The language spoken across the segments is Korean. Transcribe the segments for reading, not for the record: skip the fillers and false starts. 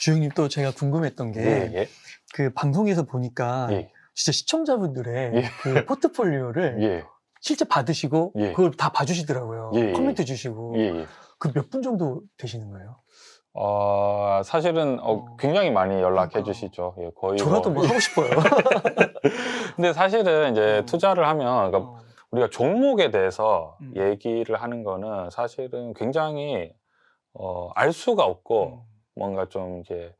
주영님 또 제가 궁금했던 게 예, 예. 그 방송에서 보니까 예. 진짜 시청자분들의 예. 그 포트폴리오를 예. 실제 받으시고 예. 그걸 다 봐주시더라고요. 예, 예. 코멘트 주시고. 예, 예. 그 몇 분 정도 되시는 거예요? 사실은 굉장히 많이 연락해 그러니까. 주시죠. 예, 거의 저라도 뭐 하고 싶어요. 근데 사실은 이제 투자를 하면 그러니까 우리가 종목에 대해서 얘기를 하는 거는 사실은 굉장히 알 수가 없고 뭔가 좀 이게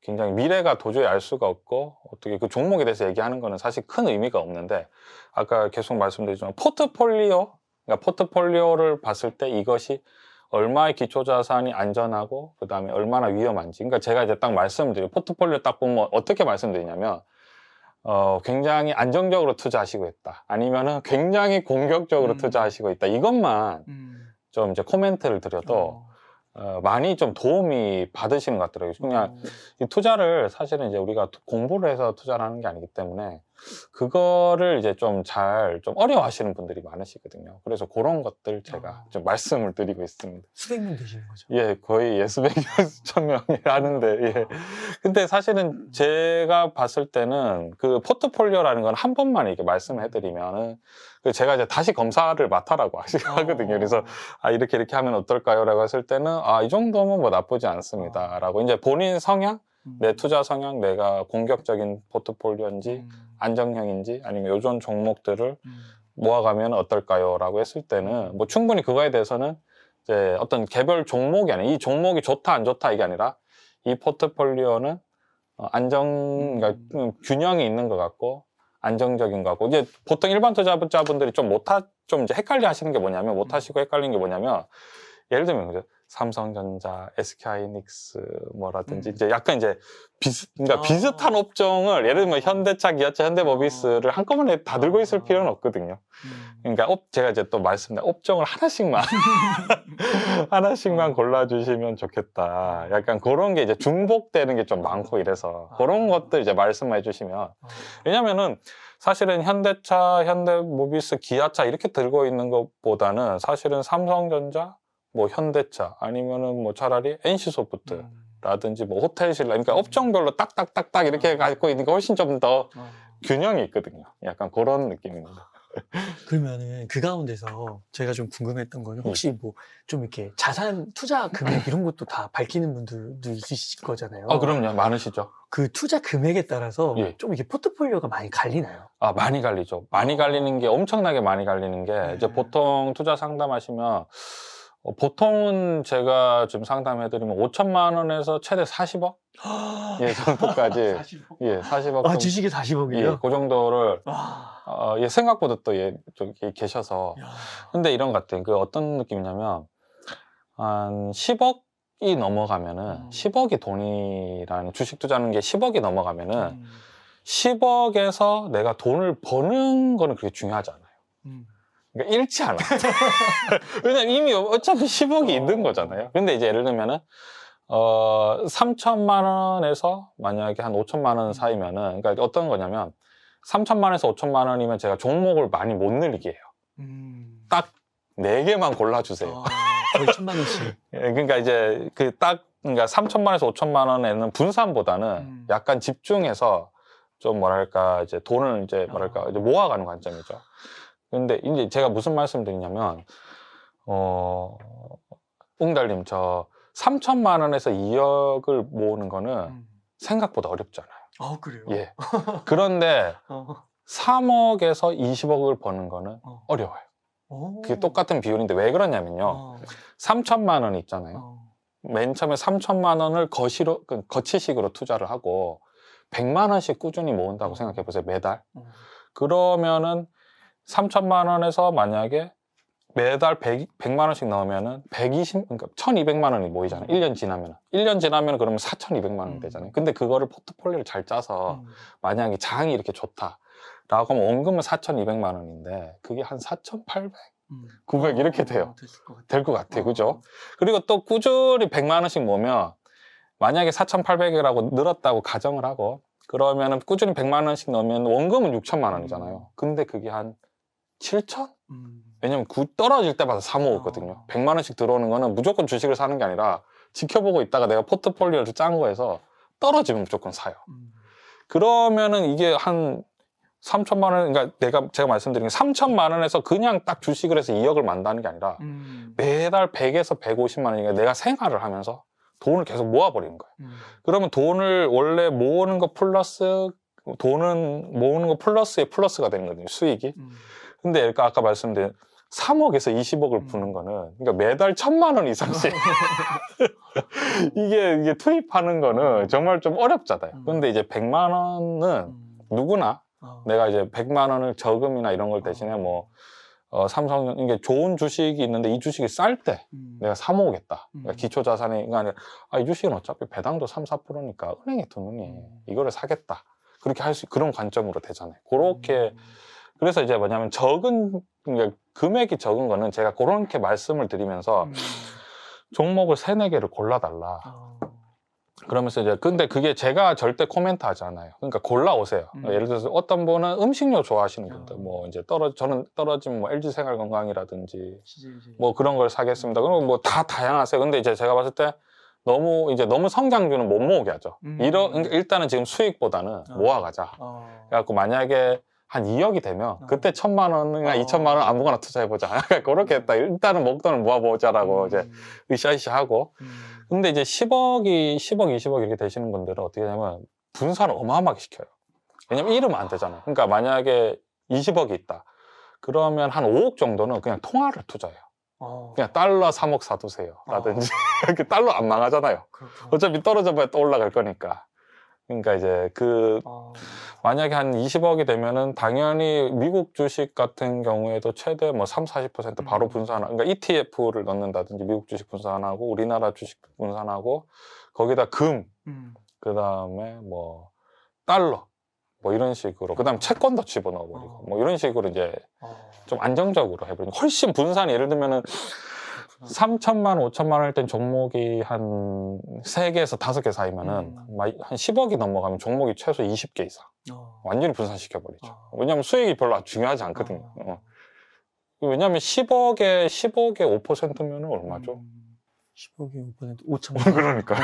굉장히 미래가 도저히 알 수가 없고 어떻게 그 종목에 대해서 얘기하는 거는 사실 큰 의미가 없는데 아까 계속 말씀드리지만 포트폴리오, 그러니까 포트폴리오를 봤을 때 이것이 얼마의 기초자산이 안전하고 그 다음에 얼마나 위험한지. 그러니까 제가 이제 딱 말씀드리고 포트폴리오 딱 보면 어떻게 말씀드리냐면 굉장히 안정적으로 투자하시고 있다. 아니면은 굉장히 공격적으로 투자하시고 있다. 이것만 좀 이제 코멘트를 드려도 많이 좀 도움이 받으시는 것 같더라고요. 그냥 이 투자를 사실은 이제 우리가 공부를 해서 투자를 하는 게 아니기 때문에 그거를 이제 좀 어려워하시는 분들이 많으시거든요. 그래서 그런 것들 제가 좀 말씀을 드리고 있습니다. 수백 명 되시는 거죠? 예, 거의 수백 명, 수천 명이 하는데, 예. 근데 사실은 제가 봤을 때는 그 포트폴리오라는 건 한 번만 이렇게 말씀해 드리면은 제가 이제 다시 검사를 맡아라고 하거든요. 그래서 이렇게 하면 어떨까요? 라고 했을 때는 이 정도면 뭐 나쁘지 않습니다. 라고 이제 본인 성향, 내 투자 성향, 내가 공격적인 포트폴리오인지 안정형인지 아니면 요전 종목들을 모아가면 어떨까요? 라고 했을 때는 뭐 충분히 그거에 대해서는 이제 어떤 개별 종목이 아니라 이 종목이 좋다 안 좋다 이게 아니라 이 포트폴리오는 그러니까 균형이 있는 것 같고 안정적인 것 같고 이제 보통 일반 투자자분들이 좀 이제 헷갈려 하시는 게 뭐냐면 못하시고 헷갈리는 게 뭐냐면 예를 들면 그죠? 삼성전자, SK하이닉스 뭐라든지 이제 약간 이제 비슷한 업종을 예를 들면 현대차, 기아차, 현대모비스를 한꺼번에 다 들고 있을 필요는 없거든요. 그러니까 제가 이제 또 말씀드린 업종을 하나씩만 골라주시면 좋겠다. 약간 그런 게 이제 중복되는 게 좀 많고 이래서 그런 것들 이제 말씀해 주시면 왜냐면은 사실은 현대차, 현대모비스, 기아차 이렇게 들고 있는 것보다는 사실은 삼성전자 뭐 현대차 아니면은 뭐 차라리 NC소프트라든지 뭐 호텔신라 그러니까 업종별로 딱딱딱딱 이렇게 갖고 있는 게 훨씬 좀 더 균형이 있거든요. 약간 그런 느낌입니다. 그러면은 그 가운데서 제가 좀 궁금했던 거는 혹시 뭐 좀 이렇게 자산 투자 금액 이런 것도 다 밝히는 분들도 있으실 거잖아요. 그럼요. 많으시죠. 그 투자 금액에 따라서 예. 좀 이렇게 포트폴리오가 많이 갈리나요? 많이 갈리죠. 많이 갈리는 게 엄청나게 많이 갈리는 게 이제 보통 투자 상담하시면 보통은 제가 지금 상담해드리면 5천만 원에서 최대 40억? 예, 정도까지. 40억? 예, 40억. 주식에 40억이요? 예, 그 정도를, 생각보다 또 저기 계셔서. 근데 이런 것 같아요. 어떤 느낌이냐면, 한 10억이 넘어가면은, 10억이 돈이라는, 주식 투자하는 게 10억이 넘어가면은, 10억에서 내가 돈을 버는 거는 그렇게 중요하지 않아요. 그러니까 잃지 않아. 왜냐면 이미 어차피 10억이 있는 거잖아요. 근데 이제 예를 들면은, 3천만 원에서 만약에 한 5천만 원 사이면은, 그러니까 어떤 거냐면, 3천만 원에서 5천만 원이면 제가 종목을 많이 못 늘리게 해요. 딱 4개만 골라주세요. 거의 1,000만 원씩. 그러니까 이제 그러니까 3천만 원에서 5천만 원에는 분산보다는 약간 집중해서 좀 뭐랄까, 이제 돈을 이제 뭐랄까, 이제 모아가는 관점이죠. 근데 이제 제가 무슨 말씀 드리냐면, 웅달님, 3천만 원에서 2억을 모으는 거는 생각보다 어렵잖아요. 그래요? 예. 그런데 3억에서 20억을 버는 거는 어려워요. 그게 똑같은 비율인데 왜 그러냐면요. 3천만 원 있잖아요. 맨 처음에 3천만 원을 거치식으로 투자를 하고 100만 원씩 꾸준히 모은다고 생각해 보세요. 매달. 그러면은 3천만 원에서 만약에 매달 100만 원씩 넣으면은 그러니까 1200만 원이 모이잖아요. 1년 지나면. 1년 지나면 그러면 4200만 원이 되잖아요. 근데 그거를 포트폴리오를 잘 짜서 만약에 장이 이렇게 좋다. 라고 하면 원금은 4200만 원인데 그게 한 4800? 900 이렇게 돼요. 될 것 같아요. 그죠? 그리고 또 꾸준히 100만 원씩 모으면 만약에 4800이라고 늘었다고 가정을 하고 그러면은 꾸준히 100만 원씩 넣으면 원금은 6천만 원이잖아요. 근데 그게 한 7천? 왜냐면 떨어질 때마다 사 모으거든요. 100만 원씩 들어오는 거는 무조건 주식을 사는 게 아니라 지켜보고 있다가 내가 포트폴리오를 짠 거에서 떨어지면 무조건 사요. 그러면은 이게 한 3천만 원, 그러니까 제가 말씀드린 게 3천만 원에서 그냥 딱 주식을 해서 2억을 만다는 게 아니라 매달 100에서 150만 원이니까 내가 생활을 하면서 돈을 계속 모아버리는 거예요. 그러면 돈을 원래 모으는 거 플러스 돈은 모으는 거 플러스에 플러스가 되는 거거든요, 수익이. 근데 아까 말씀드린 3억에서 20억을 푸는 거는 그러니까 매달 1,000만 원 이상씩 이게 투입하는 거는 정말 좀 어렵잖아요. 근데 이제 100만 원은 누구나 내가 이제 100만 원을 저금이나 이런 걸 대신에 뭐 삼성 이게 좋은 주식이 있는데 이 주식이 쌀 때 내가 사 모으겠다. 그러니까 기초 자산이 아니라 이 주식은 어차피 배당도 3, 4%니까 은행에 두느니 이거를 사겠다. 그렇게 할 수 그런 관점으로 되잖아요. 그렇게 그래서 이제 뭐냐면 그러니까 금액이 적은 거는 제가 그렇게 말씀을 드리면서 종목을 3, 4개를 골라달라. 그러면서 이제 근데 그게 제가 절대 코멘트 하지 않아요. 그러니까 골라오세요. 예를 들어서 어떤 분은 음식료 좋아하시는 분들 뭐 이제 저는 떨어지면 뭐 LG생활건강이라든지 뭐 그런 걸 사겠습니다. 그러면 뭐 다 다양하세요. 근데 이제 제가 봤을 때 너무 성장주는 못 모으게 하죠. 그러니까 일단은 지금 수익보다는 모아가자. 그래갖고 만약에 한 2억이 되면 그때 1,000만 원이나 2,000만 원 아무거나 투자해보자. 그렇게 했다. 일단은 목돈을 모아보자라고 이제 으쌰으쌰 하고. 근데 이제 10억이 10억, 20억 이렇게 되시는 분들은 어떻게 하냐면 분산을 어마어마하게 시켜요. 왜냐면 이러면 안 되잖아요. 그러니까 만약에 20억이 있다. 그러면 한 5억 정도는 그냥 통화를 투자해요. 그냥 달러 3억 사두세요. 라든지. 이렇게 달러 안 망하잖아요. 그렇구나. 어차피 떨어져봐야 또 올라갈 거니까. 그러니까 이제 만약에 한 20억이 되면은 당연히 미국 주식 같은 경우에도 최대 뭐 3, 40% 바로 분산하고, 그러니까 ETF를 넣는다든지 미국 주식 분산하고 우리나라 주식 분산하고 거기다 금, 그 다음에 뭐 달러 뭐 이런 식으로, 그 다음에 채권도 집어넣어버리고 뭐 이런 식으로 이제 좀 안정적으로 해버리고 훨씬 분산이, 예를 들면은 3천만 원, 5천만 원 할 땐 종목이 한 3개에서 5개 사이면은 한 10억이 넘어가면 종목이 최소 20개 이상 완전히 분산시켜버리죠. 왜냐하면 수익이 별로 중요하지 않거든요. 왜냐하면 10억에 5%면은 얼마죠? 10억에 5%, 5천만 원. 그러니까.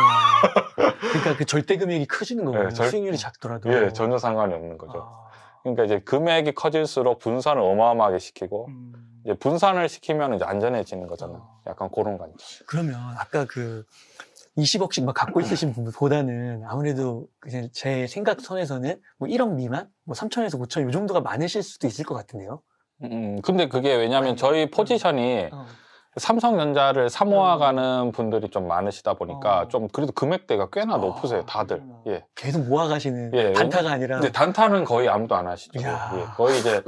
그러니까 그 절대 금액이 커지는 거군요. 네, 수익률이 작더라도. 예, 전혀 상관이 없는 거죠. 그러니까 이제 금액이 커질수록 분산을 어마어마하게 시키고, 이제 분산을 시키면 이제 안전해지는 거잖아요. 약간 그런 관점. 그러면 아까 그 20억씩 막 갖고 있으신 분보다는 아무래도 그냥 제 생각선에서는 뭐 1억 미만, 뭐 3천에서 5천 이 정도가 많으실 수도 있을 것 같은데요. 근데 그게 왜냐면 저희 포지션이 삼성전자를 사모아가는 분들이 좀 많으시다 보니까 좀 그래도 금액대가 꽤나 높으세요, 다들. 예. 계속 모아가시는 예, 단타가 아니라. 근데 단타는 거의 아무도 안 하시죠. 이야. 예, 거의 이제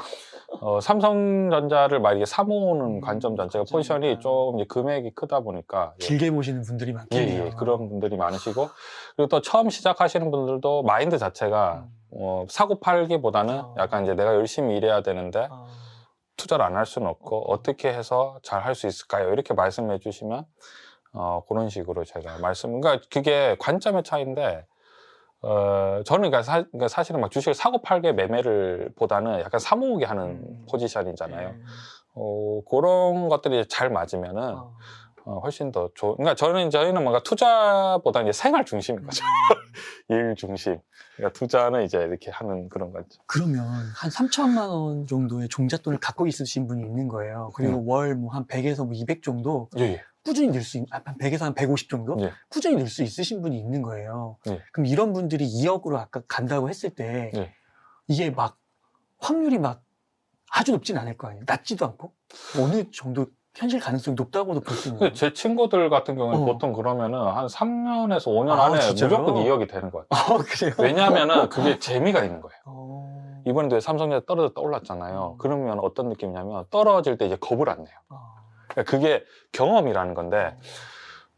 삼성전자를 막 이렇게 사모으는 관점 자체가 포지션이 좀 이제 금액이 크다 보니까 길게 보시는 분들이 많겠네요. 예, 그런 분들이 많으시고, 그리고 또 처음 시작하시는 분들도 마인드 자체가 사고 팔기보다는 약간 이제 내가 열심히 일해야 되는데 투자를 안 할 수는 없고 어떻게 해서 잘 할 수 있을까요? 이렇게 말씀해 주시면 그런 식으로 제가 그러니까 그게 관점의 차이인데, 저는 그러니까 사실은 막 주식을 사고 팔게 매매를 보다는 약간 사모으게 하는 포지션이잖아요. 그런 것들이 잘 맞으면은 훨씬 더 그러니까 저희는 뭔가 투자보다 이제 생활 중심인 거죠. 일 중심. 그러니까 투자는 이제 이렇게 하는 그런 거죠. 그러면 한 3천만 원 정도의 종잣돈을 갖고 있으신 분이 있는 거예요. 그리고 월 뭐 한 100에서 뭐 200 정도 예. 꾸준히 늘 수 한 100에서 한 150 정도 예. 꾸준히 늘 수 있으신 분이 있는 거예요. 예. 그럼 이런 분들이 2억으로 아까 간다고 했을 때 예. 이게 막 확률이 막 아주 높진 않을 거 아니에요. 낮지도 않고 어느 정도 현실 가능성이 높다고도 볼 수 있는 근데 거예요. 제 친구들 같은 경우는 보통 그러면은 한 3년에서 5년 아, 안에 진짜요? 무조건 2억이 되는 것 같아요. 그래요? 왜냐하면은 그게 재미가 있는 거예요. 이번에도 삼성전자 떨어졌다 올랐잖아요. 음. 그러면 어떤 느낌이냐면 떨어질 때 이제 겁을 안 내요. 그러니까 그게 경험이라는 건데,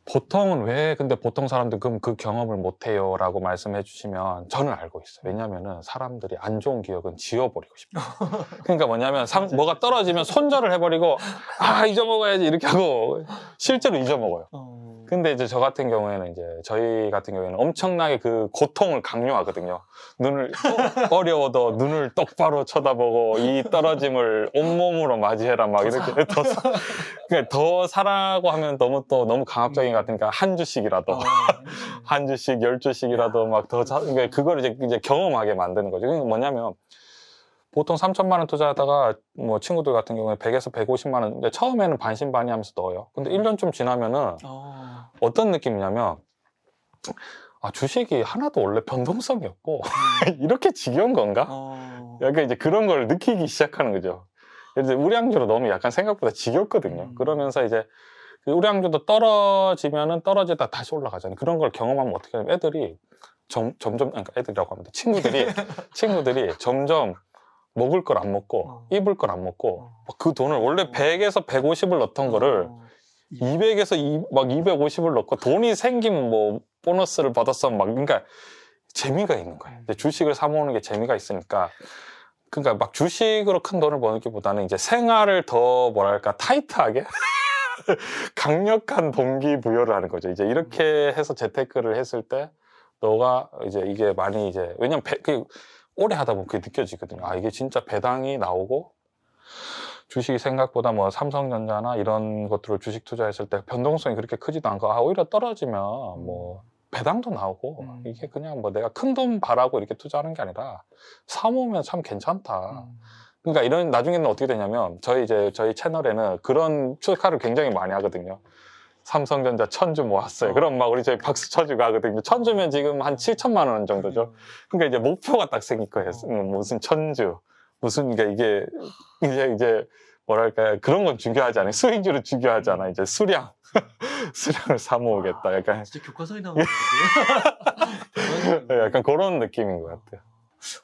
보통은 근데 보통 사람들 그럼 그 경험을 못 해요 라고 말씀해 주시면 저는 알고 있어요. 왜냐면은 사람들이 안 좋은 기억은 지워버리고 싶어요. 그러니까 뭐냐면 뭐가 떨어지면 손절을 해버리고 잊어먹어야지 이렇게 하고 실제로 잊어먹어요. 근데 이제 저 같은 경우에는 이제 저희 같은 경우에는 엄청나게 그 고통을 강요하거든요. 어려워도 눈을 똑바로 쳐다보고 이 떨어짐을 온몸으로 맞이해라 막 이렇게 그러니까 더 사라고 하면 너무 강압적인 같으니까 한 주씩이라도 한 주씩 10주씩이라도 막 더 그러니까 그걸 이제 경험하게 만드는 거죠. 그게 뭐냐면 보통 3천만 원 투자하다가 뭐 친구들 같은 경우에 100에서 150만 원 근데 처음에는 반신반의하면서 넣어요. 근데 1년 좀 지나면은 어떤 느낌이냐면 아 주식이 하나도 원래 변동성이 없고 이렇게 지겨운 건가? 약간 이제 그런 걸 느끼기 시작하는 거죠. 이제 우량주로 넣으면 약간 생각보다 지겹거든요. 그러면서 이제 그 우량주도 떨어지면은 떨어지다 다시 올라가잖아요. 그런 걸 경험하면 어떻게 하냐면 애들이 점점 그러니까 애들이라고 합니다. 친구들이 점점 먹을 걸 안 먹고 입을 걸 안 먹고 그 돈을 원래 100에서 150을 넣던 거를 200에서 막 250을 넣고 돈이 생기면 뭐 보너스를 받았으면 막 그러니까 재미가 있는 거예요. 주식을 사 모으는 게 재미가 있으니까 그러니까 막 주식으로 큰 돈을 버는 게보다는 이제 생활을 더 뭐랄까 타이트하게 강력한 동기부여를 하는 거죠. 이제 이렇게 해서 재테크를 했을 때 너가 이제 이게 많이 이제 왜냐면 오래 하다 보면 그게 느껴지거든요. 아 이게 진짜 배당이 나오고 주식이 생각보다 뭐 삼성전자나 이런 것들을 주식 투자했을 때 변동성이 그렇게 크지도 않고 아 오히려 떨어지면 뭐 배당도 나오고 이게 그냥 뭐 내가 큰 돈 바라고 이렇게 투자하는 게 아니라 사 모으면 참 괜찮다. 그러니까 이런 나중에는 어떻게 되냐면 저희 채널에는 그런 축하를 굉장히 많이 하거든요. 삼성전자 1000주 모았어요. 그럼 막 우리 저희 박수 쳐주고 하거든요. 1000주면 지금 한 7천만 원 정도죠. 그러니까 이제 목표가 딱 생길 거예요. 무슨 1000주. 무슨, 그러니까 이게, 이제, 뭐랄까, 그런 건 중요하지 않아요. 수익률은 중요하지 않아. 이제 수량을 사 모으겠다. 약간. 진짜 교과서에 나오는 약간 그런 느낌인 것 같아요.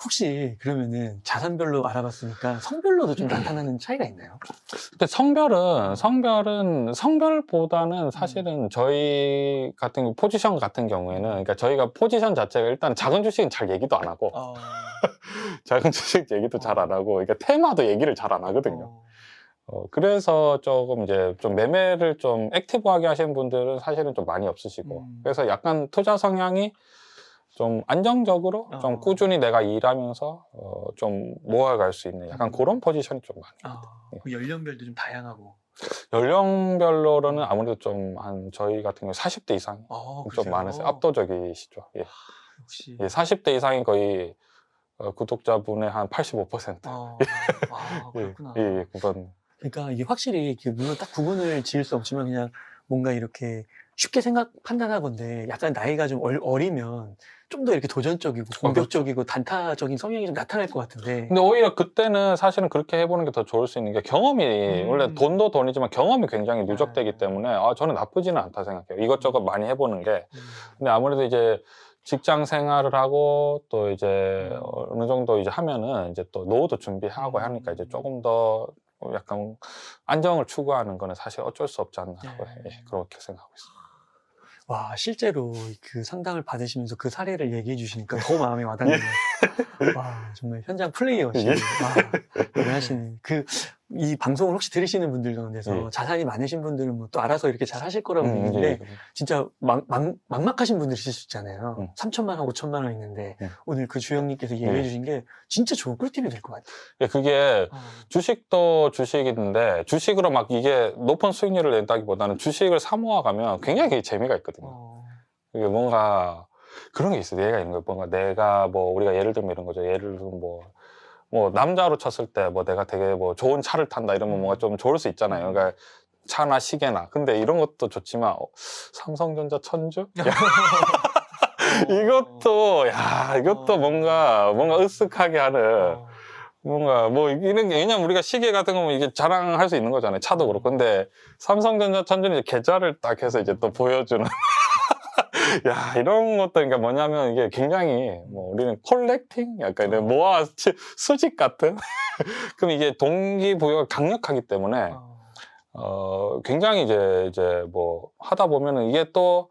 혹시 그러면은 자산별로 알아봤으니까 성별로도 좀 나타나는 차이가 있나요? 근데 성별보다는 사실은 저희 같은 포지션 같은 경우에는 그러니까 저희가 포지션 자체가 일단 작은 주식은 잘 얘기도 안 하고 작은 주식 얘기도 잘 안 하고 그러니까 테마도 얘기를 잘 안 하거든요. 그래서 조금 이제 좀 매매를 좀 액티브하게 하시는 분들은 사실은 좀 많이 없으시고 그래서 약간 투자 성향이 좀 안정적으로 좀 꾸준히 내가 일하면서 좀 모아갈 수 있는 약간 그런 포지션이 좀 많아요. 그 연령별도 좀 다양하고 연령별로는 아무래도 좀 한 저희 같은 경우 40대 이상이 좀 많으세요. 압도적이시죠. 예. 역시 40대 이상이 거의 구독자분의 한 85%. 그렇구나. 예, 그건. 그러니까 이게 확실히 물론 딱 구분을 지을 수 없지만 그냥 뭔가 이렇게 쉽게 판단하건데 약간 나이가 좀 어리면 좀 더 이렇게 도전적이고 공격적이고 단타적인 성향이 좀 나타날 것 같은데 근데 오히려 그때는 사실은 그렇게 해보는 게 더 좋을 수 있는 게 경험이 원래 돈도 돈이지만 경험이 굉장히 누적되기 때문에 저는 나쁘지는 않다 생각해요. 이것저것 많이 해보는 게. 근데 아무래도 이제 직장 생활을 하고 또 이제 어느 정도 이제 하면은 이제 또 노후도 준비하고 하니까 이제 조금 더 약간 안정을 추구하는 거는 사실 어쩔 수 없지 않나 그렇게 생각하고 있습니다. 와 실제로 그 상담을 받으시면서 그 사례를 얘기해 주시니까 더 마음에 와닿네요. 와 정말 현장 플레이어시네. 대단하시네. 이 방송을 혹시 들으시는 분들 가운데서 자산이 많으신 분들은 뭐 또 알아서 이렇게 잘 하실 거라고 믿는데 진짜 막막하신 분들 있을 수 있잖아요. 3천만 원, 5천만 원 있는데 오늘 그 주영님께서 얘기해 주신 게 진짜 좋은 꿀팁이 될 것 같아요. 그게 주식도 주식인데 주식으로 막 이게 높은 수익률을 낸다기보다는 주식을 사 모아가면 굉장히 재미가 있거든요. 이게 뭔가 그런 게 있어요. 얘가 있는 거예요. 뭔가 내가 뭐 우리가 예를 들면 이런 거죠. 예를 들면 뭐 남자로 쳤을 때 뭐 내가 되게 뭐 좋은 차를 탄다 이러면 뭔가 좀 좋을 수 있잖아요. 그러니까 차나 시계나. 근데 이런 것도 좋지만 삼성전자 1000주? 이것도 뭔가 으쓱하게 하는 뭔가 뭐 이런 게 왜냐면 우리가 시계 같은 거면 이게 자랑할 수 있는 거잖아요. 차도 그렇고. 근데 삼성전자 1000주는 이제 계좌를 딱 해서 이제 또 보여주는 야, 이런 것도, 그러니까 뭐냐면 이게 굉장히, 뭐, 우리는 콜렉팅? 약간 이런 수집 같은? 그럼 이게 동기부여가 강력하기 때문에, 굉장히 이제 뭐, 하다 보면은 이게 또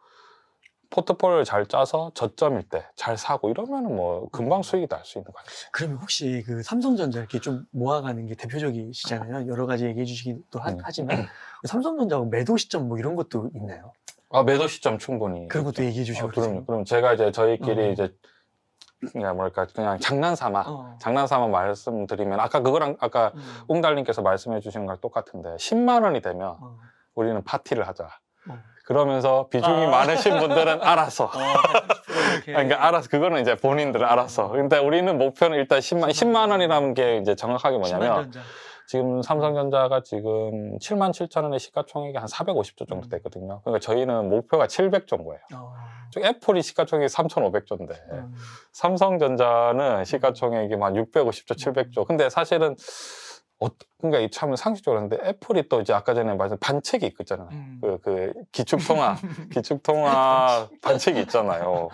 포트폴리오를 잘 짜서 저점일 때 잘 사고 이러면은 뭐, 금방 수익이 날 수 있는 거예요. 그러면 혹시 그 삼성전자 이렇게 좀 모아가는 게 대표적이시잖아요. 여러 가지 얘기해 주시기도 하지만, 삼성전자 매도 시점 뭐 이런 것도 있나요? 매도 시점 충분히. 그런 것도 얘기해 주시고. 그럼 제가 이제 저희끼리 이제, 그냥 뭐랄까, 그냥 장난삼아 말씀드리면, 아까 웅달님께서 말씀해 주신 거랑 똑같은데, 10만 원이 되면 우리는 파티를 하자. 그러면서 비중이 많으신 분들은 알아서. 30% 이렇게. 그러니까 알아서 그거는 이제 본인들은 알아서. 근데 우리는 목표는 일단 10만 원이라는 게 이제 정확하게 뭐냐면 10만 전자. 지금 삼성전자가 지금 7만 7천 원의 시가총액이 한 450조 정도 됐거든요. 그러니까 저희는 목표가 700조인 거예요. 애플이 시가총액이 3,500조인데 삼성전자는 시가총액이 한 650조, 700조. 근데 사실은 그러니까 이 참 상식적으로 하는데 애플이 또 이제 아까 전에 말씀 반칙이 있잖아요. 그 기축통화 반칙이 있잖아요.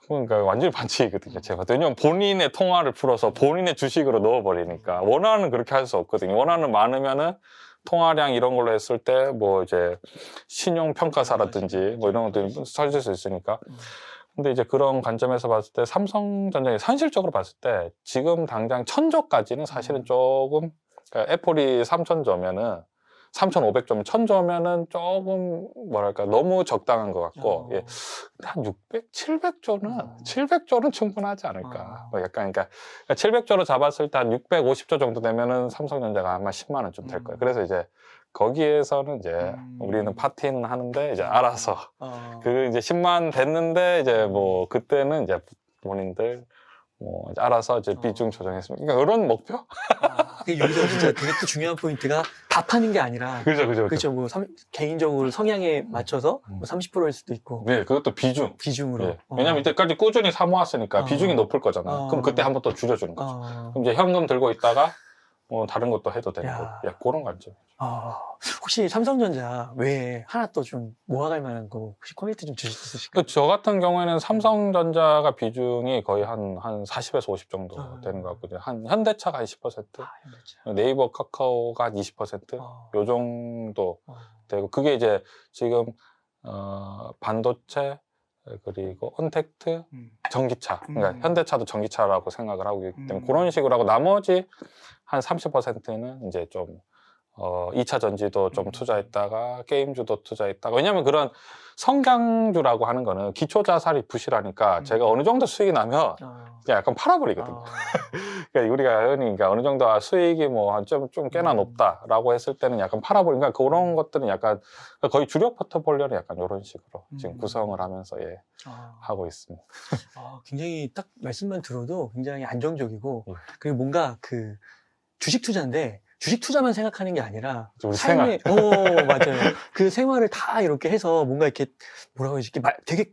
그러니까 완전히 반칙이거든요. 제가 왜냐면 본인의 통화를 풀어서 본인의 주식으로 넣어버리니까 원화는 그렇게 할 수 없거든요. 원화는 많으면은 통화량 이런 걸로 했을 때 뭐 이제 신용평가사라든지 뭐 이런 것들이 찾을 수 있으니까. 근데 이제 그런 관점에서 봤을 때 삼성전자가 현실적으로 봤을 때 지금 당장 1,000조까지는 사실은 조금 그러니까 애플이 3,000조면은 3,500조면 1,000조면은 조금 뭐랄까 너무 적당한 것 같고 예. 한 600, 700조는 충분하지 않을까. 뭐 약간 그러니까 700조로 잡았을 때 한 650조 정도 되면은 삼성전자가 아마 10만 원쯤 될 거예요. 그래서 이제 거기에서는 이제 우리는 파티는 하는데 이제 알아서 그 이제 10만 됐는데 이제 뭐 그때는 이제 본인들 뭐 이제 알아서 이제 비중 조정했습니다. 그러니까 그런 목표? 여기서 진짜 되게 또 중요한 포인트가 다 파는 게 아니라 그죠. 뭐 개인적으로 성향에 맞춰서 뭐 30%일 수도 있고. 네, 그것도 비중으로. 예. 왜냐면 이때까지 꾸준히 사모았으니까 비중이 높을 거잖아. 그럼 그때 한번 또 줄여주는 거죠. 그럼 이제 현금 들고 있다가 뭐 다른 것도 해도 되는 거고. 야, 그런 관점. 혹시 삼성전자 외에 하나 또 좀 모아갈 만한 거 혹시 코멘트 좀 주실 수 있으실까요? 저 같은 경우에는 삼성전자가 비중이 거의 한 40에서 50 정도 되는 것 같거든요. 현대차가 한 10%, 네이버, 카카오가 한 20%, 요 정도 되고, 그게 이제 지금, 반도체, 그리고 언택트, 전기차. 그러니까 현대차도 전기차라고 생각을 하고 있기 때문에 그런 식으로 하고 나머지 한 30%는 이제 좀 2차 전지도 좀 투자했다가 게임주도 투자했다가 왜냐면 그런 성장주라고 하는 거는 기초 자산이 부실하니까 제가 어느 정도 수익이 나면 그냥 약간 팔아버리거든요. 그러니까 우리가 그러니까 어느 정도 수익이 뭐 좀 꽤나 높다라고 했을 때는 약간 팔아버리니까 그런 것들은 약간 거의 주력 포트폴리오는 약간 이런 식으로 지금 구성을 하면서 예, 하고 있습니다. 굉장히 딱 말씀만 들어도 굉장히 안정적이고 그리고 뭔가 그 주식 투자인데 주식 투자만 생각하는 게 아니라 우리 삶의 맞아요. 그 생활을 다 이렇게 해서 뭔가 이렇게 뭐라고 해야지 되게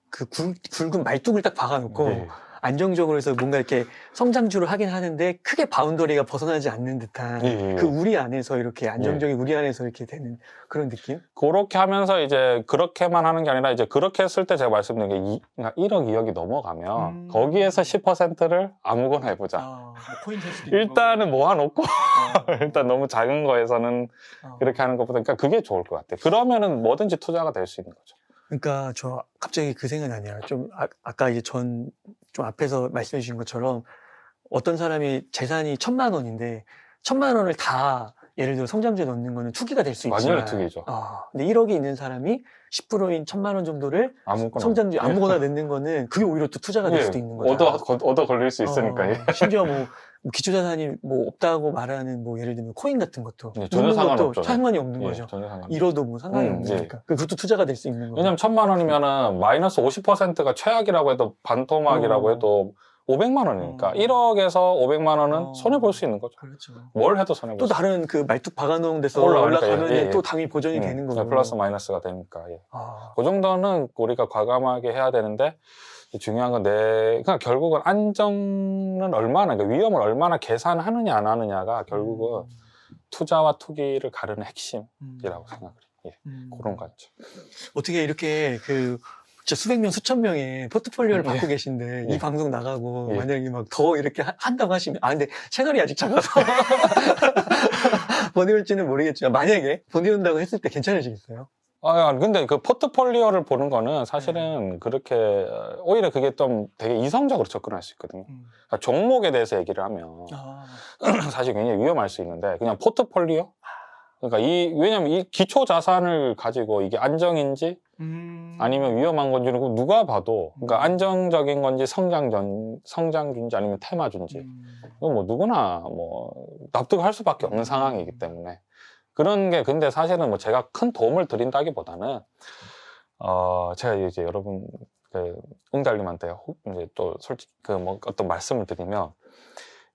그 굵은 말뚝을 딱 박아놓고 네. 안정적으로 해서 뭔가 이렇게 성장주를 하긴 하는데 크게 바운더리가 벗어나지 않는 듯한 그 우리 안에서 이렇게 안정적인 우리 안에서 이렇게 되는 그런 느낌? 그렇게 하면서 이제 그렇게만 하는 게 아니라 이제 그렇게 했을 때 제가 말씀드린 게 1억, 2억이 넘어가면 거기에서 10%를 아무거나 해보자. 뭐 포인트 할 수도 일단은 모아놓고 일단 너무 작은 거에서는 그렇게 하는 것보다 그러니까 그게 좋을 것 같아요. 그러면은 뭐든지 투자가 될 수 있는 거죠. 그러니까 저 갑자기 그 생각이 나네요. 좀 아까 이제 좀 앞에서 말씀해 주신 것처럼 어떤 사람이 재산이 1,000만 원인데 1,000만 원을 다 예를 들어 성장주에 넣는 거는 투기가 될 수 있지만 완전히 투기죠. 근데 1억이 있는 사람이 10%인 1,000만 원 정도를 성장주에 아무거나 넣는 거는 그게 오히려 또 투자가 될 수도 있는 거죠. 얻어 걸릴 수 있으니까. 심지어 뭐 기초자산이 뭐 없다고 말하는 뭐 예를 들면 코인 같은 것도 전혀 상관없죠. 상관이 없는 거죠. 잃어도 뭐 상관이 없으니까. 그것도 투자가 될 수 있는 거죠. 왜냐면 1,000만 원이면은 마이너스 50%가 최악이라고 해도 반토막이라고 해도 500만 원이니까 1억에서 500만 원은 손해 볼 수 있는 거죠. 그렇죠. 뭘 해도 손해 볼 수. 또 다른 그 말뚝 박아놓은 데서 올라가면 또 당연히 보전이 되는 거고. 플러스 마이너스가 되니까. 예. 그 정도는 우리가 과감하게 해야 되는데 중요한 건 그러니까 결국은 안정은 얼마나 그러니까 위험을 얼마나 계산하느냐 안 하느냐가 결국은 투자와 투기를 가르는 핵심이라고 생각을 해요. 예. 그런 관점. 어떻게 이렇게 진짜 수백 명, 수천 명의 포트폴리오를 갖고 계신데 이 방송 나가고 만약에 막 더 이렇게 한다고 하시면 근데 채널이 아직 작아서 버니올지는 모르겠지만 만약에 버니온다고 했을 때 괜찮으시겠어요? 근데 그 포트폴리오를 보는 거는 사실은 그렇게 오히려 그게 좀 되게 이성적으로 접근할 수 있거든요. 그러니까 종목에 대해서 얘기를 하면 사실 굉장히 위험할 수 있는데 그냥 포트폴리오? 그러니까 왜냐면 이 기초 자산을 가지고 이게 안정인지 아니면 위험한 건지는 누가 봐도 그러니까 안정적인 건지 성장주인지 아니면 테마주인지 이건 뭐 누구나 뭐 납득할 수밖에 없는 상황이기 때문에 그런 게 근데 사실은 뭐 제가 큰 도움을 드린다기보다는 제가 이제 여러분 그 웅달님한테 이제 또 솔직히 그 뭐 어떤 말씀을 드리면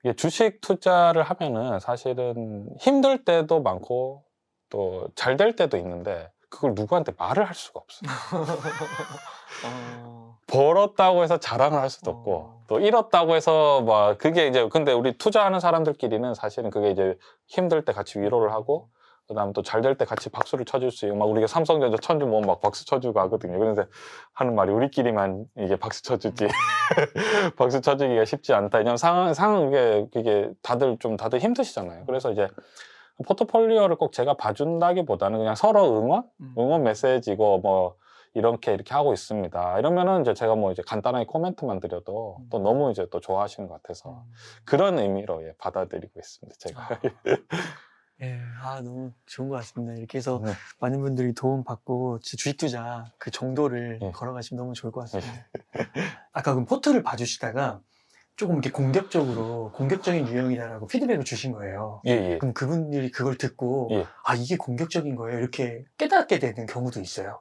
이게 주식 투자를 하면은 사실은 힘들 때도 많고 또 잘 될 때도 있는데 그걸 누구한테 말을 할 수가 없어요. 벌었다고 해서 자랑을 할 수도 없고 또 잃었다고 해서 막 그게 이제 근데 우리 투자하는 사람들끼리는 사실은 그게 이제 힘들 때 같이 위로를 하고 그다음 또 잘 될 때 같이 박수를 쳐줄 수 있고 막 우리가 삼성전자 천주 모으면 막 박수 쳐주고 하거든요. 그런데 하는 말이 우리끼리만 이게 박수 쳐주지 박수 쳐주기가 쉽지 않다. 왜냐면 상황 이게 다들 힘드시잖아요. 그래서 이제 포트폴리오를 꼭 제가 봐준다기보다는 그냥 서로 응원 메시지고 뭐 이렇게 하고 있습니다. 이러면은 이제 제가 뭐 이제 간단하게 코멘트만 드려도 또 너무 이제 또 좋아하시는 것 같아서 그런 의미로 예, 받아들이고 있습니다. 제가. 예, 너무 좋은 것 같습니다. 이렇게 해서 네. 많은 분들이 도움 받고 주식 투자 그 정도를 예. 걸어가시면 너무 좋을 것 같습니다. 아까 그럼 포트를 봐주시다가 조금 이렇게 공격적인 유형이다라고 피드백을 주신 거예요. 예, 예. 그럼 그분들이 그걸 듣고 예. 이게 공격적인 거예요. 이렇게 깨닫게 되는 경우도 있어요.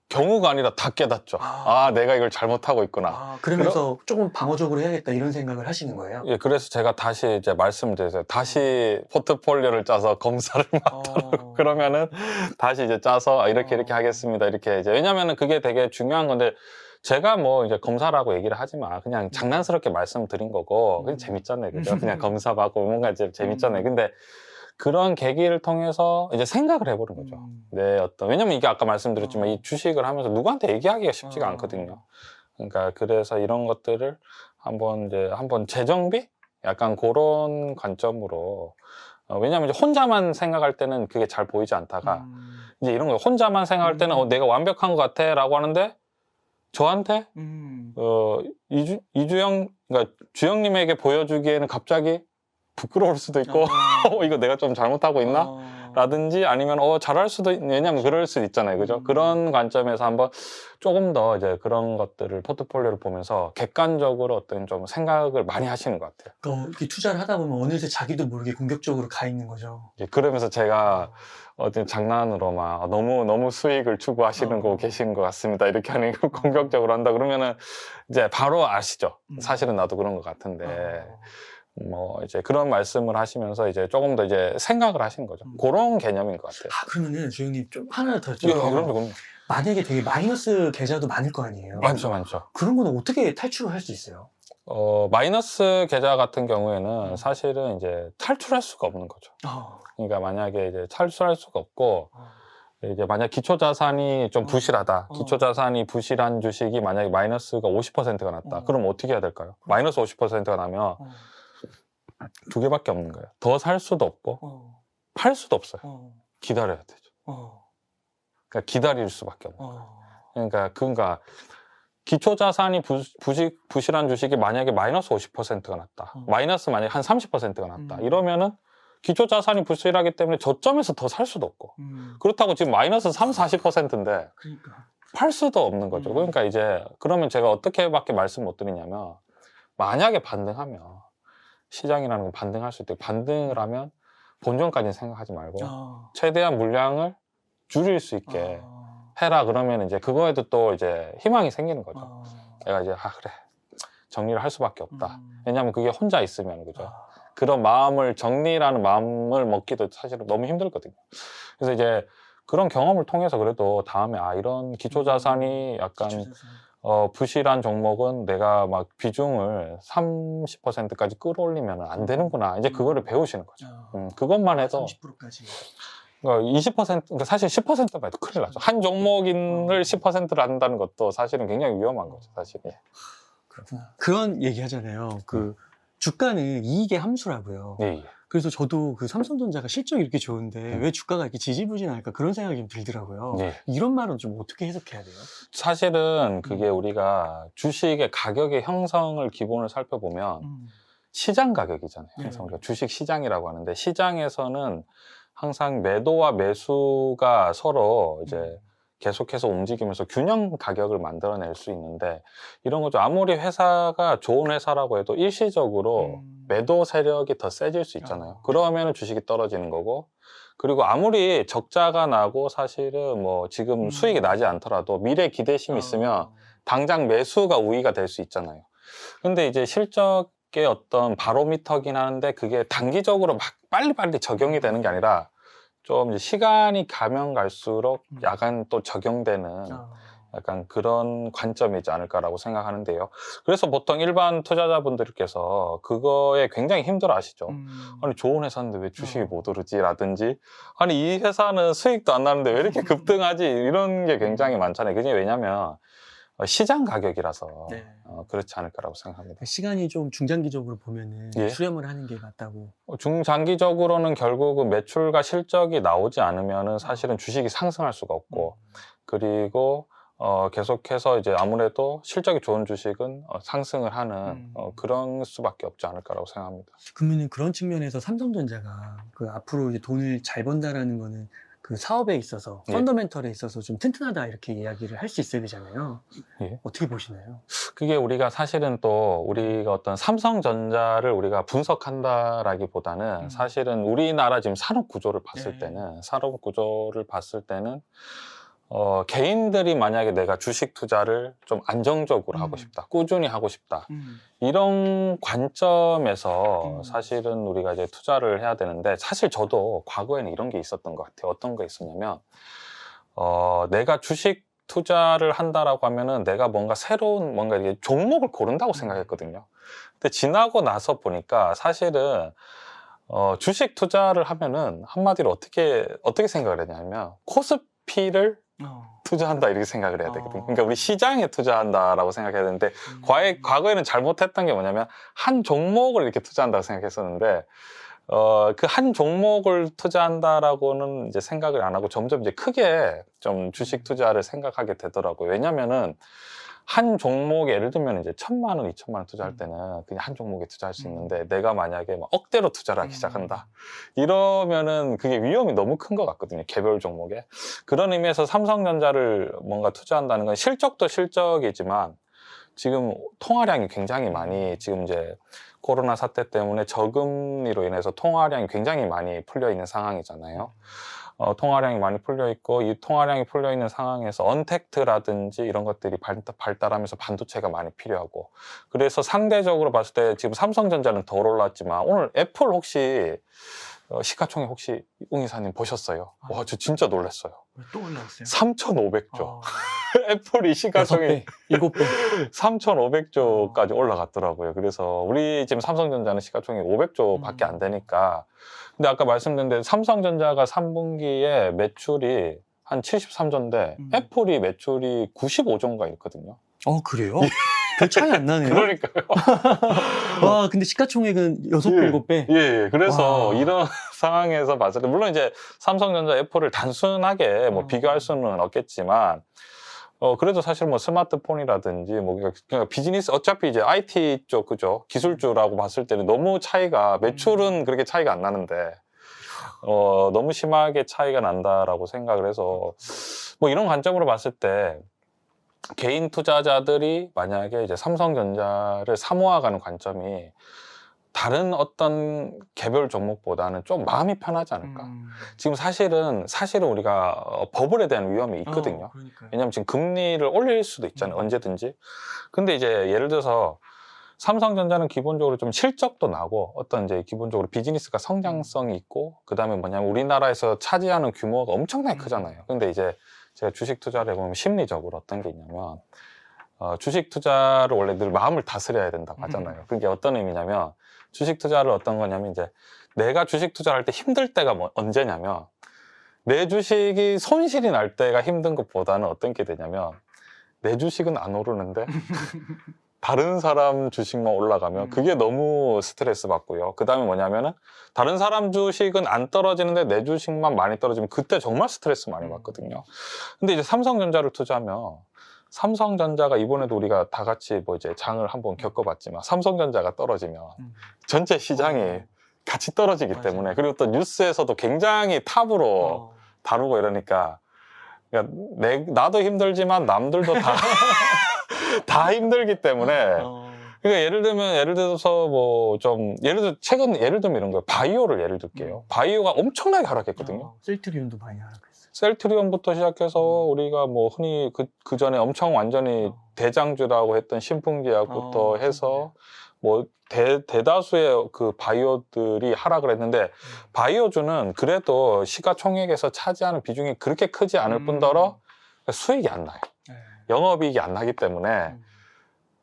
경우가 아니라 다 깨닫죠. 내가 이걸 잘못하고 있구나. 그러면서 조금 방어적으로 해야겠다 이런 생각을 하시는 거예요? 예, 그래서 제가 다시 이제 말씀드렸어요. 다시 포트폴리오를 짜서 검사를 맡도록 그러면은 다시 이제 짜서 이렇게 하겠습니다. 이렇게 이제 왜냐면은 그게 되게 중요한 건데 제가 뭐 이제 검사라고 얘기를 하지만 그냥 장난스럽게 말씀드린 거고 그냥 재밌잖아요. 그죠? 그냥 검사 받고 뭔가 이제 재밌잖아요. 근데 그런 계기를 통해서 이제 생각을 해보는 거죠. 왜냐면 이게 아까 말씀드렸지만 이 주식을 하면서 누구한테 얘기하기가 쉽지가 않거든요. 그러니까 그래서 이런 것들을 한번 재정비? 약간 그런 관점으로 왜냐면 이제 혼자만 생각할 때는 그게 잘 보이지 않다가 이제 이런 거 혼자만 생각할 때는 내가 완벽한 것 같아 라고 하는데 저한테 이주영 그러니까 주영님에게 보여주기에는 갑자기 부끄러울 수도 있고 이거 내가 좀 잘못하고 있나? 라든지 아니면 잘할 수도 왜냐면 그럴 수도 있잖아요. 그죠? 그런 관점에서 한번 조금 더 이제 그런 것들을 포트폴리오를 보면서 객관적으로 어떤 좀 생각을 많이 하시는 것 같아요. 이렇게 투자를 하다 보면 어느새 자기도 모르게 공격적으로 가 있는 거죠. 그러면서 제가 어떤 장난으로 막 너무 수익을 추구하시는 거 계신 것 같습니다. 이렇게 하는 거 공격적으로 한다 그러면은 이제 바로 아시죠. 사실은 나도 그런 것 같은데. 뭐 이제 그런 말씀을 하시면서 이제 조금 더 이제 생각을 하시는 거죠. 그런 개념인 것 같아요. 그러면은 주영님 좀 하나 더 그럼요. 만약에 되게 마이너스 계좌도 많을 거 아니에요? 많죠. 그런 거는 어떻게 탈출을 할 수 있어요? 마이너스 계좌 같은 경우에는 사실은 이제 탈출할 수가 없는 거죠. 그러니까 만약에 이제 탈출할 수가 없고 이제 만약 기초자산이 좀 부실하다. 기초자산이 부실한 주식이 만약에 마이너스가 50%가 났다. 그럼 어떻게 해야 될까요? 마이너스 50%가 나면 두 개밖에 없는 거예요. 더 살 수도 없고 팔 수도 없어요. 기다려야 되죠. 그러니까 기다릴 수밖에 없는 거예요. 그러니까 기초자산이 부실한 주식이 만약에 마이너스 50%가 났다. 마이너스 만약에 한 30%가 났다. 이러면은 기초자산이 부실하기 때문에 저점에서 더 살 수도 없고 그렇다고 지금 마이너스 40%인데 팔 수도 없는 거죠. 그러니까 이제 그러면 제가 어떻게밖에 말씀 못 드리냐면 만약에 반등하면 시장이라는 건 반등할 수 있고 반등을 하면 본전까지는 생각하지 말고 최대한 물량을 줄일 수 있게 해라 그러면 이제 그거에도 또 이제 희망이 생기는 거죠. 내가 이제 그래 정리를 할 수밖에 없다. 왜냐하면 그게 혼자 있으면 그죠. 그런 정리라는 마음을 먹기도 사실은 너무 힘들거든요. 그래서 이제 그런 경험을 통해서 그래도 다음에 이런 기초자산이 약간 부실한 종목은 내가 막 비중을 30%까지 끌어올리면 안 되는구나. 이제 그거를 배우시는 거죠. 그것만 해도 30%까지. 그러니까 20%, 사실 10%만 해도 큰일 나죠. 한 종목인을 10%를 한다는 것도 사실은 굉장히 위험한 거죠, 사실. 그렇구나. 그런 얘기 하잖아요. 주가는 이익의 함수라고요. 예. 그래서 저도 삼성전자가 실적이 이렇게 좋은데 왜 주가가 이렇게 지지부진할까 그런 생각이 좀 들더라고요. 이런 말은 좀 어떻게 해석해야 돼요? 사실은 그게 우리가 주식의 가격의 형성을 기본을 살펴보면 시장 가격이잖아요. 항상 우리가 주식 시장이라고 하는데 시장에서는 항상 매도와 매수가 서로 이제 계속해서 움직이면서 균형 가격을 만들어낼 수 있는데 이런 거죠. 아무리 회사가 좋은 회사라고 해도 일시적으로 매도 세력이 더 세질 수 있잖아요. 그러면 주식이 떨어지는 거고, 그리고 아무리 적자가 나고 사실은 뭐 지금 수익이 나지 않더라도 미래 기대심이 있으면 당장 매수가 우위가 될 수 있잖아요. 근데 이제 실적의 어떤 바로미터긴 하는데 그게 단기적으로 막 빨리빨리 적용이 되는 게 아니라 좀 이제 시간이 가면 갈수록 약간 또 적용되는 약간 그런 관점이지 않을까라고 생각하는데요. 그래서 보통 일반 투자자분들께서 그거에 굉장히 힘들어 하시죠. 아니, 좋은 회사인데 왜 주식이 못 오르지? 라든지, 아니, 이 회사는 수익도 안 나는데 왜 이렇게 급등하지? 이런 게 굉장히 많잖아요. 그게 왜냐면 시장 가격이라서 네. 그렇지 않을까라고 생각합니다. 시간이 좀 중장기적으로 보면은 예. 수렴을 하는 게 맞다고. 중장기적으로는 결국은 매출과 실적이 나오지 않으면은 사실은 주식이 상승할 수가 없고, 그리고 계속해서 이제 아무래도 실적이 좋은 주식은 상승을 하는 그런 수밖에 없지 않을까라고 생각합니다. 그러면은 그런 측면에서 삼성전자가 그 앞으로 이제 돈을 잘 번다라는 거는 그 사업에 있어서 예. 펀더멘털에 있어서 좀 튼튼하다 이렇게 이야기를 할 수 있어야 되잖아요. 예. 어떻게 보시나요? 그게 우리가 사실은 또 우리가 어떤 삼성전자를 우리가 분석한다라기보다는 사실은 우리나라 지금 산업 구조를 봤을 때는 개인들이 만약에 내가 주식 투자를 좀 안정적으로 하고 싶다, 꾸준히 하고 싶다, 이런 관점에서 사실은 우리가 이제 투자를 해야 되는데, 사실 저도 과거에는 이런 게 있었던 것 같아요. 어떤 거 있었냐면, 내가 주식 투자를 한다라고 하면은 내가 뭔가 새로운 뭔가 이렇게 종목을 고른다고 생각했거든요. 근데 지나고 나서 보니까 사실은 주식 투자를 하면은 한마디로 어떻게 생각을 했냐면 코스피를 투자한다 이렇게 생각을 해야 되거든요. 그러니까 우리 시장에 투자한다라고 생각해야 되는데 과거에는 잘못했던 게 뭐냐면 한 종목을 이렇게 투자한다고 생각했었는데 그 한 종목을 투자한다라고는 이제 생각을 안 하고 점점 이제 크게 좀 주식 투자를 생각하게 되더라고요. 왜냐면은 한 종목에 예를 들면 이제 1,000만 원, 2,000만 원 투자할 때는 그냥 한 종목에 투자할 수 있는데 내가 만약에 막 억대로 투자를 하기 시작한다. 이러면은 그게 위험이 너무 큰 것 같거든요. 개별 종목에. 그런 의미에서 삼성전자를 뭔가 투자한다는 건 실적도 실적이지만 지금 통화량이 굉장히 많이 지금 이제 코로나 사태 때문에 저금리로 인해서 통화량이 굉장히 많이 풀려 있는 상황이잖아요. 통화량이 많이 풀려 있고 이 통화량이 풀려 있는 상황에서 언택트라든지 이런 것들이 발달하면서 반도체가 많이 필요하고, 그래서 상대적으로 봤을 때 지금 삼성전자는 덜 올랐지만 오늘 애플 혹시 시가총액 혹시 웅 이사님 보셨어요? 와, 저 진짜 놀랐어요. 또 올라왔어요? 3,500조. 애플이 시가총액 7배. 3,500조까지 올라갔더라고요. 그래서 우리 지금 삼성전자는 시가총액 500조밖에 안 되니까. 근데 아까 말씀드린 대로 삼성전자가 3분기에 매출이 한 73조인데 애플이 매출이 95조인가 있거든요. 그래요? 별 차이 안 나네요. 그러니까요. 와, 근데 시가총액은 6배, 7배. 예. 그래서 와. 이런 상황에서 봤을 때, 물론 이제 삼성전자, 애플을 단순하게 뭐 비교할 수는 없겠지만, 그래도 사실 뭐 스마트폰이라든지 뭐 그러니까 비즈니스, 어차피 이제 IT 쪽, 그죠? 기술주라고 봤을 때는 너무 차이가, 매출은 그렇게 차이가 안 나는데, 너무 심하게 차이가 난다라고 생각을 해서, 뭐 이런 관점으로 봤을 때, 개인 투자자들이 만약에 이제 삼성전자를 사모아가는 관점이 다른 어떤 개별 종목보다는 좀 마음이 편하지 않을까. 지금 사실은 우리가 버블에 대한 위험이 있거든요. 왜냐하면 지금 금리를 올릴 수도 있잖아요. 언제든지. 근데 이제 예를 들어서 삼성전자는 기본적으로 좀 실적도 나고 어떤 이제 기본적으로 비즈니스가 성장성이 있고, 그 다음에 뭐냐면 우리나라에서 차지하는 규모가 엄청나게 크잖아요. 근데 이제 제가 주식 투자를 해보면 심리적으로 어떤 게 있냐면, 주식 투자를 원래 늘 마음을 다스려야 된다고 하잖아요. 그게 어떤 의미냐면, 주식 투자를 어떤 거냐면, 이제 내가 주식 투자를 할 때 힘들 때가 언제냐면, 내 주식이 손실이 날 때가 힘든 것보다는 어떤 게 되냐면, 내 주식은 안 오르는데, 다른 사람 주식만 올라가면 그게 너무 스트레스 받고요. 그 다음에 뭐냐면은 다른 사람 주식은 안 떨어지는데 내 주식만 많이 떨어지면 그때 정말 스트레스 많이 받거든요. 근데 이제 삼성전자를 투자하면, 삼성전자가 이번에도 우리가 다 같이 뭐 이제 장을 한번 겪어봤지만 삼성전자가 떨어지면 전체 시장이 같이 떨어지기 때문에, 그리고 또 뉴스에서도 굉장히 탑으로 다루고 이러니까, 그러니까 나도 힘들지만 남들도 다 힘들기 때문에 그러니까 예를 들어서 뭐 좀 예를 들면 이런 거예요. 바이오를 예를 들게요. 바이오가 엄청나게 하락했거든요. 셀트리온도 많이 하락했어요. 셀트리온부터 시작해서 우리가 뭐 흔히 그 전에 엄청 완전히 대장주라고 했던 신풍제약부터 해서 뭐 대다수의 그 바이오들이 하락을 했는데 바이오주는 그래도 시가총액에서 차지하는 비중이 그렇게 크지 않을 뿐더러 수익이 안 나요. 영업이익이 안 나기 때문에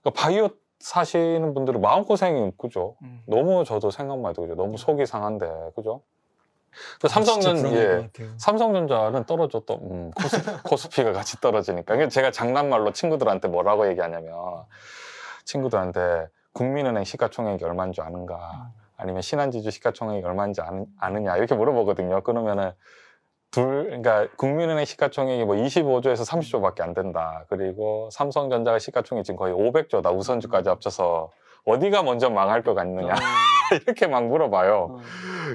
그러니까 바이오 사시는 분들은 마음고생이 그죠. 너무 저도 생각만 해도 그죠. 너무 속이 상한데 그죠. 삼성전자는 떨어졌던 코스피가 같이 떨어지니까. 그러니까 제가 장난말로 친구들한테 뭐라고 얘기하냐면 친구들한테 국민은행 시가총액이 얼마인 줄 아는가 아니면 신한지주 시가총액이 얼마인지 아느냐 이렇게 물어보거든요. 그러면은 그러니까 국민은행 시가총액이 뭐 25조에서 30조밖에 안 된다. 그리고 삼성전자가 시가총액이 지금 거의 500조다. 우선주까지 합쳐서 어디가 먼저 망할 것 같느냐 이렇게 막 물어봐요.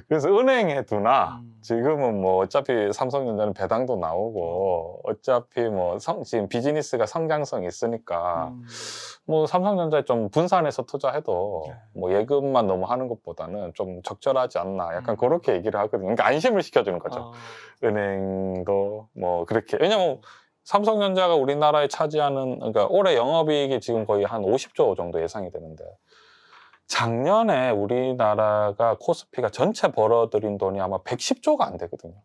그래서 은행에 두나 지금은 뭐 어차피 삼성전자는 배당도 나오고 어차피 뭐 지금 비즈니스가 성장성이 있으니까 뭐 삼성전자에 좀 분산해서 투자해도 뭐 예금만 너무 하는 것보다는 좀 적절하지 않나 약간 그렇게 얘기를 하거든요. 그러니까 안심을 시켜주는 거죠. 은행도 뭐 그렇게. 왜냐면 삼성전자가 우리나라에 차지하는 그러니까 올해 영업이익이 지금 거의 한 50조 정도 예상이 되는데 작년에 우리나라가 코스피가 전체 벌어들인 돈이 아마 110조가 안 되거든요.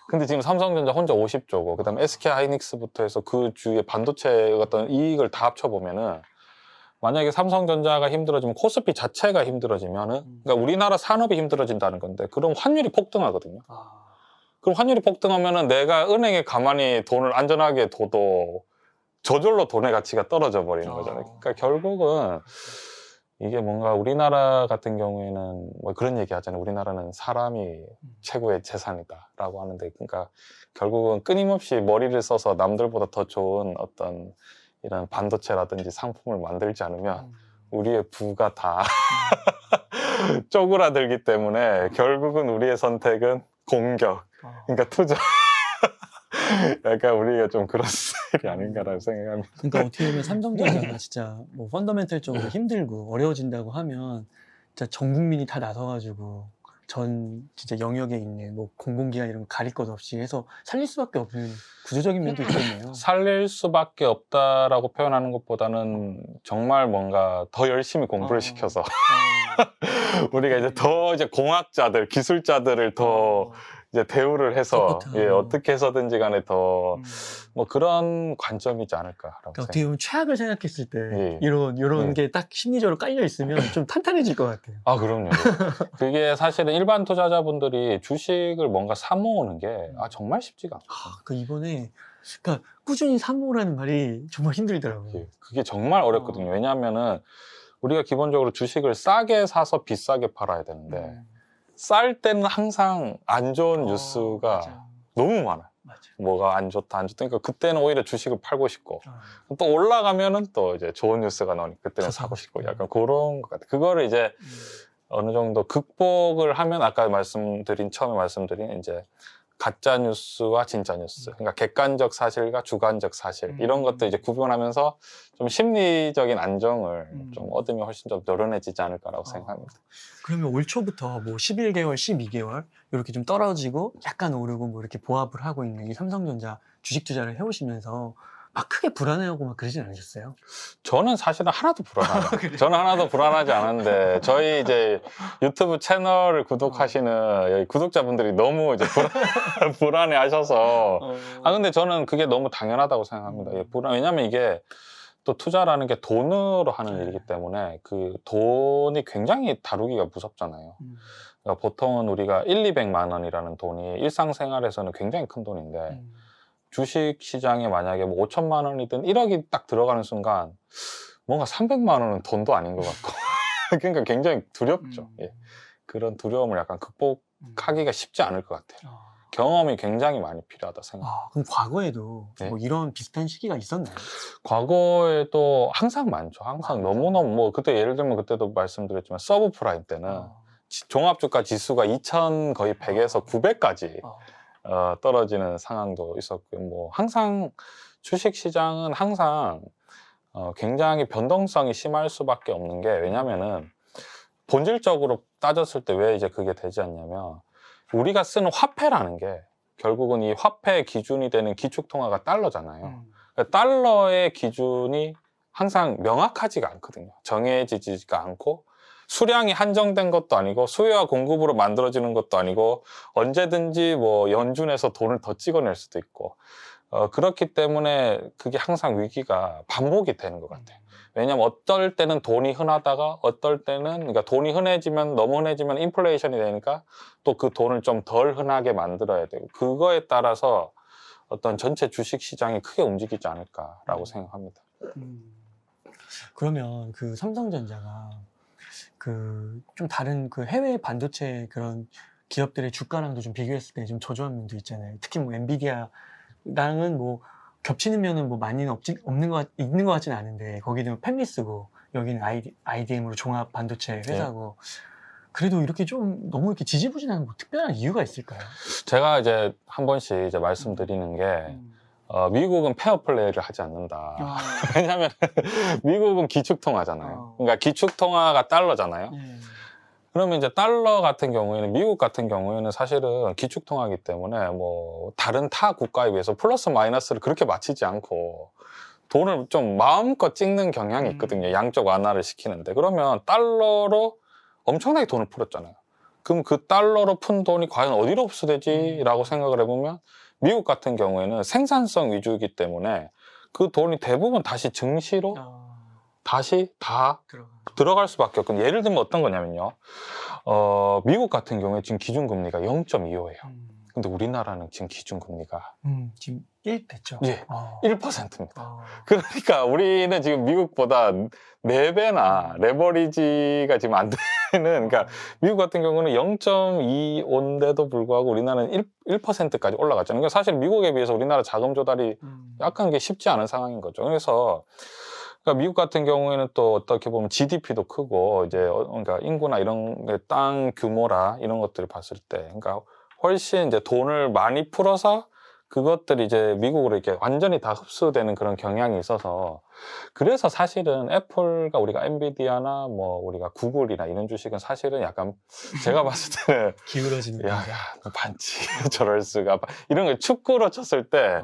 근데 지금 삼성전자 혼자 50조고 그다음에 SK하이닉스부터 해서 그 주위에 반도체 어떤 이익을 다 합쳐보면은 만약에 삼성전자가 힘들어지면 코스피 자체가 힘들어지면은 그러니까 우리나라 산업이 힘들어진다는 건데 그럼 환율이 폭등하거든요. 그럼 환율이 폭등하면은 내가 은행에 가만히 돈을 안전하게 둬도 저절로 돈의 가치가 떨어져 버리는 거잖아요. 그러니까 결국은 이게 뭔가 우리나라 같은 경우에는 뭐 그런 얘기 하잖아요. 우리나라는 사람이 최고의 재산이다라고 하는데 그러니까 결국은 끊임없이 머리를 써서 남들보다 더 좋은 어떤 이런 반도체라든지 상품을 만들지 않으면 우리의 부가 다 쪼그라들기 때문에 결국은 우리의 선택은 공격, 그러니까 투자. 약간 우리가 좀 그런 스타일이 아닌가라고 생각합니다. 그러니까 어떻게 보면 삼성전자가 진짜 뭐 펀더멘털적으로 힘들고 어려워진다고 하면 진짜 전 국민이 다 나서가지고 전 진짜 영역에 있는 뭐 공공기관 이런 거 가릴 것 없이 해서 살릴 수밖에 없는 구조적인 면도 있겠네요. 살릴 수밖에 없다라고 표현하는 것보다는 정말 뭔가 더 열심히 공부를 시켜서 우리가 이제 공학자들, 기술자들을 더 이제 대우를 해서 어떻게 해서든지 간에 더 뭐 그런 관점이지 않을까라고 그러니까 어떻게 보면 최악을 생각했을 때 예. 이런 게 딱 심리적으로 깔려 있으면 좀 탄탄해질 것 같아요. 아, 그럼요. 그게 사실은 일반 투자자분들이 주식을 뭔가 사모으는 게 정말 쉽지가 않거든요. 그 이번에 그러니까 꾸준히 사모으라는 말이 정말 힘들더라고요. 예. 그게 정말 어렵거든요. 왜냐하면은 우리가 기본적으로 주식을 싸게 사서 비싸게 팔아야 되는데 쌀 때는 항상 안 좋은 뉴스가 맞아. 너무 많아요. 맞아. 뭐가 안 좋다, 안 좋다. 그러니까 그때는 오히려 주식을 팔고 싶고 또 올라가면은 또 이제 좋은 뉴스가 나오니까 그때는 사고 싶고 약간 그런 것 같아요. 그거를 이제 어느 정도 극복을 하면 아까 처음에 말씀드린 이제 가짜 뉴스와 진짜 뉴스, 그러니까 객관적 사실과 주관적 사실 이런 것들 이제 구분하면서 좀 심리적인 안정을 좀 얻으면 훨씬 좀 노련해지지 않을까라고 생각합니다. 그러면 올 초부터 뭐 11개월, 12개월 이렇게 좀 떨어지고 약간 오르고 뭐 이렇게 보합을 하고 있는 이 삼성전자 주식 투자를 해오시면서 막 크게 불안해하고 막 그러진 않으셨어요? 저는 사실은 하나도 불안하지 저는 하나도 불안하지 않은데 저희 이제 유튜브 채널을 구독하시는 여기 구독자분들이 너무 이제 불안해 하셔서 근데 저는 그게 너무 당연하다고 생각합니다. 왜냐면 이게 또 투자라는 게 돈으로 하는 일이기 때문에 그 돈이 굉장히 다루기가 무섭잖아요. 그러니까 보통은 우리가 200만 원이라는 돈이 일상생활에서는 굉장히 큰 돈인데 주식 시장에 만약에 뭐 5천만 원이든 1억이 딱 들어가는 순간 뭔가 300만 원은 돈도 아닌 것 같고 그러니까 굉장히 두렵죠. 예. 그런 두려움을 약간 극복하기가 쉽지 않을 것 같아요. 경험이 굉장히 많이 필요하다 생각합니다. 그럼 과거에도 뭐 이런 비슷한 시기가 있었나요? 과거에도 항상 많죠. 항상 너무너무 뭐 그때 예를 들면 그때도 말씀드렸지만 서브프라임 때는 종합주가 지수가 2000 거의 100에서 900까지 떨어지는 상황도 있었고요. 뭐 항상 주식 시장은 항상 굉장히 변동성이 심할 수밖에 없는 게 왜냐면은 본질적으로 따졌을 때 왜 이제 그게 되지 않냐면 우리가 쓰는 화폐라는 게 결국은 이 화폐 기준이 되는 기축통화가 달러잖아요. 그러니까 달러의 기준이 항상 명확하지가 않거든요. 정해지지가 않고 수량이 한정된 것도 아니고 수요와 공급으로 만들어지는 것도 아니고 언제든지 뭐 연준에서 돈을 더 찍어낼 수도 있고 그렇기 때문에 그게 항상 위기가 반복이 되는 것 같아요. 왜냐면 어떨 때는 돈이 흔하다가 어떨 때는 그러니까 돈이 흔해지면 너무 흔해지면 인플레이션이 되니까 또 그 돈을 좀 덜 흔하게 만들어야 되고 그거에 따라서 어떤 전체 주식 시장이 크게 움직이지 않을까라고 생각합니다. 그러면 그 삼성전자가 그 좀 다른 그 해외 반도체 그런 기업들의 주가랑도 좀 비교했을 때 좀 저조한 면도 있잖아요. 특히 뭐 엔비디아랑은 뭐 겹치는 면은 뭐 많이는 있는 것 같지는 않은데 거기는 팹리스고 여기는 IDM으로 종합 반도체 회사고 그래도 이렇게 좀 너무 이렇게 지지부진한 뭐 특별한 이유가 있을까요? 제가 이제 한 번씩 이제 말씀드리는 게 미국은 페어플레이를 하지 않는다. 왜냐하면 미국은 기축통화잖아요. 그러니까 기축통화가 달러잖아요. 그러면 이제 달러 같은 경우에는 미국 같은 경우에는 사실은 기축통화이기 때문에 뭐 다른 타 국가에 비해서 플러스 마이너스를 그렇게 맞추지 않고 돈을 좀 마음껏 찍는 경향이 있거든요. 양쪽 완화를 시키는데 그러면 달러로 엄청나게 돈을 풀었잖아요. 그럼 그 달러로 푼 돈이 과연 어디로 흡수되지라고 생각을 해보면 미국 같은 경우에는 생산성 위주이기 때문에 그 돈이 대부분 다시 증시로 다시 다 들어갈 수밖에 없거든요. 예를 들면 어떤 거냐면요. 미국 같은 경우에 지금 기준금리가 0.25예요. 근데 우리나라는 지금 기준금리가 지금 1 됐죠? 예, 1%입니다. 그러니까 우리는 지금 미국보다 4배나 레버리지가 지금 안 되는, 그러니까 미국 같은 경우는 0.25인데도 불구하고 우리나라는 1%까지 올라갔잖아요. 그러니까 사실 미국에 비해서 우리나라 자금 조달이 약간 게 쉽지 않은 상황인 거죠. 그래서 그러니까 미국 같은 경우에는 또 어떻게 보면 GDP도 크고 이제 그러니까 인구나 이런 땅 규모라 이런 것들을 봤을 때, 그러니까 훨씬 이제 돈을 많이 풀어서 그것들이 이제 미국으로 이렇게 완전히 다 흡수되는 그런 경향이 있어서 그래서 사실은 애플과 우리가 엔비디아나 뭐 우리가 구글이나 이런 주식은 사실은 약간 제가 봤을 때는 기울어지는 야, 너 반지 저럴 수가 이런 거 축구로 쳤을 때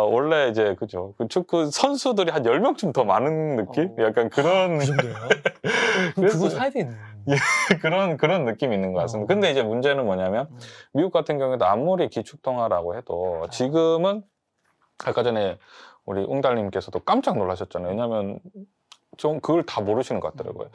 원래 이제 그죠 그 축구 선수들이 한 10명쯤 더 많은 느낌? 약간 그런 그 정도예요? 그거 사야 되는 그런 느낌이 있는 것 같습니다. 근데 이제 문제는 뭐냐면 미국 같은 경우에도 아무리 기축통화라고 해도 지금은 아까 전에 우리 웅달님께서도 깜짝 놀라셨잖아요. 왜냐면 좀 그걸 다 모르시는 것 같더라고요.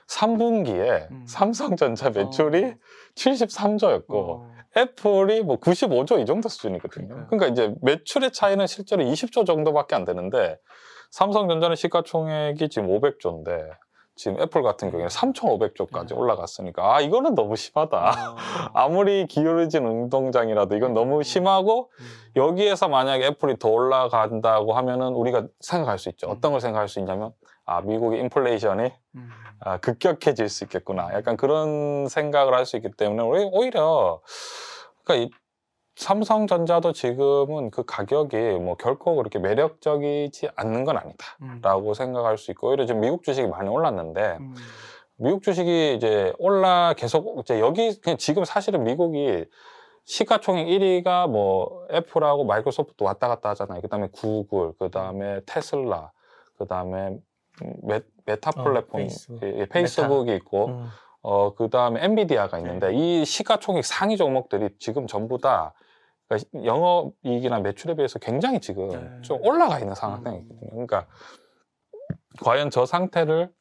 3분기에 삼성전자 매출이 73조였고 애플이 뭐 95조 이 정도 수준이거든요. 그러니까 이제 매출의 차이는 실제로 20조 정도밖에 안 되는데 삼성전자는 시가총액이 지금 500조인데 지금 애플 같은 경우에는 3,500조까지 올라갔으니까 이거는 너무 심하다. 아무리 기울어진 운동장이라도 이건 너무 심하고 여기에서 만약에 애플이 더 올라간다고 하면은 우리가 생각할 수 있죠. 어떤 걸 생각할 수 있냐면 미국의 인플레이션이 급격해질 수 있겠구나. 약간 그런 생각을 할 수 있기 때문에 오히려 그러니까 이 삼성전자도 지금은 그 가격이 뭐 결코 그렇게 매력적이지 않는 건 아니다라고 생각할 수 있고 오히려 지금 미국 주식이 많이 올랐는데 미국 주식이 이제 계속 이제 여기 그냥 지금 사실은 미국이 시가총액 1위가 뭐 애플하고 마이크로소프트 왔다 갔다 하잖아요. 그다음에 구글, 그다음에 테슬라, 그다음에 메타 플랫폼 페이스북이 있고 그다음에 엔비디아가 있는데 이 시가총액 상위 종목들이 지금 전부 다 그러니까 영업이익이나 매출에 비해서 굉장히 지금 좀 올라가 있는 상황이거든요. 그러니까 과연 저 상태를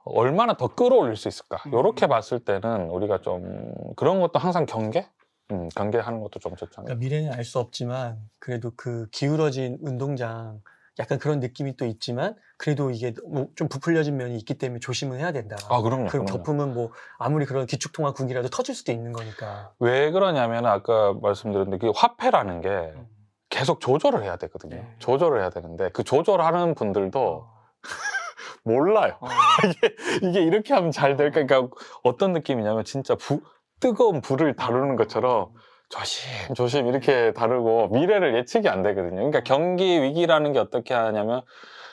얼마나 더 끌어올릴 수 있을까? 이렇게 봤을 때는 우리가 좀 그런 것도 항상 경계하는 것도 좀 좋죠. 그러니까 미래는 알 수 없지만 그래도 그 기울어진 운동장 약간 그런 느낌이 또 있지만 그래도 이게 뭐 좀 부풀려진 면이 있기 때문에 조심은 해야 된다. 그럼요. 그 덮으면 뭐 아무리 그런 기축통화국이라도 터질 수도 있는 거니까. 왜 그러냐면 아까 말씀드렸는데 그 화폐라는 게 계속 조절을 해야 되거든요. 조절을 해야 되는데 그 조절하는 분들도 몰라요. 이게 이렇게 하면 잘 될까? 그러니까 어떤 느낌이냐면 진짜 뜨거운 불을 다루는 것처럼 조심 이렇게 다르고 미래를 예측이 안 되거든요. 그러니까 경기 위기라는 게 어떻게 하냐면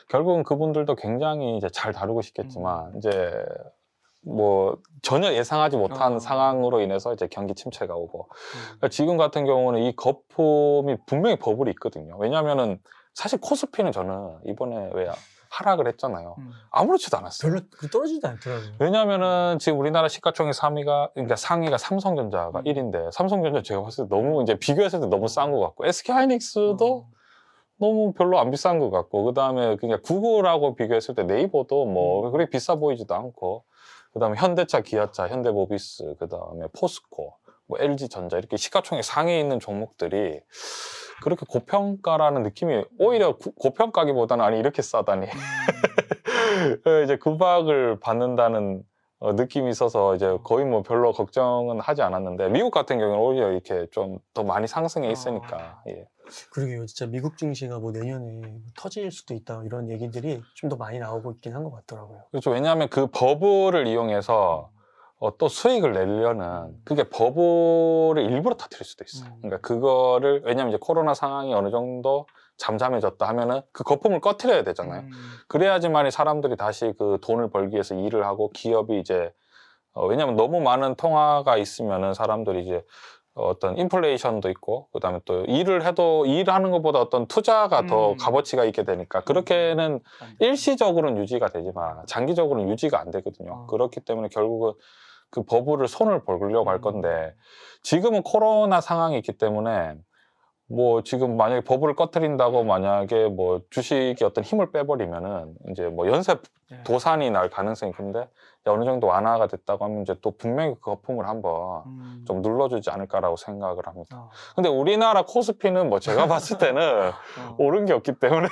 결국은 그분들도 굉장히 이제 잘 다루고 싶겠지만 이제 뭐 전혀 예상하지 못한 상황으로 인해서 이제 경기 침체가 오고 그러니까 지금 같은 경우는 이 거품이 분명히 버블이 있거든요. 왜냐면은 사실 코스피는 저는 이번에 왜 하락을 했잖아요. 아무렇지도 않았어요. 별로 떨어지지도 않더라고요. 왜냐면은 지금 우리나라 시가총액 3위가 그러니까 상위가 삼성전자가 1위인데 삼성전자 제가 봤을 때 너무 이제 비교했을 때 너무 싼 것 같고 SK하이닉스도 너무 별로 안 비싼 것 같고 그다음에 그냥 구글하고 비교했을 때 네이버도 뭐 그렇게 비싸 보이지도 않고 그다음에 현대차, 기아차, 현대모비스 그다음에 포스코, 뭐 LG전자 이렇게 시가총액 상위에 있는 종목들이 그렇게 고평가라는 느낌이 오히려 고평가기보다는 아니 이렇게 싸다니 이제 구박을 받는다는 느낌이 있어서 이제 거의 뭐 별로 걱정은 하지 않았는데 미국 같은 경우는 오히려 이렇게 좀 더 많이 상승해 있으니까 예. 그러게요. 진짜 미국 증시가 뭐 내년에 터질 수도 있다 이런 얘기들이 좀 더 많이 나오고 있긴 한 것 같더라고요. 그렇죠. 왜냐하면 그 버블을 이용해서 또 수익을 내려는 그게 버블을 일부러 터뜨릴 수도 있어요. 그러니까 그거를 왜냐하면 이제 코로나 상황이 어느 정도 잠잠해졌다 하면은 그 거품을 꺼트려야 되잖아요. 그래야지만이 사람들이 다시 그 돈을 벌기 위해서 일을 하고 기업이 이제 왜냐하면 너무 많은 통화가 있으면은 사람들이 이제 어떤 인플레이션도 있고 그다음에 또 일을 해도 일하는 것보다 어떤 투자가 더 값어치가 있게 되니까 그렇게는 일시적으로는 유지가 되지만 장기적으로는 유지가 안 되거든요. 그렇기 때문에 결국은 그 버블을 손을 벌려고 할 건데 지금은 코로나 상황이 있기 때문에 뭐 지금 만약에 버블을 꺼트린다고 만약에 뭐 주식이 어떤 힘을 빼버리면은 이제 뭐 연쇄 도산이 날 가능성이 큰데 어느 정도 완화가 됐다고 하면 이제 또 분명히 그 거품을 한번 좀 눌러주지 않을까라고 생각을 합니다. 근데 우리나라 코스피는 뭐 제가 봤을 때는 오른 게 없기 때문에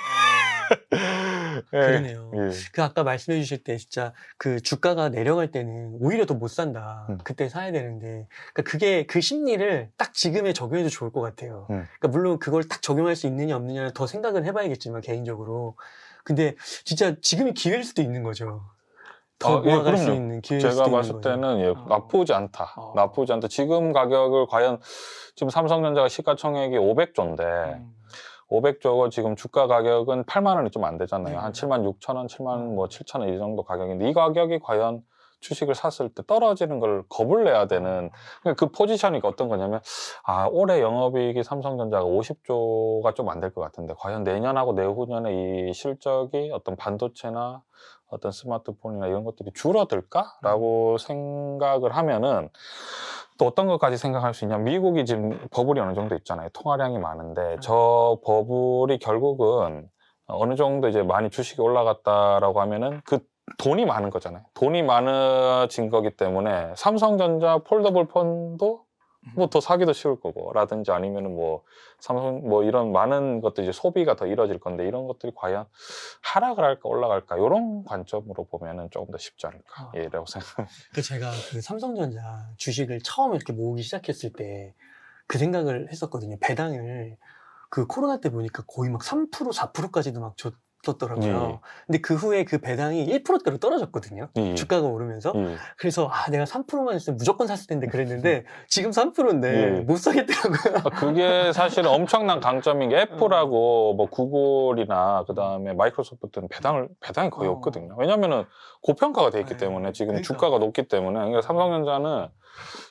그러네요. 예. 그 아까 말씀해 주실 때 진짜 그 주가가 내려갈 때는 오히려 더 못 산다. 그때 사야 되는데 그러니까 그게 그 심리를 딱 지금에 적용해도 좋을 것 같아요. 그러니까 물론 그걸 딱 적용할 수 있느냐 없느냐는 더 생각을 해봐야겠지만 개인적으로 근데 진짜 지금이 기회일 수도 있는 거죠. 더 모아갈 수 있는 기회일 수도 제가 있는 봤을 거죠. 때는 예, 나쁘지 않다. 나쁘지 않다. 지금 가격을 과연 지금 삼성전자가 시가총액이 500조인데 500조고 지금 주가 가격은 8만 원이 좀 안 되잖아요. 한 7만 6천 원, 7만 뭐 7천 원 이 정도 가격인데 이 가격이 과연 주식을 샀을 때 떨어지는 걸 겁을 내야 되는 그 포지션이 어떤 거냐면 올해 영업이익이 삼성전자가 50조가 좀 안 될 것 같은데 과연 내년하고 내후년에 이 실적이 어떤 반도체나 어떤 스마트폰이나 이런 것들이 줄어들까라고 생각을 하면은 또 어떤 것까지 생각할 수 있냐 미국이 지금 버블이 어느 정도 있잖아요. 통화량이 많은데 저 버블이 결국은 어느 정도 이제 많이 주식이 올라갔다라고 하면은 그 돈이 많은 거잖아요. 돈이 많아진 거기 때문에 삼성전자 폴더블 폰도 뭐 더 사기도 쉬울 거고 라든지 아니면은 뭐 삼성 뭐 이런 많은 것들 이제 소비가 더 이뤄질 건데 이런 것들이 과연 하락을 할까 올라갈까 이런 관점으로 보면은 조금 더 쉽지 않을까 라고 생각합니다. 그 제가 그 삼성전자 주식을 처음 이렇게 모으기 시작했을 때 그 생각을 했었거든요. 배당을 그 코로나 때 보니까 거의 막 3% 4%까지도 막 줬더라고요. 근데 그 후에 그 배당이 1%대로 떨어졌거든요. 주가가 오르면서. 그래서 내가 3%만 했으면 무조건 샀을 텐데 그랬는데 지금 3%인데 못 사겠더라고요. 그게 사실은 엄청난 강점인 게 애플하고 뭐 구글이나 그다음에 마이크로소프트는 배당이 거의 없거든요. 왜냐면은 고평가가 돼 있기 때문에 지금 주가가 높기 때문에 그러니까 삼성전자는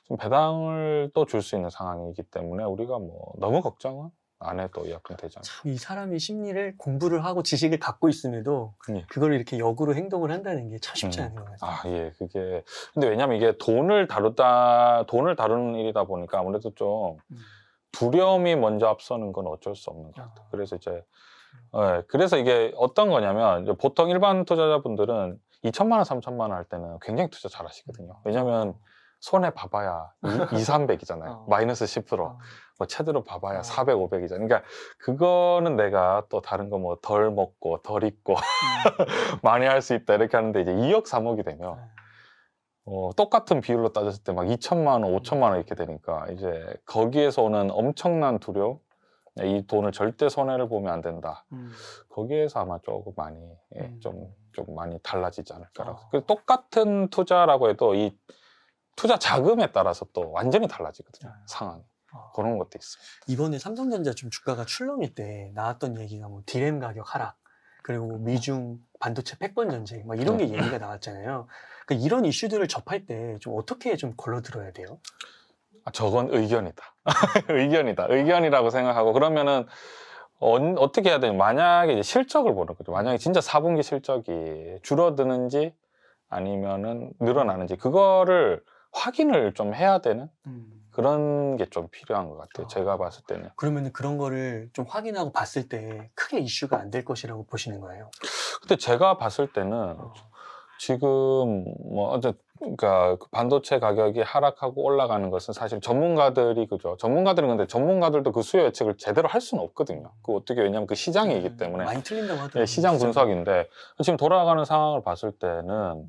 지금 배당을 또 줄 수 있는 상황이기 때문에 우리가 뭐 너무 걱정은 안 해도 약간 되지 않을까. 이 사람이 심리를 공부를 하고 지식을 갖고 있음에도 그걸 이렇게 역으로 행동을 한다는 게 참 쉽지 않은 것 같아요. 예, 그게. 근데 왜냐면 이게 돈을 다루는 일이다 보니까 아무래도 좀 두려움이 먼저 앞서는 건 어쩔 수 없는 것 같아요. 그래서 이제, 그래서 이게 어떤 거냐면 이제 보통 일반 투자자분들은 2천만 원, 3천만 원 할 때는 굉장히 투자 잘 하시거든요. 왜냐면 손해 봐봐야 300이잖아요. 마이너스 10%. 뭐 채들어 봐봐야 400, 500이잖아요. 그러니까 그거는 내가 또 다른 거 뭐 덜 먹고 덜 입고 많이 할 수 있다 이렇게 하는데 이제 2억, 3억이 되면 똑같은 비율로 따졌을 때 막 2천만 원, 5천만 원 이렇게 되니까 이제 거기에서 오는 엄청난 두려움 이 돈을 절대 손해를 보면 안 된다. 거기에서 아마 조금 많이 좀 많이 달라지지 않을까라고. 그래서 똑같은 투자라고 해도 이 투자 자금에 따라서 또 완전히 달라지거든요. 상황이. 그런 것도 있어요. 이번에 삼성전자 좀 주가가 출렁일 때 나왔던 얘기가 뭐 디램 가격 하락, 그리고 미중 반도체 패권 전쟁, 막 이런 게 얘기가 나왔잖아요. 그러니까 이런 이슈들을 접할 때 좀 어떻게 좀 걸러들어야 돼요? 저건 의견이다. 의견이다. 의견이라고 생각하고 그러면은 어떻게 해야 되냐. 만약에 이제 실적을 보는 거죠. 만약에 진짜 4분기 실적이 줄어드는지 아니면은 늘어나는지 그거를 확인을 좀 해야 되는 그런 게 좀 필요한 것 같아요. 제가 봤을 때는. 그러면 그런 거를 좀 확인하고 봤을 때 크게 이슈가 안 될 것이라고 보시는 거예요? 근데 제가 봤을 때는 지금 그러니까 반도체 가격이 하락하고 올라가는 것은 사실 전문가들이 그죠. 전문가들은 근데 전문가들도 그 수요 예측을 제대로 할 수는 없거든요. 그 어떻게 왜냐면 그 시장이기 때문에 많이 틀린다고 하더라고요. 시장 분석인데 지금 돌아가는 상황을 봤을 때는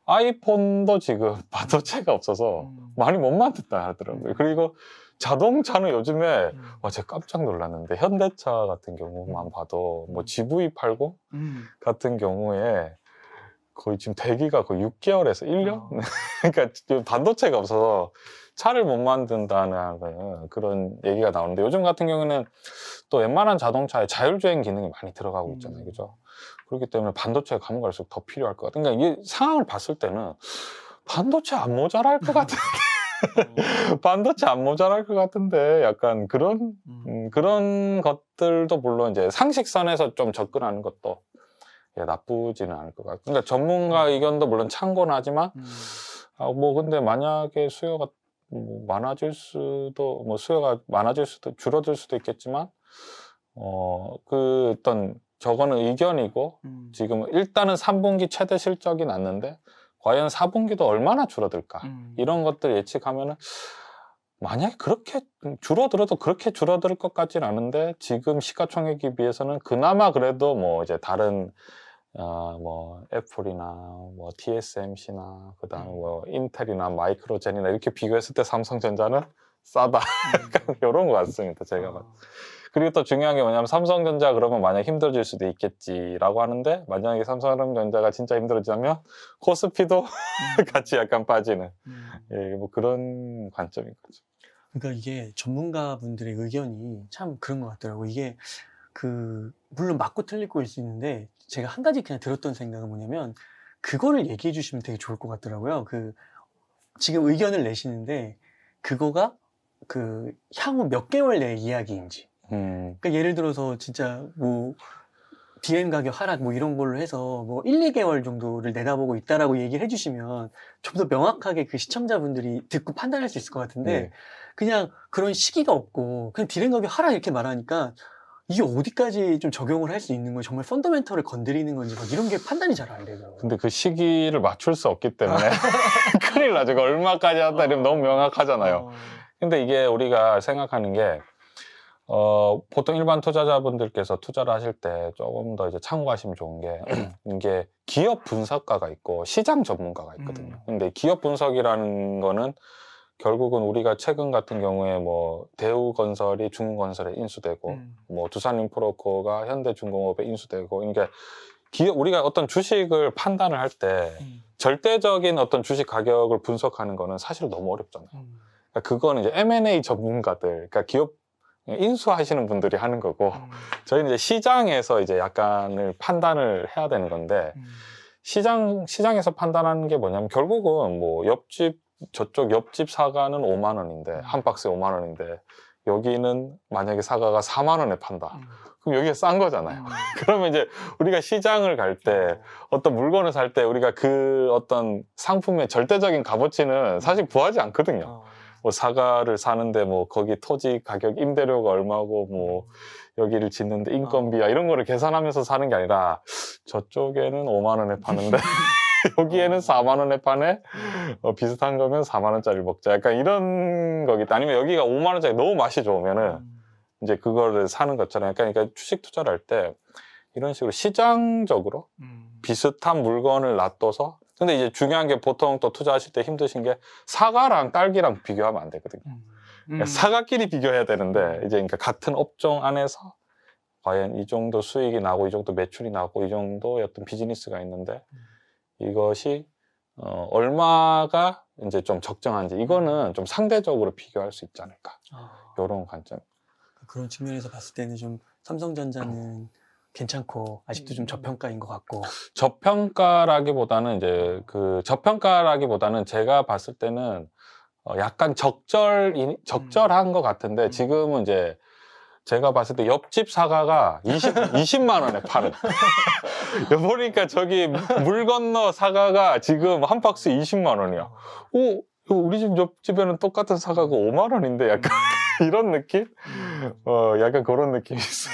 아이폰도 지금 반도체가 없어서 많이 못 만든다 하더라고요. 그리고 자동차는 요즘에 제가 깜짝 놀랐는데 현대차 같은 경우만 봐도 뭐 GV80 같은 경우에 거의 지금 대기가 거의 6개월에서 1년? 그러니까 반도체가 없어서 차를 못 만든다는 그런 얘기가 나오는데 요즘 같은 경우는 또 웬만한 자동차에 자율주행 기능이 많이 들어가고 있잖아요. 그죠? 그렇기 때문에 반도체가 가면 갈수록 더 필요할 것 같아요. 그러니까 이 상황을 봤을 때는 반도체 안 모자랄 것 같은데 반도체 안 모자랄 것 같은데 약간 그런 것들도 물론 이제 상식선에서 좀 접근하는 것도 나쁘지는 않을 것 같고 그러니까 전문가 의견도 물론 참고는 하지만 근데 만약에 수요가 많아질 수도 수요가 많아질 수도 줄어들 수도 있겠지만 그 어떤 저거는 의견이고 지금 일단은 3분기 최대 실적이 났는데 과연 4분기도 얼마나 줄어들까 이런 것들 예측하면은 만약에 그렇게 줄어들어도 그렇게 줄어들 것 같진 않은데 지금 시가총액에 비해서는 그나마 그래도 뭐 이제 다른 애플이나 뭐 TSMC나 그다음에 뭐 인텔이나 마이크로젠이나 이렇게 비교했을 때 삼성전자는 싸다 이런 것 같습니다. 제가 봤을 때. 그리고 또 중요한 게 뭐냐면 삼성전자 그러면 만약 힘들어질 수도 있겠지라고 하는데 만약에 삼성전자가 진짜 힘들어지면 코스피도 같이 약간 빠지는 뭐 그런 관점인 거죠. 그러니까 이게 전문가분들의 의견이 참 그런 것 같더라고요. 이게 물론 맞고 틀릴 거일 수 있는데 제가 한 가지 그냥 들었던 생각은 뭐냐면 그거를 얘기해 주시면 되게 좋을 것 같더라고요. 지금 의견을 내시는데 그거가 향후 몇 개월 내 이야기인지. 그러니까 예를 들어서 진짜 뭐 DM 가격 하락 뭐 이런 걸로 해서 뭐 1, 2개월 정도를 내다보고 있다라고 얘기를 해주시면 좀 더 명확하게 그 시청자분들이 듣고 판단할 수 있을 것 같은데 그냥 그런 시기가 없고 그냥 DM 가격 하락 이렇게 말하니까 이게 어디까지 좀 적용을 할 수 있는 거예요? 정말 펀더멘털을 건드리는 건지 막 이런 게 판단이 잘 안 되더라고요. 근데 그 시기를 맞출 수 없기 때문에 큰일 나죠. 얼마까지 한다 이러면 너무 명확하잖아요. 근데 이게 우리가 생각하는 게 보통 일반 투자자분들께서 투자를 하실 때 조금 더 이제 참고하시면 좋은 게 이게 기업 분석가가 있고 시장 전문가가 있거든요. 근데 기업 분석이라는 거는 결국은 우리가 최근 같은 경우에 뭐 대우건설이 중흥건설에 인수되고 뭐 두산인프로코가 현대중공업에 인수되고 그러니까 우리가 어떤 주식을 판단을 할 때 절대적인 어떤 주식 가격을 분석하는 거는 사실 너무 어렵잖아요. 그러니까 그거는 이제 M&A 전문가들, 그러니까 기업 인수하시는 분들이 하는 거고 저희는 이제 시장에서 이제 약간을 판단을 해야 되는 건데 시장에서 판단하는 게 뭐냐면 결국은 뭐 저쪽 옆집 사과는 5만 원인데 한 박스에 5만 원인데 여기는 만약에 사과가 4만 원에 판다. 그럼 여기가 싼 거잖아요. 그러면 이제 우리가 시장을 갈 때 어떤 물건을 살 때 우리가 그 어떤 상품의 절대적인 값어치는 사실 구하지 않거든요. 뭐 사과를 사는데 뭐 거기 토지 가격 임대료가 얼마고 뭐 여기를 짓는데 인건비야 이런 거를 계산하면서 사는 게 아니라 저쪽에는 5만 원에 파는데 여기에는 4만 원에 파네 비슷한 거면 4만 원짜리 먹자 약간 이런 거겠다. 아니면 여기가 5만 원짜리 너무 맛이 좋으면은 이제 그거를 사는 것처럼 그러니까 주식 투자를 할 때 이런 식으로 시장적으로 비슷한 물건을 놔둬서 근데 이제 중요한 게 보통 또 투자하실 때 힘드신 게 사과랑 딸기랑 비교하면 안 되거든요. 그러니까 사과끼리 비교해야 되는데 이제 그러니까 같은 업종 안에서 과연 이 정도 수익이 나고 이 정도 매출이 나고 이 정도의 어떤 비즈니스가 있는데 이것이 얼마가 이제 좀 적정한지 이거는 좀 상대적으로 비교할 수 있지 않을까 이런 관점. 그런 측면에서 봤을 때는 좀 삼성전자는 괜찮고 아직도 좀 저평가인 것 같고. 저평가라기보다는 제가 봤을 때는 약간 적절한 것 같은데 지금은 이제 제가 봤을 때 옆집 사과가 20만 원에 팔은. 보니까 저기 물 건너 사과가 지금 한 박스 20만 원이야. 오, 이거 우리 집 옆집에는 똑같은 사과가 5만 원인데 약간 이런 느낌? 약간 그런 느낌이 있어.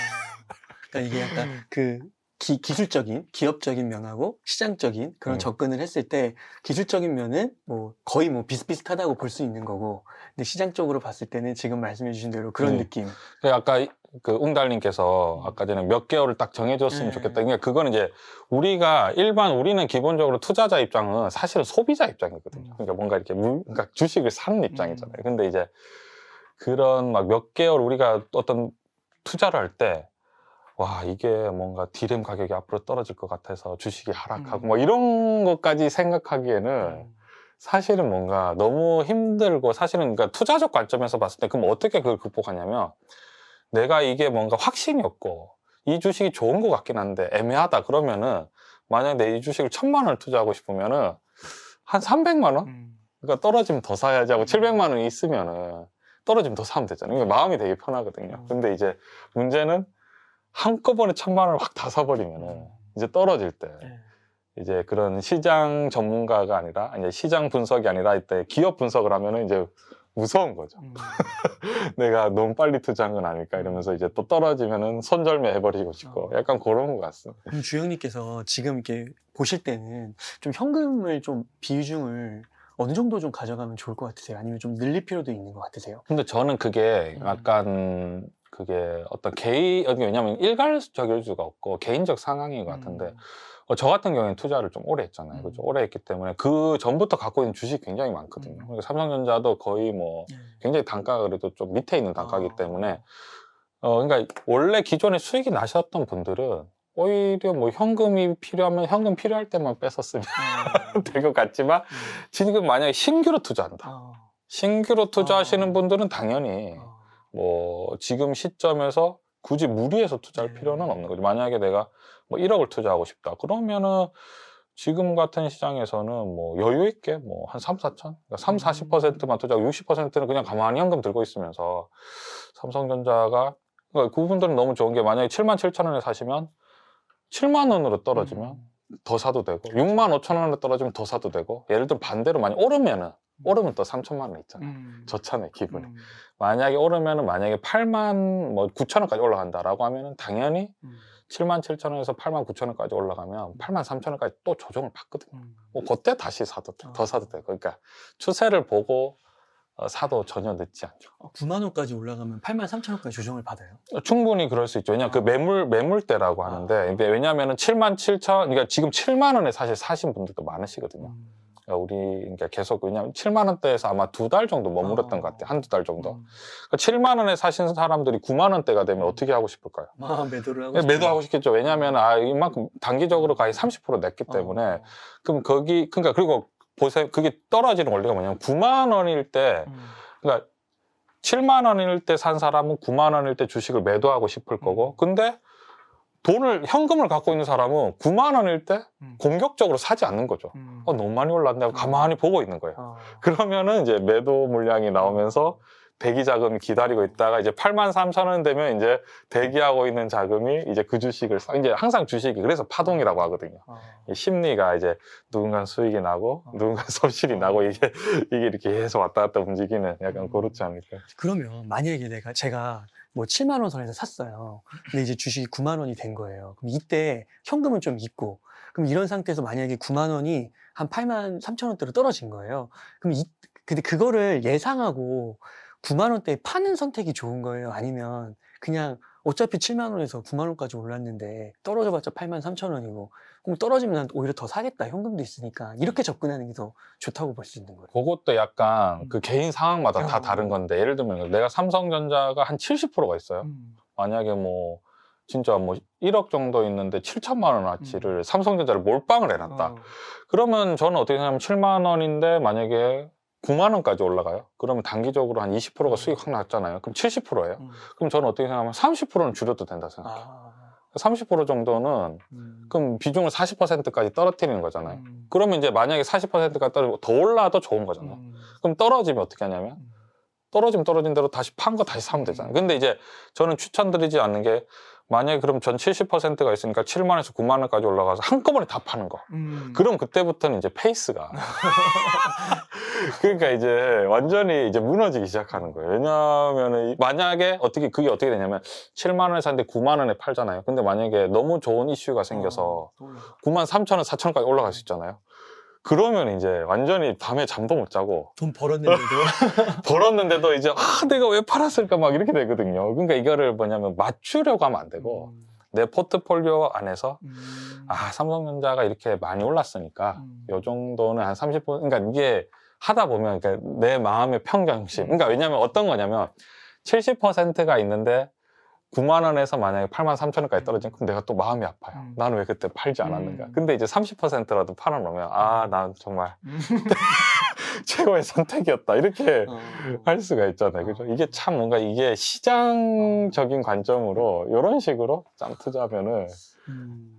그러니까 이게 약간 그 기술적인, 기업적인 면하고 시장적인 그런 접근을 했을 때 기술적인 면은 뭐 거의 뭐 비슷비슷하다고 볼 수 있는 거고, 근데 시장적으로 봤을 때는 지금 말씀해 주신 대로 그런 느낌. 아까 그 웅달님께서 아까 전에 몇 개월을 딱 정해줬으면 좋겠다. 그러니까 그거는 이제 우리는 기본적으로 투자자 입장은 사실은 소비자 입장이거든요. 그러니까 뭔가 이렇게 그러니까 주식을 사는 입장이잖아요. 근데 이제 그런 막 몇 개월 우리가 어떤 투자를 할 때 와, 이게 뭔가 디램 가격이 앞으로 떨어질 것 같아서 주식이 하락하고 뭐 이런 것까지 생각하기에는 사실은 뭔가 너무 힘들고, 사실은 그러니까 투자적 관점에서 봤을 때 그럼 어떻게 그걸 극복하냐면, 내가 이게 뭔가 확신이 없고 이 주식이 좋은 것 같긴 한데 애매하다 그러면은, 만약에 내 이 주식을 1,000만 원을 투자하고 싶으면은 한 300만 원? 그러니까 떨어지면 더 사야지 하고 700만 원이 있으면은 떨어지면 더 사면 되잖아요. 그러니까 마음이 되게 편하거든요. 근데 이제 문제는 한꺼번에 1,000만 원을 확 다 사버리면은 이제 떨어질 때 이제 그런 시장 전문가가 아니라, 이제 시장 분석이 아니라 이때 기업 분석을 하면은 이제 무서운 거죠. 내가 너무 빨리 투자한 건 아닐까 이러면서 이제 또 떨어지면은 손절매 해버리고 싶고 약간 그런 것 같습니다. 그럼 주영님께서 지금 이렇게 보실 때는 좀 현금을 좀 비중을 어느 정도 좀 가져가면 좋을 것 같으세요? 아니면 좀 늘릴 필요도 있는 것 같으세요? 근데 저는 그게 약간 그게 어떤 왜냐면 일괄적일 수가 없고 개인적 상황인 것 같은데, 저 같은 경우에는 투자를 좀 오래 했잖아요. 그죠? 오래 했기 때문에 그 전부터 갖고 있는 주식 굉장히 많거든요. 그러니까 삼성전자도 거의 뭐 굉장히 단가가 그래도 좀 밑에 있는 단가이기 때문에, 그러니까 원래 기존에 수익이 나셨던 분들은 오히려 뭐 현금이 필요하면 현금 필요할 때만 뺐었으면 될 것 같지만, 지금 만약에 신규로 투자한다. 신규로 투자하시는 분들은 당연히 뭐 지금 시점에서 굳이 무리해서 투자할 필요는 없는 거죠. 만약에 내가 뭐 1억을 투자하고 싶다 그러면은 지금 같은 시장에서는 뭐 여유 있게 뭐 한 3, 4천, 그러니까 3, 40%만 투자하고 60%는 그냥 가만히 현금 들고 있으면서, 삼성전자가 그러니까 그분들은 너무 좋은 게, 만약에 77,000원에 사시면 7만 원으로 떨어지면 더 사도 되고, 65,000원에 떨어지면 더 사도 되고, 예를 들어 반대로 만약 오르면 또 3천만 원 있잖아요. 좋잖아요, 기분이. 만약에 오르면은 만약에 8만 뭐 9천원까지 올라간다라고 하면은 당연히 77,000원에서 89,000원까지 올라가면 83,000원까지 또 조정을 받거든요. 뭐 그때 다시 사도 돼, 더 사도 되고. 그러니까 추세를 보고 사도 전혀 늦지 않죠. 9만 원까지 올라가면 83,000원까지 조정을 받아요? 충분히 그럴 수 있죠. 왜냐면 그 매물대라고 하는데, 근데 왜냐면은 77,000원, 그러니까 지금 7만 원에 사실 사신 분들도 많으시거든요. 그러니까 계속, 왜냐면 7만 원대에서 아마 2달 정도 머물렀던 것 같아요. 한두 달 정도. 그러니까 7만 원에 사신 사람들이 9만 원대가 되면 어떻게 하고 싶을까요? 매도를 하고 매도하고 싶겠죠. 왜냐하면 이만큼 단기적으로 거의 30% 냈기 때문에. 그럼 그러니까 그리고 보세요. 그게 떨어지는 원리가 뭐냐면 9만 원일 때, 그러니까 7만 원일 때 산 사람은 9만 원일 때 주식을 매도하고 싶을 거고, 근데 현금을 갖고 있는 사람은 9만 원일 때 공격적으로 사지 않는 거죠. 너무 많이 올랐네 하고 가만히 보고 있는 거예요. 그러면은 이제 매도 물량이 나오면서 대기 자금이 기다리고 있다가 이제 83,000원 되면 이제 대기하고 있는 자금이 이제 그 주식을 이제 항상 주식이 그래서 파동이라고 하거든요. 심리가 이제 누군가 수익이 나고 누군가 손실이 나고 이게 이렇게 계속 왔다 갔다 움직이는, 약간 그렇지 않을까. 그러면 만약에 제가 뭐 7만 원 선에서 샀어요. 근데 이제 주식이 9만 원이 된 거예요. 그럼 이때 현금은 좀 있고, 그럼 이런 상태에서 만약에 9만 원이 한 8만 3천 원대로 떨어진 거예요. 그럼 근데 그거를 예상하고 9만 원대에 파는 선택이 좋은 거예요? 아니면 그냥 어차피 7만 원에서 9만 원까지 올랐는데 떨어져봤자 8만 3천 원이고, 그럼 떨어지면 난 오히려 더 사겠다, 현금도 있으니까, 이렇게 접근하는 게 더 좋다고 볼 수 있는 거예요? 그것도 약간 그 개인 상황마다 다 다른 건데, 예를 들면 내가 삼성전자가 한 70%가 있어요. 만약에 뭐 진짜 뭐 1억 정도 있는데 7천만 원어치를 삼성전자를 몰빵을 해놨다. 그러면 저는 어떻게 생각하면 7만 원인데 만약에 9만 원까지 올라가요. 그러면 단기적으로 한 20%가 수익 확 났잖아요. 그럼 70%예요. 그럼 저는 어떻게 생각하면 30%는 줄여도 된다 생각해요. 아, 30% 정도는 그럼 비중을 40%까지 떨어뜨리는 거잖아요. 그러면 이제 만약에 40%까지 떨어지고 더 올라도 좋은 거잖아요. 그럼 떨어지면 어떻게 하냐면 떨어지면 떨어진 대로 다시 판 거 다시 사면 되잖아요. 근데 이제 저는 추천드리지 않는 게 만약에 그럼 전 70%가 있으니까 7만 원에서 9만 원까지 올라가서 한꺼번에 다 파는 거. 그럼 그때부터는 이제 페이스가 그러니까 이제 완전히 이제 무너지기 시작하는 거예요. 왜냐하면 만약에 그게 어떻게 되냐면 7만 원에 샀는데 9만 원에 팔잖아요. 근데 만약에 너무 좋은 이슈가 생겨서 9만 3천 원, 4천 원까지 올라갈 수 있잖아요. 그러면 이제 완전히 밤에 잠도 못 자고 돈 벌었는데도 이제 내가 왜 팔았을까 막 이렇게 되거든요. 그러니까 이거를 뭐냐면 맞추려고 하면 안 되고 내 포트폴리오 안에서 삼성전자가 이렇게 많이 올랐으니까 요 정도는 한 30%, 그러니까 이게 하다 보면 그러니까 내 마음의 평정심. 그러니까 왜냐면 어떤 거냐면 70%가 있는데 9만 원에서 만약에 8만 3천 원까지 떨어지면 그럼 내가 또 마음이 아파요. 나는 왜 그때 팔지 않았는가. 근데 이제 30%라도 팔아놓으면 난 정말 최고의 선택이었다. 이렇게 할 수가 있잖아요. 그죠? 이게 참 뭔가 이게 시장적인 관점으로 이런 식으로 짬 투자하면은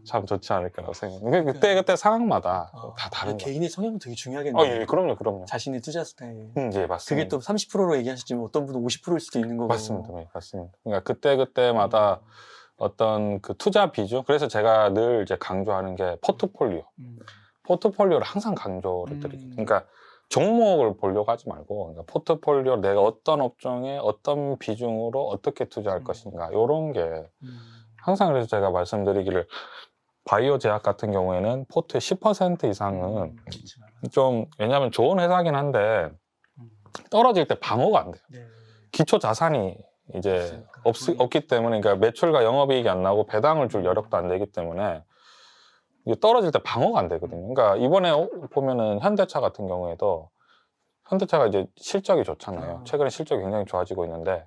참 좋지 않을까라고 생각해요. 그때 상황마다 다 다른 거. 개인의 성향도 되게 중요하겠네요. 예, 그럼요. 자신의 투자 스타일. 예, 맞습니다. 그게 또 30%로 얘기하셨지만 어떤 분은 50%일 수도 있는 거고. 맞습니다. 그러니까 그때마다 어떤 그 투자 비중, 그래서 제가 늘 이제 강조하는 게 포트폴리오. 포트폴리오를 항상 강조를 드리거든요. 그러니까 종목을 보려고 하지 말고, 그러니까 포트폴리오 내가 어떤 업종에 어떤 비중으로 어떻게 투자할 것인가, 요런 게 항상 그래서 제가 말씀드리기를 바이오 제약 같은 경우에는 포트의 10% 이상은 좀, 왜냐하면 좋은 회사긴 한데 떨어질 때 방어가 안 돼요. 네. 기초 자산이 이제 없기 때문에, 그러니까 매출과 영업이익이 안 나오고 배당을 줄 여력도 안 되기 때문에 이게 떨어질 때 방어가 안 되거든요. 그러니까 이번에 보면은 현대차 같은 경우에도 현대차가 이제 실적이 좋잖아요. 최근에 실적이 굉장히 좋아지고 있는데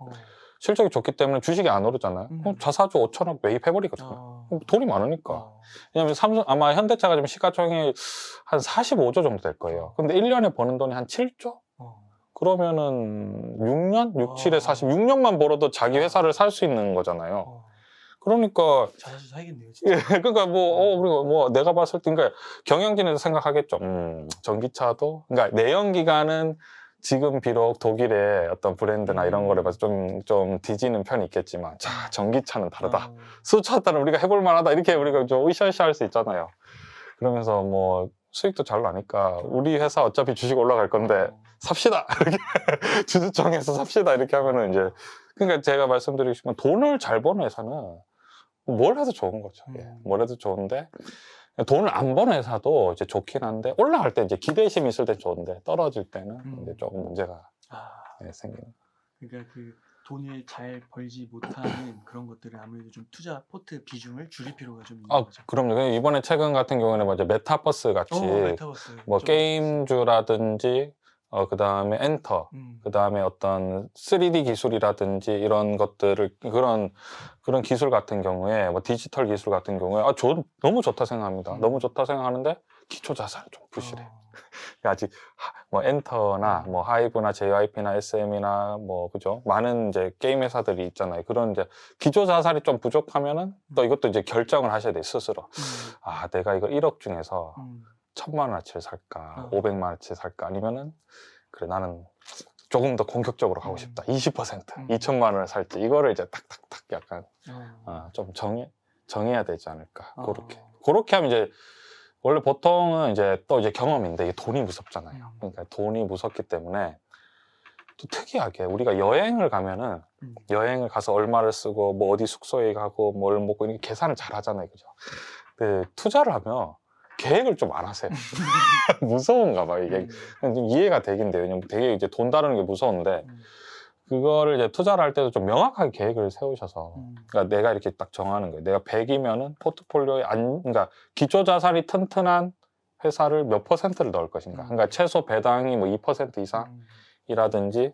실적이 좋기 때문에 주식이 안 오르잖아요. 그럼 자사주 5천억 매입해버리거든요. 돈이 많으니까. 왜냐면 아마 현대차가 지금 시가총액이 한 45조 정도 될 거예요. 근데 1년에 버는 돈이 한 7조? 그러면은 6년? 6, 7에 46년만 벌어도 자기 회사를 살 수 있는 거잖아요. 그러니까 자사주 사야겠네요, 진짜. 그러니까 우리가 내가 봤을 때, 그러니까 경영진에서 생각하겠죠. 전기차도, 그러니까 내연기관은 지금 비록 독일의 어떤 브랜드나 이런 거를 봐서 좀 뒤지는 편이 있겠지만, 자, 전기차는 다르다. 수차단은 우리가 해볼 만하다. 이렇게 우리가 좀 으쌰으쌰 할 수 있잖아요. 그러면서 수익도 잘 나니까 우리 회사 어차피 주식 올라갈 건데 삽시다. 이렇게 주주총회에서 삽시다. 이렇게 하면은 이제, 그러니까 제가 말씀드리고 싶은 건 돈을 잘 버는 회사는 뭘 해도 좋은 거죠. 뭘 해도 좋은데 돈을 안 버는 회사도 이제 좋긴 한데 올라갈 때 이제 기대심이 있을 때 좋은데 떨어질 때는 이제 조금 문제가 생기는. 그러니까 그 돈을 잘 벌지 못하는 그런 것들은 아무래도 좀 투자 포트 비중을 줄일 필요가 좀 있는 거죠. 그럼요. 이번에 최근 같은 경우에는 이제 메타버스 같이 메타버스. 게임주라든지 그 다음에 엔터, 그 다음에 어떤 3D 기술이라든지 이런 것들을, 그런 기술 같은 경우에, 디지털 기술 같은 경우에, 너무 좋다 생각합니다. 너무 좋다 생각하는데, 기초 자산이 좀 부실해. 아직, 엔터나, 하이브나 JYP나 SM이나, 그죠? 많은 이제 게임 회사들이 있잖아요. 그런 이제, 기초 자산이 좀 부족하면은, 또 이것도 이제 결정을 하셔야 돼, 스스로. 내가 이거 1억 중에서, 1,000만 원어치를 살까, 500만 원어치를 살까, 아니면은 그래 나는 조금 더 공격적으로 가고 싶다. 20%, 2,000만 원을 살지. 이거를 이제 탁탁탁 약간 좀 정해야 되지 않을까. 그렇게 하면 이제 원래 보통은 이제 또 이제 경험인데 이게 돈이 무섭잖아요. 그러니까 돈이 무섭기 때문에 또 특이하게 우리가 여행을 가면은 여행을 가서 얼마를 쓰고 어디 숙소에 가고 뭘 먹고 이렇게 계산을 잘 하잖아요, 그죠? 근데 투자를 하면 계획을 좀 안 하세요. 무서운가 봐, 이게. 좀 이해가 되긴 돼요. 왜냐면 되게 이제 돈 다루는 게 무서운데, 그거를 이제 투자를 할 때도 좀 명확하게 계획을 세우셔서, 그러니까 내가 이렇게 딱 정하는 거예요. 내가 100이면은 포트폴리오에 그러니까 기초 자산이 튼튼한 회사를 몇 %를 넣을 것인가. 그러니까 최소 배당이 2% 이상이라든지,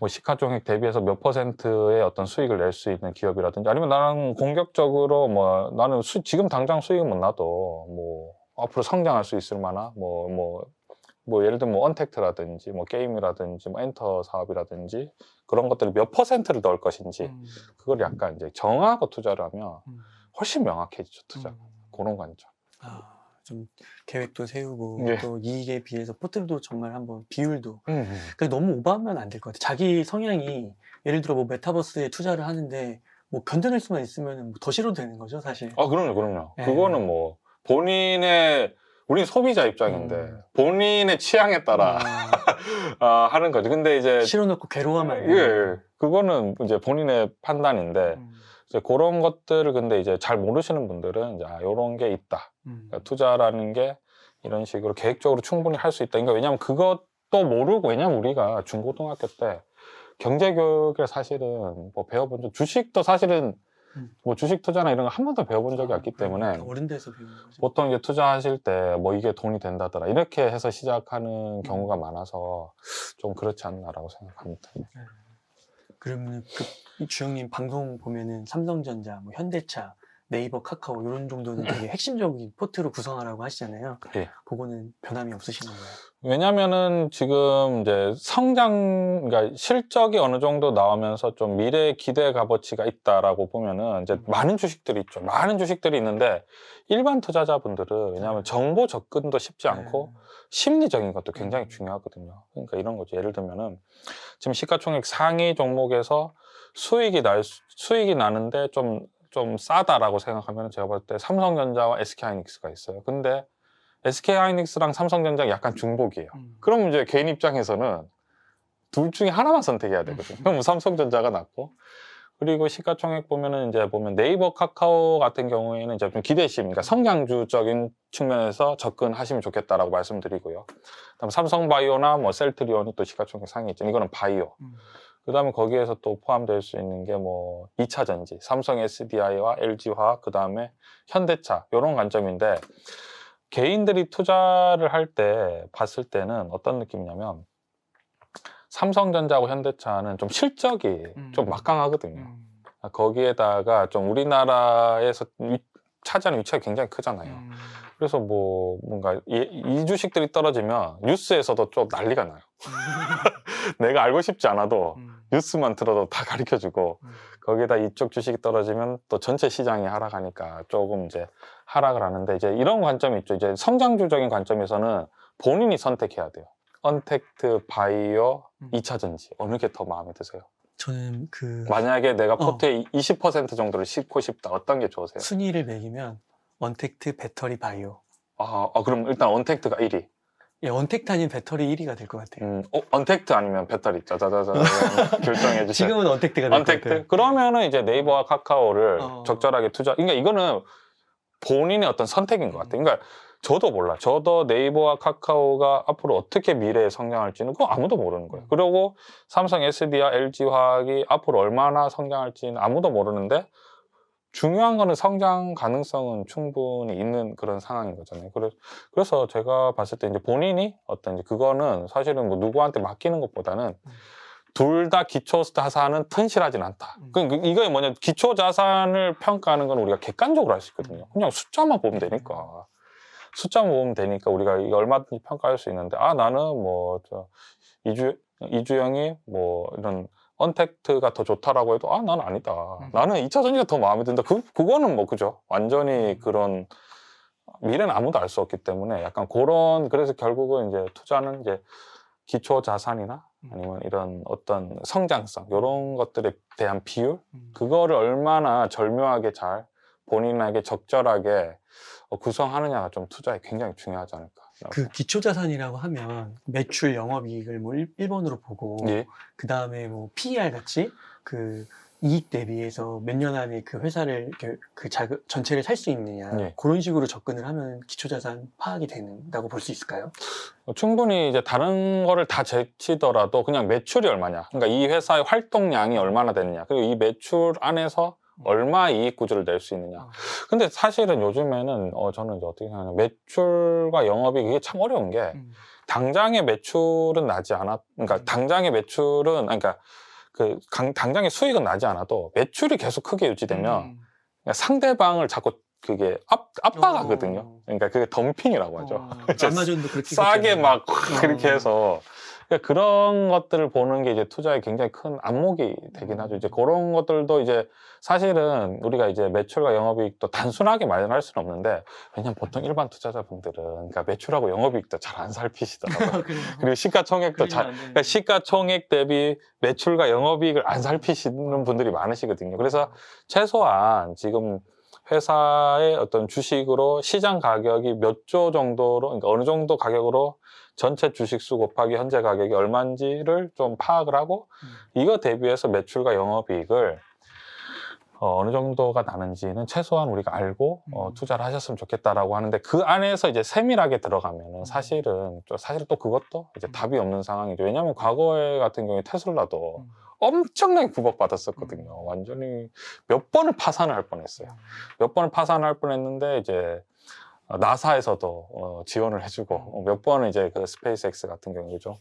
시가총액 대비해서 몇 %의 어떤 수익을 낼 수 있는 기업이라든지, 아니면 나는 공격적으로 나는 지금 당장 수익은 못 나도 앞으로 성장할 수 있을 만한 뭐 예를 들면 뭐 언택트라든지 뭐 게임이라든지 뭐 엔터 사업이라든지 그런 것들을 몇 %를 넣을 것인지 그걸 약간 이제 정하고 투자를 하면 훨씬 명확해지죠, 투자가. 그런 관점. 좀 계획도 세우고 예. 또 이익에 비해서 포트도 정말 한번 비율도 그러니까 너무 오버하면 안 될 것 같아요. 자기 성향이 예를 들어 뭐 메타버스에 투자를 하는데 뭐 견뎌낼 수만 있으면 더 싫어도 되는 거죠, 사실. 그럼요. 예. 그거는 뭐 본인의 우린 소비자 입장인데 본인의 취향에 따라 하는 거죠. 근데 이제 싫어놓고 괴로워하면 안 예, 돼요. 그거는 이제 본인의 판단인데 이제 그런 것들을 근데 이제 잘 모르시는 분들은 이제 요런 게 있다. 그러니까 투자라는 게 이런 식으로 계획적으로 충분히 할 수 있다. 그러니까 왜냐면 그것도 모르고 왜냐면 우리가 중고등학교 때 경제 교육을 사실은 뭐 배워본 적 주식도 사실은 뭐 주식 투자나 이런 거 한 번도 배워본 적이 없기 때문에 어른 돼서 배우는 거죠. 보통 이제 투자하실 때 뭐 이게 돈이 된다더라 이렇게 해서 시작하는 경우가 많아서 좀 그렇지 않나라고 생각합니다. 그러면 그 주영님 방송 보면은 삼성전자, 뭐 현대차, 네이버, 카카오 이런 정도는 되게 핵심적인 포트로 구성하라고 하시잖아요. 예. 그거는 변함이 없으신 건가요? 왜냐면은 지금 이제 그러니까 실적이 어느 정도 나오면서 좀 미래 기대 값어치가 있다라고 보면은 이제 많은 주식들이 있죠. 많은 주식들이 있는데 일반 투자자분들은 왜냐하면 정보 접근도 쉽지 않고 심리적인 것도 굉장히 중요하거든요. 그러니까 이런 거죠. 예를 들면은 지금 시가총액 상위 종목에서 수익이 나는데 좀 싸다라고 생각하면 제가 볼 때 삼성전자와 SK하이닉스가 있어요. 근데 SK하이닉스랑 삼성전자가 약간 중복이에요. 그럼 이제 개인 입장에서는 둘 중에 하나만 선택해야 되거든요. 그럼 삼성전자가 낫고. 그리고 시가총액 보면은 이제 네이버, 카카오 같은 경우에는 이제 좀 기대심, 그러니까 성장주적인 측면에서 접근하시면 좋겠다라고 말씀드리고요. 그다음 삼성바이오나 뭐 셀트리온이 또 시가총액 상위 있죠. 이거는 바이오. 그다음에 거기에서 또 포함될 수 있는 게 뭐 2차 전지, 삼성 SDI와 LG화학, 그다음에 현대차 이런 관점인데 개인들이 투자를 할 때 봤을 때는 어떤 느낌이냐면 삼성전자하고 현대차는 좀 실적이 좀 막강하거든요. 거기에다가 좀 우리나라에서 차지하는 위치가 굉장히 크잖아요. 그래서 뭐 뭔가 이 주식들이 떨어지면 뉴스에서도 좀 난리가 나요. 내가 알고 싶지 않아도 뉴스만 들어도 다 가르쳐주고 거기에다 이쪽 주식이 떨어지면 또 전체 시장이 하락하니까 조금 이제 하락을 하는데 이제 이런 관점이 있죠. 이제 성장주적인 관점에서는 본인이 선택해야 돼요. 언택트, 바이오, 2차 전지 어느 게 더 마음에 드세요? 저는 만약에 내가 포트에 20% 정도를 싣고 싶다. 어떤 게 좋으세요? 순위를 매기면 언택트, 배터리, 바이오. 그럼 일단 언택트가 1위. 예, 언택트 아닌 배터리 1위가 될 것 같아요. 언택트 아니면 배터리 짜자자자 결정해 주세요. 지금은 언택트가 될 것 같아요. 언택트? 그러면은 이제 네이버와 카카오를 적절하게 그러니까 이거는 본인의 어떤 선택인 것 같아요. 그러니까 저도 몰라. 저도 네이버와 카카오가 앞으로 어떻게 미래에 성장할지는 그거 아무도 모르는 거예요. 그리고 삼성 SD와 LG화학이 앞으로 얼마나 성장할지는 아무도 모르는데 중요한 거는 성장 가능성은 충분히 있는 그런 상황인 거잖아요. 그래서 제가 봤을 때 이제 본인이 그거는 사실은 뭐 누구한테 맡기는 것보다는 둘 다 기초 자산은 튼실하진 않다. 이거 뭐냐, 기초 자산을 평가하는 건 우리가 객관적으로 할 수 있거든요. 그냥 숫자만 보면 되니까. 숫자만 보면 되니까 우리가 이거 얼마든지 평가할 수 있는데, 나는 뭐, 이주영이 뭐 이런 언택트가 더 좋다라고 해도, 나는 아니다. 나는 2차 전지가 더 마음에 든다. 그거는 뭐, 그죠. 완전히 그런, 미래는 아무도 알 수 없기 때문에 약간 그래서 결국은 이제 투자는 이제 기초 자산이나 아니면 이런 어떤 성장성, 이런 것들에 대한 비율, 그거를 얼마나 절묘하게 잘 본인에게 적절하게 구성하느냐가 좀 투자에 굉장히 중요하지 않을까. 그 기초자산이라고 하면 매출, 영업이익을 뭐 1번으로 보고 예. 그 다음에 뭐 PER 같이 그 이익 대비해서 몇 년 안에 그 회사를 전체를 살 수 있느냐 예. 그런 식으로 접근을 하면 기초자산 파악이 된다고 볼 수 있을까요? 충분히 이제 다른 거를 다 제치더라도 그냥 매출이 얼마냐, 그러니까 이 회사의 활동량이 얼마나 되느냐, 그리고 이 매출 안에서 얼마 이익 구조를 낼 수 있느냐. 근데 사실은 요즘에는 저는 이제 어떻게 생각하냐면 매출과 영업이 그게 참 어려운 게 당장의 매출은 나지 않아. 그러니까 당장의 매출은 당장의 수익은 나지 않아도 매출이 계속 크게 유지되면 상대방을 자꾸 그게 압박하거든요. 그러니까 그게 덤핑이라고 하죠. 아마존도 그렇게 싸게 했잖아요. 막 그렇게 해서 그러니까 그런 것들을 보는 게 이제 투자에 굉장히 큰 안목이 되긴 하죠. 이제 그런 것들도 이제 사실은 우리가 이제 매출과 영업이익도 단순하게 말할 수는 없는데 왜냐면 보통 일반 투자자분들은 그러니까 매출하고 영업이익도 잘 안 살피시더라고요. 그리고 시가총액도 그러니까 시가총액 대비 매출과 영업이익을 안 살피시는 분들이 많으시거든요. 그래서 최소한 지금 회사의 어떤 주식으로 시장 가격이 몇 조 정도로, 그러니까 어느 정도 가격으로 전체 주식수 곱하기 현재 가격이 얼마인지를 좀 파악을 하고 이거 대비해서 매출과 영업이익을 어느 정도가 나는지는 최소한 우리가 알고 투자를 하셨으면 좋겠다라고 하는데 그 안에서 이제 세밀하게 들어가면은 사실 또 그것도 이제 답이 없는 상황이죠. 왜냐하면 과거에 같은 경우에 테슬라도 엄청나게 구박받았었거든요. 완전히 몇 번을 파산을 할 뻔했어요. 몇 번을 파산을 할 뻔했는데 이제 나사에서도 지원을 해주고 몇 번은 이제 그 스페이스X 같은 경우죠.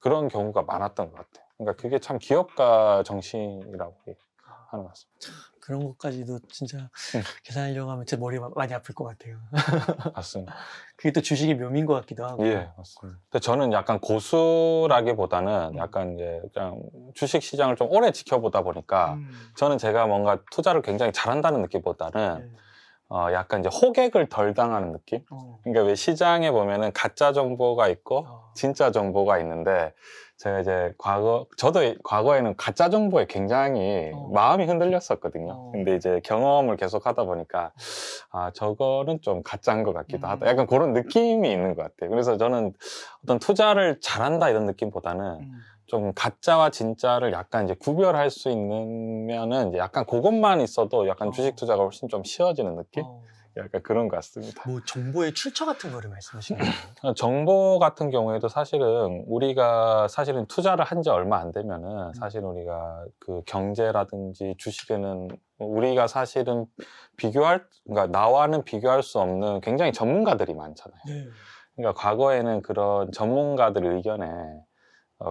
그런 경우가 많았던 것 같아요. 그러니까 그게 참 기업가 정신이라고 하는 것 같습니다. 그런 것까지도 진짜 계산하려고 하면 제 머리가 많이 아플 것 같아요. 맞습니다. 그게 또 주식의 묘미인 것 같기도 하고. 예, 맞습니다. 근데 저는 약간 고수라기보다는 약간 이제 그냥 주식 시장을 좀 오래 지켜보다 보니까 저는 제가 뭔가 투자를 굉장히 잘한다는 느낌보다는 약간 이제 호객을 덜 당하는 느낌? 그러니까 왜 시장에 보면은 가짜 정보가 있고 진짜 정보가 있는데 제가 이제 저도 과거에는 가짜 정보에 굉장히 마음이 흔들렸었거든요. 근데 이제 경험을 계속 하다 보니까 저거는 좀 가짜인 것 같기도 하다. 약간 그런 느낌이 있는 것 같아요. 그래서 저는 어떤 투자를 잘한다 이런 느낌보다는 좀 가짜와 진짜를 약간 이제 구별할 수 있으면은 이제 약간 그것만 있어도 약간 주식 투자가 훨씬 좀 쉬워지는 느낌? 약간 그런 것 같습니다. 뭐 정보의 출처 같은 거를 말씀하시는 거예요? 정보 같은 경우에도 사실은 우리가 사실은 투자를 한 지 얼마 안 되면은 사실 우리가 그 경제라든지 주식에는 우리가 사실은 그러니까 나와는 비교할 수 없는 굉장히 전문가들이 많잖아요. 그러니까 과거에는 그런 전문가들 의견에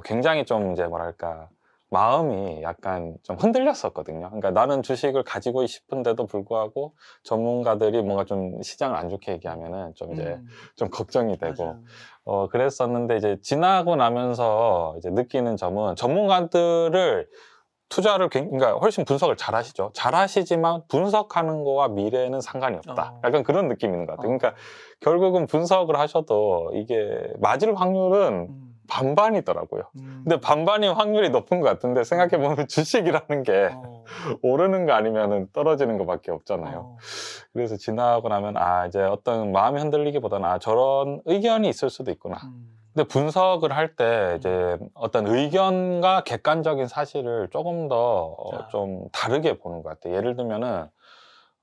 굉장히 좀 이제 뭐랄까 마음이 약간 좀 흔들렸었거든요. 그러니까 나는 주식을 가지고 싶은데도 불구하고 전문가들이 뭔가 좀 시장을 안 좋게 얘기하면은 좀 이제 좀 걱정이 되고 그랬었는데 이제 지나고 나면서 이제 느끼는 점은 전문가들을 투자를 그러니까 훨씬 분석을 잘 하시죠. 잘 하시지만 분석하는 거와 미래는 상관이 없다. 약간 그런 느낌이 있는 것 같아요. 그러니까 결국은 분석을 하셔도 이게 맞을 확률은 반반이더라고요. 근데 반반이 확률이 높은 것 같은데 생각해보면 주식이라는 게 오르는 거 아니면 떨어지는 것밖에 없잖아요. 그래서 지나고 나면 이제 어떤 마음이 흔들리기보다는 저런 의견이 있을 수도 있구나. 근데 분석을 할 때 이제 어떤 의견과 객관적인 사실을 조금 더 좀 다르게 보는 것 같아요. 예를 들면은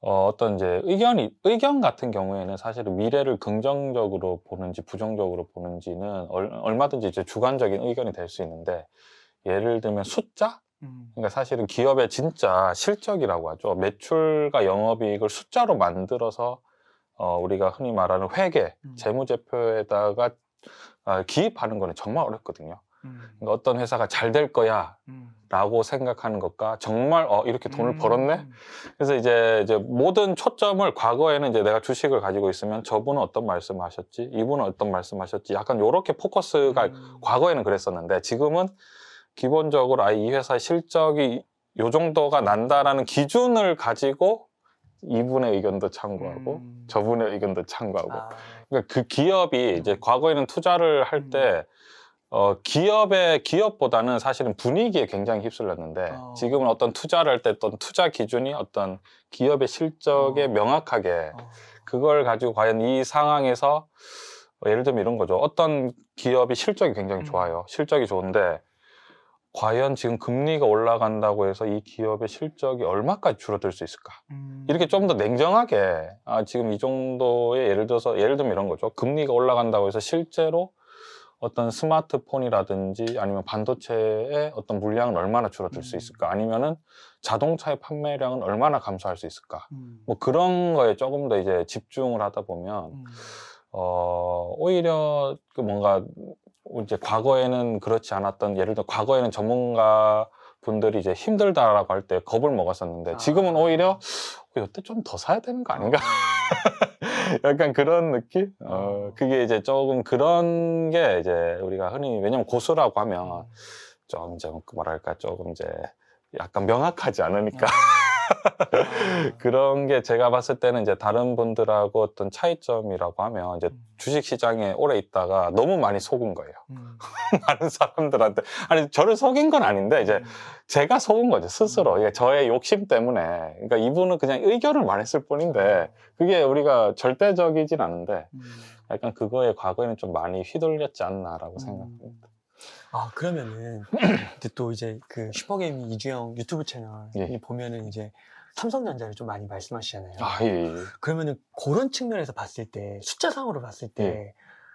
어떤 이제 의견 같은 경우에는 사실은 미래를 긍정적으로 보는지 부정적으로 보는지는 얼마든지 이제 주관적인 의견이 될 수 있는데 예를 들면 숫자? 그러니까 사실은 기업의 진짜 실적이라고 하죠. 매출과 영업이익을 숫자로 만들어서 우리가 흔히 말하는 회계, 재무제표에다가 기입하는 거는 정말 어렵거든요. 그러니까 어떤 회사가 잘 될 거야 라고 생각하는 것과 정말 이렇게 돈을 벌었네? 그래서 이제 모든 초점을 과거에는 이제 내가 주식을 가지고 있으면 저분은 어떤 말씀 하셨지? 이분은 어떤 말씀 하셨지? 약간 요렇게 포커스가 과거에는 그랬었는데 지금은 기본적으로 이 회사의 실적이 요 정도가 난다라는 기준을 가지고 이분의 의견도 참고하고 저분의 의견도 참고하고 그러니까 그 기업이 이제 과거에는 투자를 할 때 기업보다는 사실은 분위기에 굉장히 휩쓸렸는데 지금은 어떤 투자를 할 때 어떤 투자 기준이 어떤 기업의 실적에 명확하게 그걸 가지고 과연 이 상황에서 예를 들면 이런 거죠. 어떤 기업이 실적이 굉장히 좋아요. 실적이 좋은데 과연 지금 금리가 올라간다고 해서 이 기업의 실적이 얼마까지 줄어들 수 있을까? 이렇게 좀 더 냉정하게 지금 이 정도의 예를 들면 이런 거죠. 금리가 올라간다고 해서 실제로 어떤 스마트폰이라든지 아니면 반도체의 어떤 물량은 얼마나 줄어들 수 있을까? 아니면은 자동차의 판매량은 얼마나 감소할 수 있을까? 뭐 그런 거에 조금 더 이제 집중을 하다 보면 오히려 그 뭔가 이제 과거에는 그렇지 않았던 예를 들어 과거에는 전문가 분들이 이제 힘들다라고 할 때 겁을 먹었었는데 지금은 오히려 이때 좀 더 사야 되는 거 아닌가? 약간 그런 느낌? 그게 이제 조금 그런 게 이제 우리가 흔히, 왜냐면 고수라고 하면 좀 이제 뭐랄까, 조금 이제 약간 명확하지 않으니까. 그런 게 제가 봤을 때는 이제 다른 분들하고 어떤 차이점이라고 하면 이제 주식 시장에 오래 있다가 너무 많이 속은 거예요. 많은 사람들한테. 아니, 저를 속인 건 아닌데 이제 제가 속은 거죠, 스스로. 이게 저의 욕심 때문에. 그러니까 이분은 그냥 의견을 말했을 뿐인데 그게 우리가 절대적이진 않은데 약간 그거에 과거에는 좀 많이 휘둘렸지 않나라고 생각합니다. 아, 그러면은 이제 또 이제 그 슈퍼게임 이주영 유튜브 채널 예. 보면은 이제 삼성전자를 좀 많이 말씀하시잖아요. 아, 예. 그러면은 그런 측면에서 봤을 때, 숫자상으로 봤을 때, 예.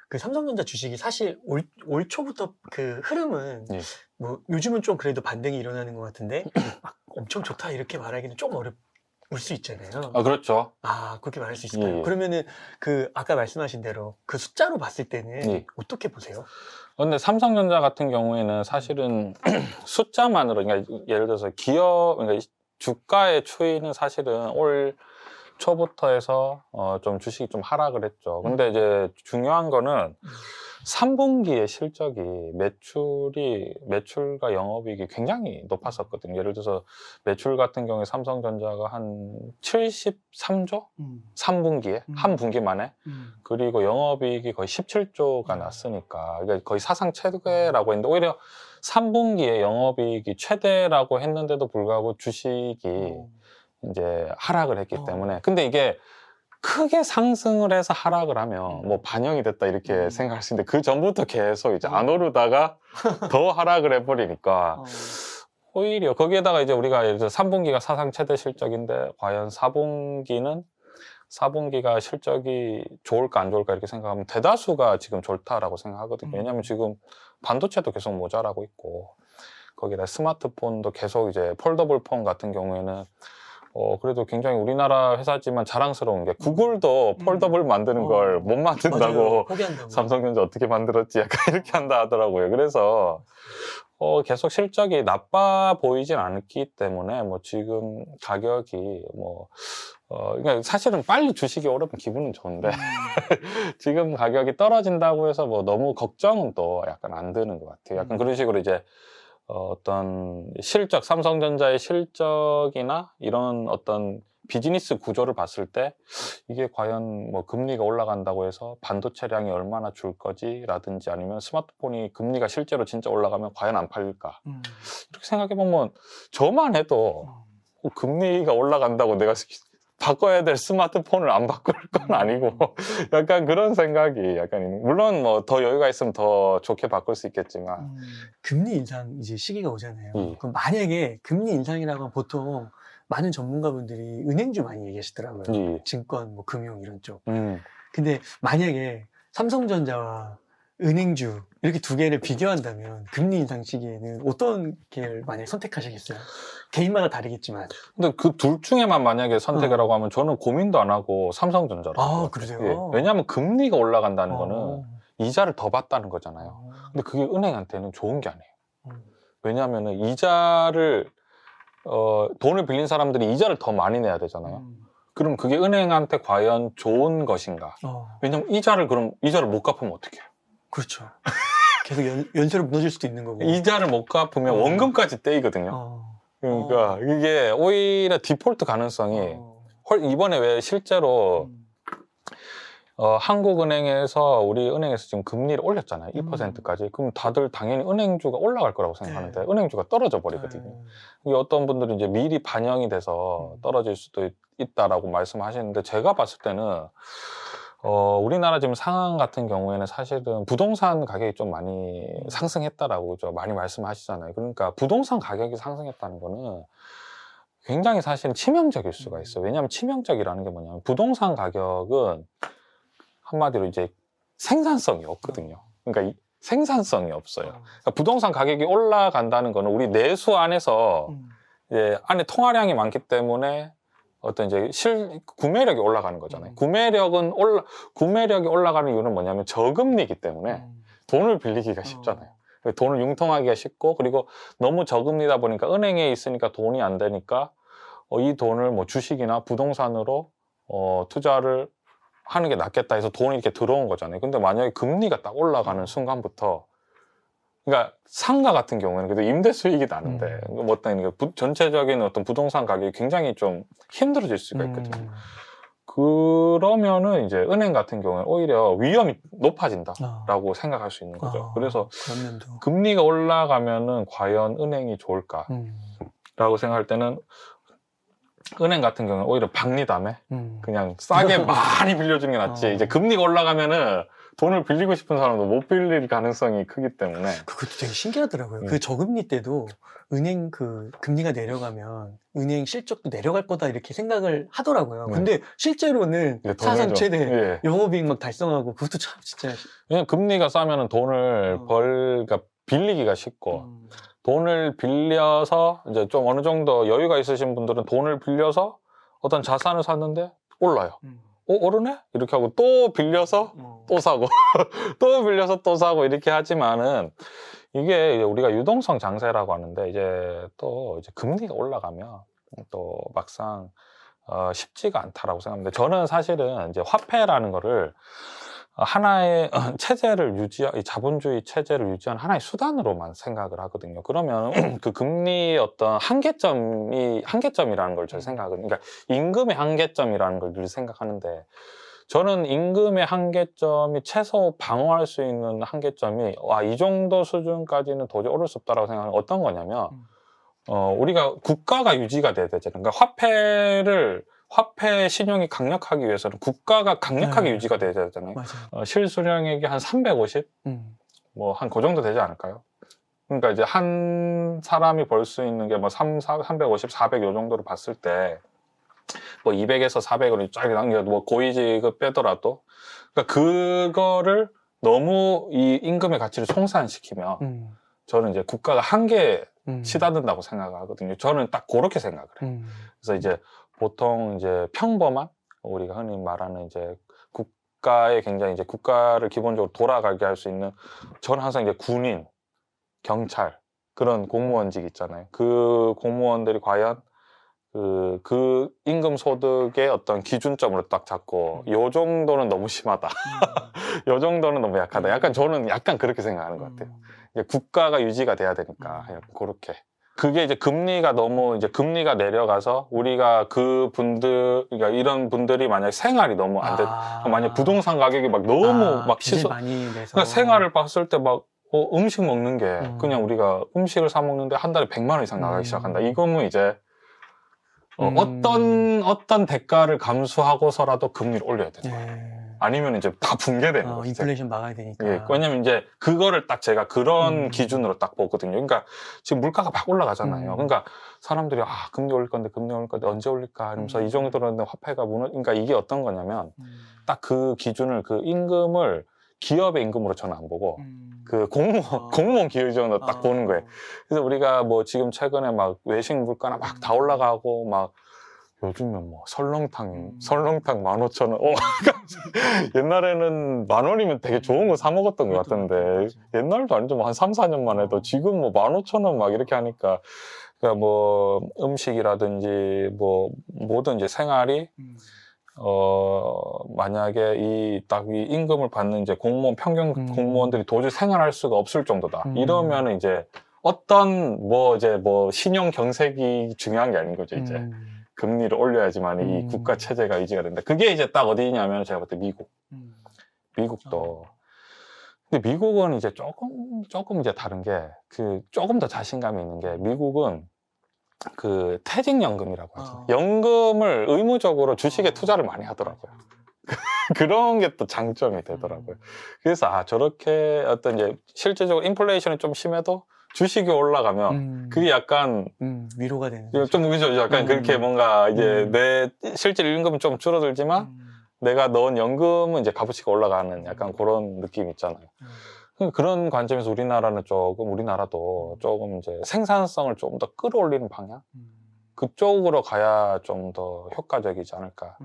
그 삼성전자 주식이 사실 올 초부터 그 흐름은 예. 뭐 요즘은 좀 그래도 반등이 일어나는 것 같은데 막 엄청 좋다 이렇게 말하기는 좀 어려울 수 있잖아요. 아, 그렇죠. 아, 그렇게 말할 수 있을까요? 예. 그러면은 그 아까 말씀하신 대로 그 숫자로 봤을 때는 예. 어떻게 보세요? 근데 삼성전자 같은 경우에는 사실은 숫자만으로, 그러니까 예를 들어서 기업, 그러니까 주가의 추이는 사실은 올 초부터 해서 좀 주식이 좀 하락을 했죠. 근데 이제 중요한 거는 3분기의 실적이 매출과 영업이익이 굉장히 높았었거든요. 예를 들어서 매출 같은 경우에 삼성전자가 한 73조? 3분기에? 한 분기만에? 그리고 영업이익이 거의 17조가 났으니까, 그러니까 거의 사상 최대라고 했는데, 오히려 3분기에 영업이익이 최대라고 했는데도 불구하고 주식이 이제 하락을 했기 때문에. 근데 이게 크게 상승을 해서 하락을 하면 뭐 반영이 됐다 이렇게 생각할 수 있는데 그 전부터 계속 이제 안 오르다가 더 하락을 해버리니까 오히려 거기에다가 이제 우리가 예를 들어 3분기가 사상 최대 실적인데 과연 4분기가 실적이 좋을까 안 좋을까 이렇게 생각하면 대다수가 지금 좋다라고 생각하거든요. 왜냐하면 지금 반도체도 계속 모자라고 있고 거기다 스마트폰도 계속 이제 폴더블 폰 같은 경우에는 그래도 굉장히 우리나라 회사지만 자랑스러운 게 구글도 폴더블 만드는 걸 못 만든다고 포기한다고. 삼성전자 어떻게 만들었지 약간 이렇게 한다 하더라고요. 그래서 계속 실적이 나빠 보이진 않기 때문에 뭐 지금 가격이 그러니까 사실은 빨리 주식이 오르면 기분은 좋은데 지금 가격이 떨어진다고 해서 뭐 너무 걱정은 또 약간 안 드는 것 같아요. 약간 그런 식으로 이제 어떤 실적, 삼성전자의 실적이나 이런 어떤 비즈니스 구조를 봤을 때 이게 과연 뭐 금리가 올라간다고 해서 반도체량이 얼마나 줄 거지라든지 아니면 스마트폰이 금리가 실제로 진짜 올라가면 과연 안 팔릴까 이렇게 생각해보면 저만 해도 금리가 올라간다고 내가 바꿔야 될 스마트폰을 안 바꿀 건 아니고 약간 그런 생각이 약간 있는. 물론 뭐 더 여유가 있으면 더 좋게 바꿀 수 있겠지만 금리 인상 이제 시기가 오잖아요. 그럼 만약에 금리 인상이라고 하면 보통 많은 전문가분들이 은행주 많이 얘기하시더라고요. 증권, 뭐 금융 이런 쪽. 근데 만약에 삼성전자와 은행주 이렇게 두 개를 비교한다면 금리 인상 시기에는 어떤 개를 만약에 선택하시겠어요? 개인마다 다르겠지만. 근데 그 둘 중에만 만약에 선택이라고 하면 저는 고민도 안 하고 삼성전자로. 아, 그러세요? 예. 왜냐하면 금리가 올라간다는 거는 이자를 더 받다는 거잖아요. 근데 그게 은행한테는 좋은 게 아니에요. 왜냐하면 이자를 돈을 빌린 사람들이 이자를 더 많이 내야 되잖아요. 그럼 그게 은행한테 과연 좋은 것인가? 왜냐면 이자를 못 갚으면 어떡해요? 그렇죠. 계속 연쇄로 무너질 수도 있는 거고. 이자를 못 갚으면 원금까지 떼이거든요. 그러니까 이게 오히려 디폴트 가능성이 이번에 왜 실제로 한국은행에서 우리 은행에서 지금 금리를 올렸잖아요. 2%까지. 그럼 다들 당연히 은행주가 올라갈 거라고 생각하는데 은행주가 떨어져 버리거든요. 이게 어떤 분들은 이제 미리 반영이 돼서 떨어질 수도 있다라고 말씀하시는데 제가 봤을 때는 우리나라 지금 상황 같은 경우에는 사실은 부동산 가격이 좀 많이 상승했다라고 많이 말씀하시잖아요. 그러니까 부동산 가격이 상승했다는 거는 굉장히 사실은 치명적일 수가 있어요. 왜냐하면 치명적이라는 게 뭐냐면 부동산 가격은 한마디로 이제 생산성이 없거든요. 그러니까 생산성이 없어요. 그러니까 부동산 가격이 올라간다는 거는 우리 내수 안에서 이제 안에 통화량이 많기 때문에 어떤 이제 구매력이 올라가는 거잖아요. 구매력이 올라가는 이유는 뭐냐면 저금리이기 때문에 돈을 빌리기가 쉽잖아요. 돈을 융통하기가 쉽고 그리고 너무 저금리다 보니까 은행에 있으니까 돈이 안 되니까 이 돈을 뭐 주식이나 부동산으로 투자를 하는 게 낫겠다 해서 돈이 이렇게 들어온 거잖아요. 근데 만약에 금리가 딱 올라가는 순간부터, 그러니까 상가 같은 경우에는 그래도 임대 수익이 나는데 뭐 어떤 전체적인 어떤 부동산 가격이 굉장히 좀 힘들어질 수가 있거든요. 그러면은 이제 은행 같은 경우는 오히려 위험이 높아진다라고 생각할 수 있는 거죠. 그래서 그런 면도. 금리가 올라가면은 과연 은행이 좋을까라고 생각할 때는 은행 같은 경우는 오히려 박리담에 그냥 싸게 많이 빌려주는 게 낫지. 이제 금리가 올라가면은 돈을 빌리고 싶은 사람도 못 빌릴 가능성이 크기 때문에. 그것도 되게 신기하더라고요. 그 저금리 때도 은행 그 금리가 내려가면 은행 실적도 내려갈 거다 이렇게 생각을 하더라고요. 근데 실제로는 사상 최대 영업이익 막 달성하고, 그것도 참 진짜. 왜냐면 금리가 싸면은 돈을 그러니까 빌리기가 쉽고, 돈을 빌려서 이제 좀 어느 정도 여유가 있으신 분들은 돈을 빌려서 어떤 자산을 샀는데 올라요. 오르네? 이렇게 하고 또 빌려서 또 사고 또 빌려서 또 사고 이렇게 하지만은, 이게 우리가 유동성 장세라고 하는데 이제 또 이제 금리가 올라가면 또 막상 쉽지가 않다라고 생각합니다. 저는 사실은 이제 화폐라는 거를 하나의 체제를 이 자본주의 체제를 유지하는 하나의 수단으로만 생각을 하거든요. 그러면 그 금리의 어떤 한계점이라는 걸 저는 생각하거든요. 그러니까 임금의 한계점이라는 걸 늘 생각하는데, 저는 임금의 한계점이 최소 방어할 수 있는 한계점이 이 정도 수준까지는 도저히 오를 수 없다라고 생각하는 건 어떤 거냐면, 우리가 국가가 유지가 돼야 되잖아요. 그러니까 화폐 신용이 강력하기 위해서는 국가가 강력하게 유지가 돼야 되잖아요. 실수령액이 한 350? 뭐 한 그 정도 되지 않을까요? 그러니까 이제 한 사람이 벌 수 있는 게 뭐 350, 400 요 정도로 봤을 때, 뭐 200에서 400으로 쫙 남겨도 뭐 고위직을 빼더라도, 그러니까 그거를 너무 이 임금의 가치를 송산시키면 저는 이제 국가가 한계에 치닫는다고 생각하거든요. 저는 딱 그렇게 생각을 해요. 그래서 이제 보통 이제 평범한, 우리가 흔히 말하는 이제 국가에 굉장히 이제 국가를 기본적으로 돌아가게 할 수 있는, 저는 항상 이제 군인, 경찰, 그런 공무원직 있잖아요. 그 공무원들이 과연 그 임금 소득의 어떤 기준점으로 딱 잡고, 요 정도는 너무 심하다. 요 정도는 너무 약하다. 저는 약간 그렇게 생각하는 것 같아요. 이제 국가가 유지가 돼야 되니까, 그렇게. 그게 이제 금리가 내려가서 우리가 그러니까 이런 분들이 만약 생활이 너무 안 돼, 만약 부동산 가격이 막 너무 막 많이 내서. 그러니까 생활을 봤을 때 막 음식 먹는 게 그냥 우리가 음식을 사 먹는데 한 달에 100만 원 이상 나가기 시작한다. 이거는 이제 어떤 대가를 감수하고서라도 금리를 올려야 되는 거예요. 아니면 이제 다 붕괴되는 거죠. 인플레이션 막아야 되니까. 왜냐면 이제 그거를 딱 제가 그런 기준으로 딱 보거든요. 그러니까 지금 물가가 막 올라가잖아요. 그러니까 사람들이 금리 올릴 건데 언제 올릴까 하면서 이 정도는 화폐가 그러니까 이게 어떤 거냐면 딱 그 기준을, 그 임금을 기업의 임금으로 저는 안 보고 그 공무원 기준으로 딱 보는 거예요. 그래서 우리가 뭐 지금 최근에 막 외식 물가나 막 다 올라가고 막 요즘은 뭐 설렁탕 15,000원. 옛날에는 10,000원이면 되게 좋은 거 사 먹었던 것 같던데, 옛날도 아니죠. 뭐 한 3, 4년만 해도 지금 뭐 15,000원 막 이렇게 하니까, 그러니까 뭐 음식이라든지 뭐 모든 이제 생활이 만약에 이 임금을 받는 이제 평균 공무원들이 도저히 생활할 수가 없을 정도다. 이러면은 이제 신용 경색이 중요한 게 아닌 거죠, 이제. 금리를 올려야지만 이 국가 체제가 유지가 된다. 그게 이제 딱 어디냐면 제가 볼 때 미국도. 근데 미국은 이제 조금 이제 다른 게, 조금 더 자신감이 있는 게, 미국은 퇴직연금이라고 하죠. 연금을 의무적으로 주식에 투자를 많이 하더라고요. 그런 게 또 장점이 되더라고요. 그래서 저렇게 어떤 이제 실질적으로 인플레이션이 좀 심해도 주식이 올라가면 그게 약간 위로가 되는 좀 그죠. 약간 그렇게 뭔가 이제 내 실질 임금은 좀 줄어들지만 내가 넣은 연금은 이제 값어치가 올라가는 약간 그런 느낌 있잖아요. 그런 관점에서 우리나라도 조금 이제 생산성을 좀 더 끌어올리는 방향? 그쪽으로 가야 좀 더 효과적이지 않을까.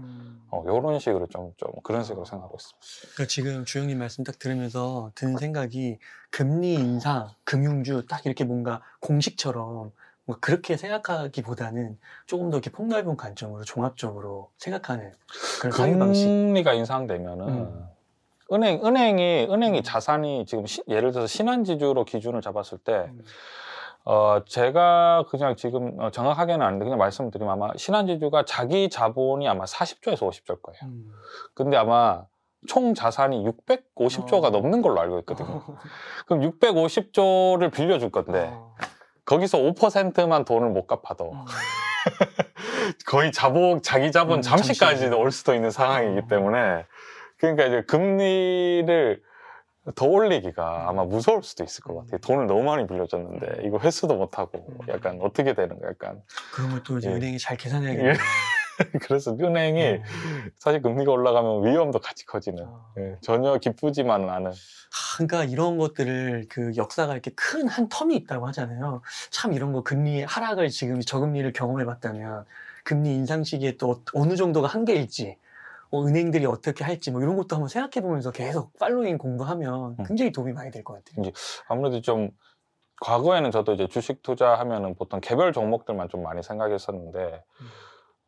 요런 식으로 좀 그런 식으로 생각하고 있습니다. 그러니까 지금 주영님 말씀 딱 들으면서 드는 생각이, 금리 인상, 금융주 딱 이렇게 뭔가 공식처럼 뭔가 그렇게 생각하기보다는 조금 더 이렇게 폭넓은 관점으로 종합적으로 생각하는 그런 사유 방식. 금리가 인상되면은 은행이 자산이 지금 예를 들어서 신한지주로 기준을 잡았을 때 제가 그냥 지금 정확하게는 아닌데 그냥 말씀드리면 아마 신한지주가 자기 자본이 아마 40조에서 50조일 거예요. 근데 아마 총 자산이 650조가 넘는 걸로 알고 있거든요. 그럼 650조를 빌려줄 건데 거기서 5%만 돈을 못 갚아도 거의 자기 자본 잠시까지도 올 수도 있는 상황이기 때문에 그러니까 이제 금리를 더 올리기가 아마 무서울 수도 있을 것 같아요. 돈을 너무 많이 빌려줬는데 이거 회수도 못하고 약간 어떻게 되는 거야 약간. 그러면 또 이제 예. 은행이 잘 계산해야겠네요. 그래서 은행이 사실 금리가 올라가면 위험도 같이 커지는 예, 전혀 기쁘지만은 않은. 그러니까 이런 것들을 그 역사가 이렇게 큰 한 텀이 있다고 하잖아요. 참 이런 거 금리 하락을 지금 저금리를 경험해 봤다면 금리 인상 시기에 또 어느 정도가 한계일지 은행들이 어떻게 할지 뭐 이런 것도 한번 생각해 보면서 계속 팔로잉 공부하면 굉장히 도움이 많이 될 것 같아요. 아무래도 좀 과거에는 저도 이제 주식 투자하면은 보통 개별 종목들만 좀 많이 생각했었는데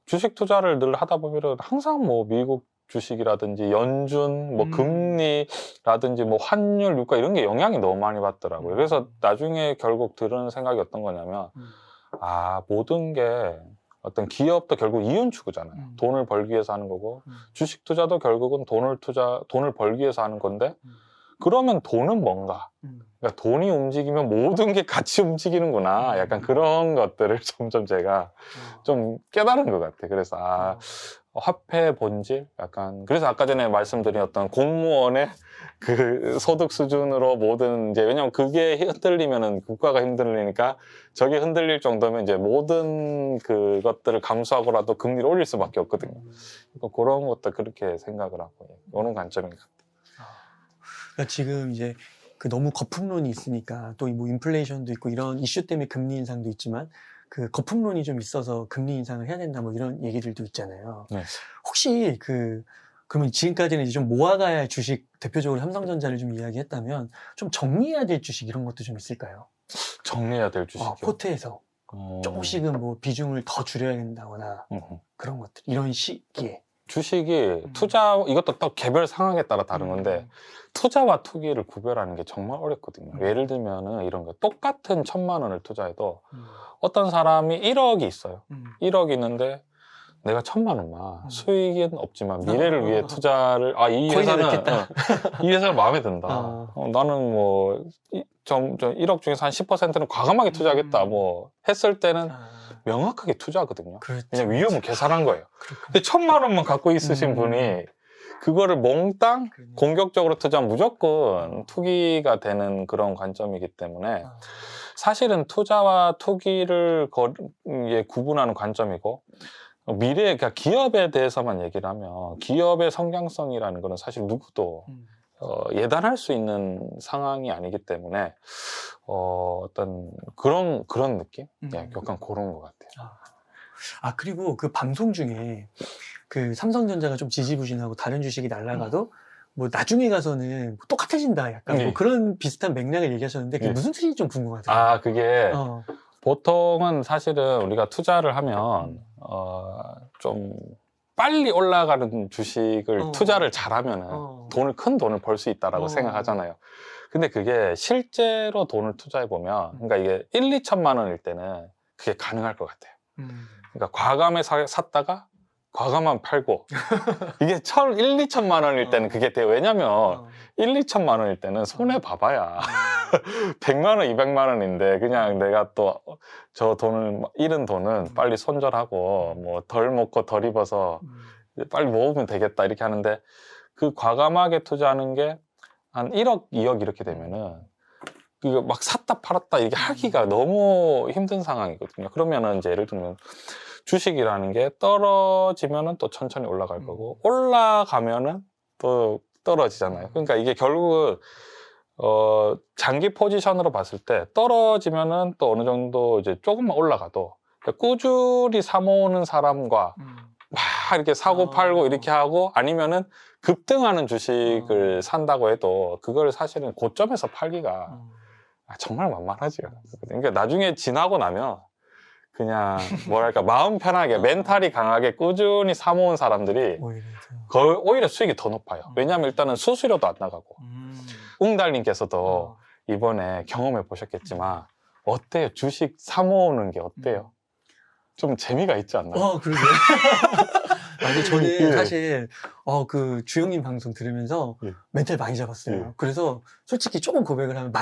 주식 투자를 늘 하다 보면은 항상 뭐 미국 주식이라든지 연준, 뭐 금리라든지 뭐 환율, 유가 이런 게 영향이 너무 많이 받더라고요. 그래서 나중에 결국 들은 생각이 어떤 거냐면 모든 게 어떤 기업도 결국 이윤 추구잖아요. 돈을 벌기 위해서 하는 거고 주식 투자도 결국은 돈을 벌기 위해서 하는 건데 그러면 돈은 뭔가? 그러니까 돈이 움직이면 모든 게 같이 움직이는구나. 약간 그런 것들을 점점 제가 좀 깨달은 것 같아요. 그래서 화폐 본질? 약간 그래서 아까 전에 말씀드린 어떤 공무원의 그 소득 수준으로 모든 이제 왜냐면 그게 흔들리면은 국가가 흔들리니까 저게 흔들릴 정도면 이제 모든 그것들을 감수하고라도 금리를 올릴 수밖에 없거든요. 그러니까 그런 것도 그렇게 생각을 하고 이런 관점인 것 같아요. 그러니까 지금 이제 그 너무 거품론이 있으니까 또 뭐 인플레이션도 있고 이런 이슈 때문에 금리 인상도 있지만 그 거품론이 좀 있어서 금리 인상을 해야 된다 뭐 이런 얘기들도 있잖아요. 네. 혹시 그러면 지금까지는 이제 좀 모아가야 할 주식 대표적으로 삼성전자를 좀 이야기했다면 좀 정리해야 될 주식 이런 것도 좀 있을까요? 정리해야 될 주식이요? 포트에서 조금씩은 뭐 비중을 더 줄여야 된다거나 그런 것들 이런 시기에 주식이 투자 이것도 또 개별 상황에 따라 다른 건데 투자와 투기를 구별하는 게 정말 어렵거든요. 예를 들면은 이런 거 똑같은 1,000만 원을 투자해도 어떤 사람이 1억이 있어요. 1억 있는데 내가 1,000만 원만 수익은 없지만 미래를 위해 투자를 이 회사는 이 회사가 마음에 든다. 나는 뭐 1억 중에서 한 10%는 과감하게 투자하겠다. 뭐 했을 때는 명확하게 투자하거든요. 그렇죠. 그냥 위험을 계산한 거예요. 그렇구나. 근데 1,000만 원만 갖고 있으신 분이 그거를 몽땅 공격적으로 투자하면 무조건 투기가 되는 그런 관점이기 때문에 사실은 투자와 투기를 구분하는 관점이고 미래, 그러니까 기업에 대해서만 얘기를 하면 기업의 성장성이라는 거는 사실 누구도 예단할 수 있는 상황이 아니기 때문에 어떤 그런 느낌? 약간 그런 것 같아요. 그리고 그 방송 중에 그 삼성전자가 좀 지지부진하고 다른 주식이 날아가도 뭐 나중에 가서는 똑같아진다 약간 뭐 그런 비슷한 맥락을 얘기하셨는데 그게 무슨 뜻인지 좀 궁금하더라고요. 그게 보통은 사실은 우리가 투자를 하면 좀 빨리 올라가는 주식을 투자를 잘하면은 큰 돈을 벌 수 있다라고 생각하잖아요. 근데 그게 실제로 돈을 투자해 보면 그러니까 이게 1, 2천만 원일 때는 그게 가능할 것 같아요. 그러니까 과감히 샀다가 과감한 팔고 이게 1, 2천만 원일 때는 그게 돼요. 왜냐면 1, 2천만 원일 때는 손해 봐봐야 100만 원, 200만 원인데 그냥 내가 또 저 돈을 잃은 돈은 빨리 손절하고 뭐 덜 먹고 덜 입어서 빨리 모으면 되겠다 이렇게 하는데 그 과감하게 투자하는 게 한 1억, 2억 이렇게 되면은 그거 막 샀다 팔았다 이렇게 하기가 너무 힘든 상황이거든요. 그러면은 이제 예를 들면 주식이라는 게 떨어지면은 또 천천히 올라갈 거고 올라가면은 또 떨어지잖아요. 그러니까 이게 결국은 장기 포지션으로 봤을 때 떨어지면은 또 어느 정도 이제 조금만 올라가도 꾸준히 사모으는 사람과 막 이렇게 사고 팔고 이렇게 하고 아니면은 급등하는 주식을 산다고 해도 그걸 사실은 고점에서 팔기가 정말 만만하죠. 그러니까 나중에 지나고 나면 그냥 뭐랄까 마음 편하게 멘탈이 강하게 꾸준히 사모은 사람들이 오히려 수익이 더 높아요. 왜냐하면 일단은 수수료도 안 나가고. 웅달님께서도 이번에 경험해 보셨겠지만 어때요? 주식 사모으는 게 어때요? 좀 재미가 있지 않나요? 그러게. 아니, 저는 예. 사실, 그 주영님 방송 들으면서 예. 멘탈 많이 잡았어요. 예. 그래서 솔직히 조금 고백을 하면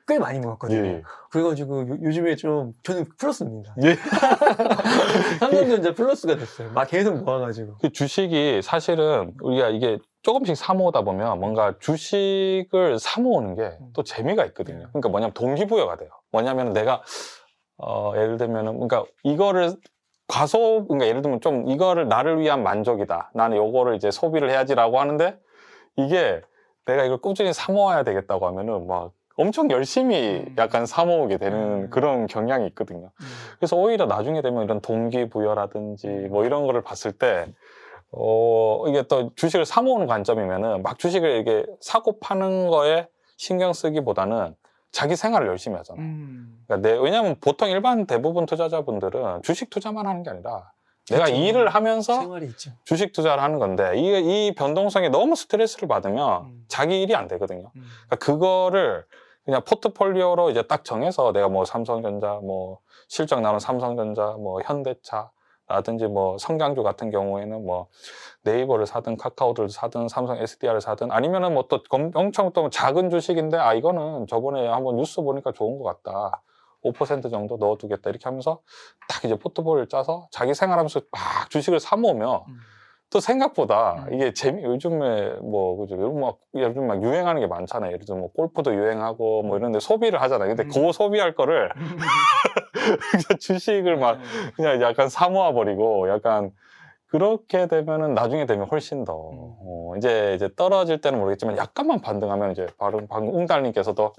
꽤 많이 모았거든요. 예. 그래가지고 요즘에 좀, 저는 플러스입니다. 예. 삼성전자 플러스가 됐어요. 막 계속 모아가지고. 그 주식이 사실은 우리가 이게 조금씩 사모으다 보면 뭔가 주식을 사모으는 게 또 재미가 있거든요. 그러니까 뭐냐면 동기부여가 돼요. 뭐냐면 내가 예를 들면은 그러니까 이거를 그러니까 예를 들면 좀 이거를 나를 위한 만족이다. 나는 요거를 이제 소비를 해야지라고 하는데 이게 내가 이걸 꾸준히 사모아야 되겠다고 하면은 막 엄청 열심히 약간 사모으게 되는 그런 경향이 있거든요. 그래서 오히려 나중에 되면 이런 동기부여라든지 뭐 이런 거를 봤을 때 이게 또 주식을 사모으는 관점이면은 막 주식을 이렇게 사고 파는 거에 신경 쓰기보다는 자기 생활을 열심히 하잖아. 그러니까 왜냐면 보통 일반 대부분 투자자분들은 주식 투자만 하는 게 아니라 내가 그렇죠. 일을 하면서 생활이 있죠. 주식 투자를 하는 건데 이 변동성에 너무 스트레스를 받으면 자기 일이 안 되거든요. 그러니까 그거를 그냥 포트폴리오로 이제 딱 정해서 내가 뭐 삼성전자, 뭐 실적 나온 삼성전자, 뭐 현대차 라든지 뭐 성장주 같은 경우에는 뭐 네이버를 사든 카카오를 사든 삼성 SDI를 사든 아니면은 뭐 또 엄청 또 작은 주식인데 이거는 저번에 한번 뉴스 보니까 좋은 것 같다. 5% 정도 넣어두겠다. 이렇게 하면서 딱 이제 포트폴리오를 짜서 자기 생활하면서 막 주식을 사모으면 또 생각보다 이게 요즘에 뭐 그죠? 요즘 막 유행하는 게 많잖아요. 예를 들면 뭐 골프도 유행하고 뭐 이런데 소비를 하잖아요. 근데 그 소비할 거를 주식을 막 그냥 약간 사모아 버리고 약간 그렇게 되면은 나중에 되면 훨씬 더 이제 떨어질 때는 모르겠지만 약간만 반등하면 이제 방금 웅달님께서도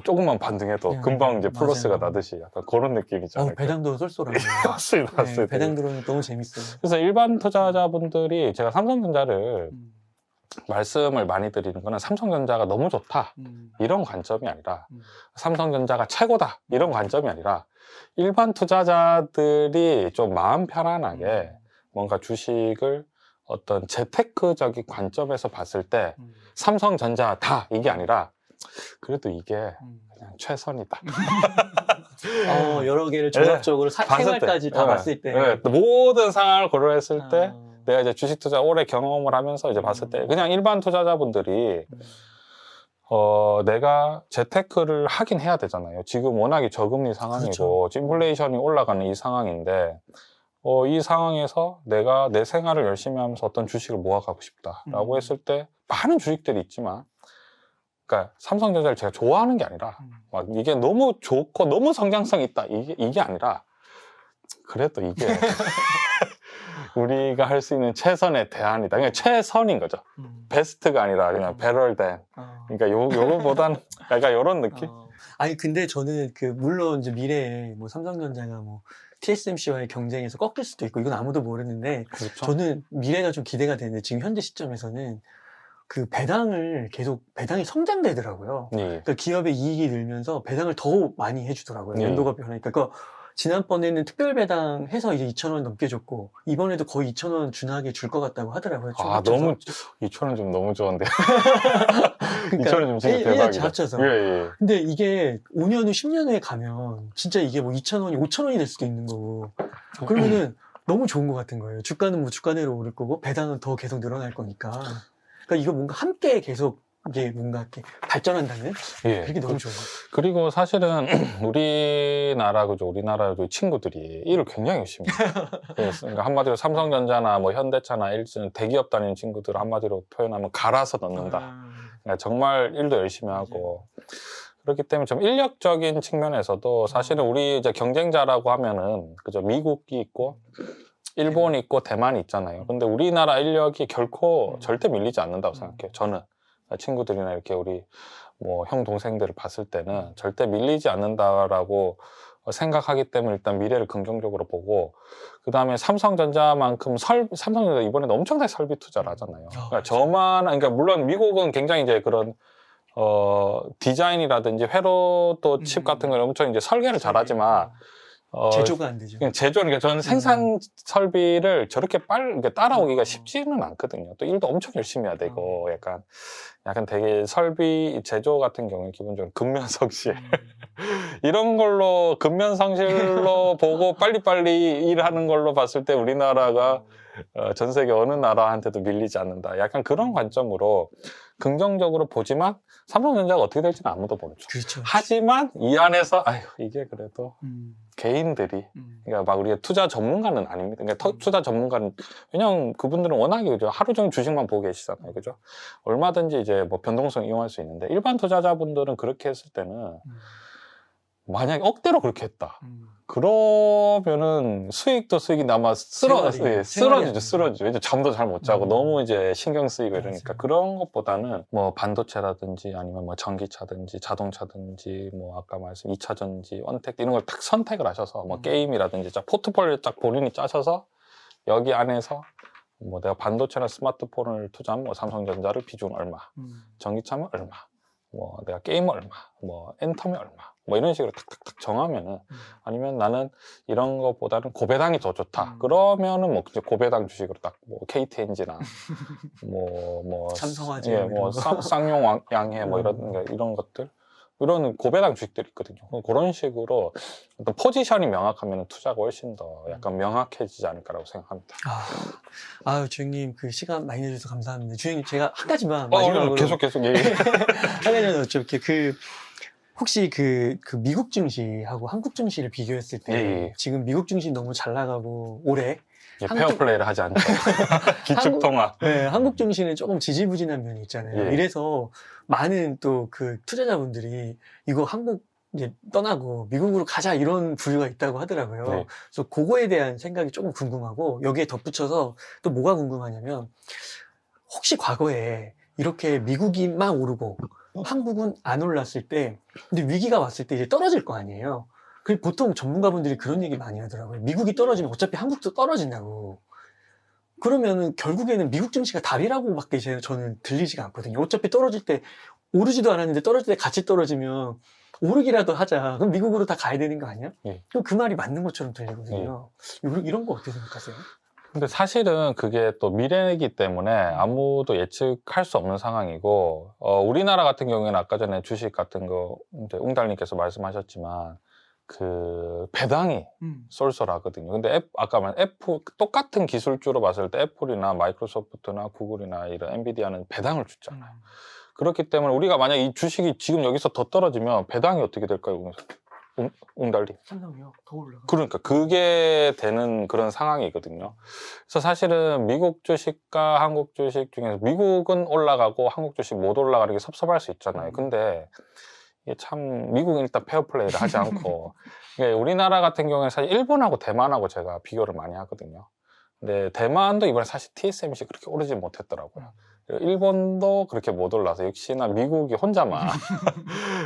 조금만 반등해도 금방 이제 플러스가 맞아요. 나듯이 약간 그런 느낌이지 않을까. 배당도 쏠쏠하고. 맞습니다. 네, 배당 들어오면 너무 재밌어요. 그래서 일반 투자자분들이 제가 삼성전자를 말씀을 많이 드리는 거는 삼성전자가 너무 좋다 이런 관점이 아니라 삼성전자가 최고다 이런 관점이 아니라 일반 투자자들이 좀 마음 편안하게 뭔가 주식을 어떤 재테크적인 관점에서 봤을 때 삼성전자다 이게 아니라 그래도 이게 그냥 최선이다. 여러 개를 종합적으로 생활까지 다 봤을 때. 모든 상황을 고려했을 때 내가 이제 주식 투자 오래 경험을 하면서 이제 봤을 때 그냥 일반 투자자분들이 내가 재테크를 하긴 해야 되잖아요. 지금 워낙에 저금리 상황이고 그렇죠. 인플레이션이 올라가는 이 상황인데 이 상황에서 내가 내 생활을 열심히 하면서 어떤 주식을 모아가고 싶다라고 했을 때 많은 주식들이 있지만 그러니까 삼성전자를 제가 좋아하는 게 아니라 막 이게 너무 좋고 너무 성장성이 있다 이게 아니라 그래도 이게 우리가 할 수 있는 최선의 대안이다. 그냥 최선인 거죠. 베스트가 아니라 그냥 배럴된. 그러니까 요거보다는 약간 이런 느낌? 아니 근데 저는 물론 이제 미래에 뭐 삼성전자가 뭐 TSMC와의 경쟁에서 꺾일 수도 있고 이건 아무도 모르는데 그렇죠. 저는 미래가 좀 기대가 되는데 지금 현재 시점에서는 배당이 성장되더라고요. 예. 그러니까 기업의 이익이 늘면서 배당을 더 많이 해주더라고요. 연도가 변하니까. 그러니까 지난번에는 특별 배당 해서 이제 2,000원 넘게 줬고, 이번에도 거의 2,000원 준하게 줄 것 같다고 하더라고요. 너무, 2,000원 좀 너무 좋은데. 그러니까 2,000원 좀 진짜 1년 대박이다. 합쳐서. 예. 근데 이게 5년 후, 10년 후에 가면 진짜 이게 뭐 2,000원이 5,000원이 될 수도 있는 거고. 그러면은 너무 좋은 것 같은 거예요. 주가는 뭐 주가대로 오를 거고, 배당은 더 계속 늘어날 거니까. 그러니까 이거 뭔가 함께 계속 이게 뭔가 이렇게 발전한다는 그게 너무 좋은 것 같아요. 그리고 사실은 우리나라 친구들이 일을 굉장히 열심히 해요. 그러니까 한마디로 삼성전자나 뭐 현대차나 LG는 대기업 다니는 친구들 한마디로 표현하면 갈아서 넣는다. 그러니까 정말 일도 열심히 하고 그렇기 때문에 좀 인력적인 측면에서도 사실은 우리 이제 경쟁자라고 하면은 그죠 미국이 있고 일본이 있고 대만이 있잖아요. 근데 우리나라 인력이 결코 절대 밀리지 않는다고 생각해요. 저는 친구들이나 이렇게 우리 뭐 형 동생들을 봤을 때는 절대 밀리지 않는다라고 생각하기 때문에 일단 미래를 긍정적으로 보고 그 다음에 삼성전자만큼 삼성전자 이번에도 엄청나게 설비 투자를 하잖아요. 그러니까 물론 미국은 굉장히 이제 그런 디자인이라든지 회로도 칩 같은 걸 엄청 이제 설계를 잘하지만 제조가 안 되죠. 그냥 그러니까 저는 생산 설비를 저렇게 그러니까 따라오기가 쉽지는 않거든요. 또 일도 엄청 열심히 해야 되고, 약간 되게 설비 제조 같은 경우에 기본적으로 근면성실. 이런 걸로 근면성실로 보고 빨리빨리 일하는 걸로 봤을 때 우리나라가 전 세계 어느 나라한테도 밀리지 않는다. 약간 그런 관점으로 긍정적으로 보지만 삼성전자가 어떻게 될지는 아무도 모르죠. 그렇죠. 하지만 이 안에서 이게 그래도 개인들이 음. 그러니까 막 우리가 투자 전문가는 아닙니다. 그러니까 투자 전문가는 왜냐면 그분들은 워낙에 그죠 하루 종일 주식만 보고 계시잖아요, 그죠? 얼마든지 이제 뭐 변동성 이용할 수 있는데 일반 투자자분들은 그렇게 했을 때는 만약에 억대로 그렇게 했다. 그러면은 수익도 수익이 아마 쓰러지죠. 이제 잠도 잘 못 자고 너무 이제 신경 쓰이고 이러니까 맞아요. 그런 것보다는 뭐 반도체라든지 아니면 뭐 전기차든지 자동차든지 뭐 아까 말씀 2차전지, 원택 이런 걸 딱 선택을 하셔서 뭐 게임이라든지 딱 포트폴리오 딱 본인이 짜셔서 여기 안에서 뭐 내가 반도체나 스마트폰을 투자하면 뭐 삼성전자를 비중 얼마, 전기차면 얼마, 뭐 내가 게임은 얼마, 뭐 엔터면 얼마, 뭐 이런 식으로 탁탁탁 정하면은 아니면 나는 이런 것보다는 고배당이 더 좋다. 그러면은 뭐 이제 고배당 주식으로 딱 뭐 KTNG나 뭐 삼성화재 예, 뭐 쌍용 양해 뭐 이런 것들 이런 고배당 주식들이 있거든요. 그런 식으로 어떤 포지션이 명확하면 투자가 훨씬 더 약간 명확해지지 않을까라고 생각합니다. 주영님 그 시간 많이 내주셔서 감사합니다. 주영님 제가 한 가지만 마지막으로 계속 예. 한 가지만 여쭤볼게요. 혹시 그 미국 증시하고 한국 증시를 비교했을 때 예. 지금 미국 증시 너무 잘 나가고 올해 페어플레이를 하지 않죠. 기축통화. 한국 증시는 조금 지지부진한 면이 있잖아요. 예. 이래서 많은 또 그 투자자분들이 이거 한국 이제 떠나고 미국으로 가자 이런 부류가 있다고 하더라고요. 네. 그래서 그거에 대한 생각이 조금 궁금하고 여기에 덧붙여서 또 뭐가 궁금하냐면 혹시 과거에 이렇게 미국이 막 오르고 한국은 안 올랐을 때 근데 위기가 왔을 때 이제 떨어질 거 아니에요. 그 보통 전문가분들이 그런 얘기 많이 하더라고요. 미국이 떨어지면 어차피 한국도 떨어진다고. 그러면은 결국에는 미국 증시가 답이라고밖에 저는 들리지가 않거든요. 어차피 떨어질 때 오르지도 않았는데 떨어질 때 같이 떨어지면 오르기라도 하자. 그럼 미국으로 다 가야 되는 거 아니야? 예. 그럼 그 말이 맞는 것처럼 들리거든요. 이런 거 어떻게 생각하세요? 근데 사실은 그게 또 미래이기 때문에 아무도 예측할 수 없는 상황이고, 우리나라 같은 경우에는 아까 전에 주식 같은 거, 이제 웅달님께서 말씀하셨지만, 그, 배당이 쏠쏠하거든요. 근데 아까 말한 똑같은 기술주로 봤을 때 애플이나 마이크로소프트나 구글이나 이런 엔비디아는 배당을 주잖아요. 그렇기 때문에 우리가 만약 이 주식이 지금 여기서 더 떨어지면 배당이 어떻게 될까요? 웅달님. 삼성이요? 더 올라가. 그러니까 그게 되는 그런 상황이거든요. 그래서 사실은 미국 주식과 한국 주식 중에서 미국은 올라가고 한국 주식 못 올라가는 게 섭섭할 수 있잖아요. 근데 이게 참 미국은 일단 페어플레이를 하지 않고 이게 우리나라 같은 경우에 사실 일본하고 대만하고 제가 비교를 많이 하거든요. 근데 대만도 이번에 사실 TSMC 그렇게 오르지 못했더라고요. 일본도 그렇게 못 올라서 역시나 미국이 혼자만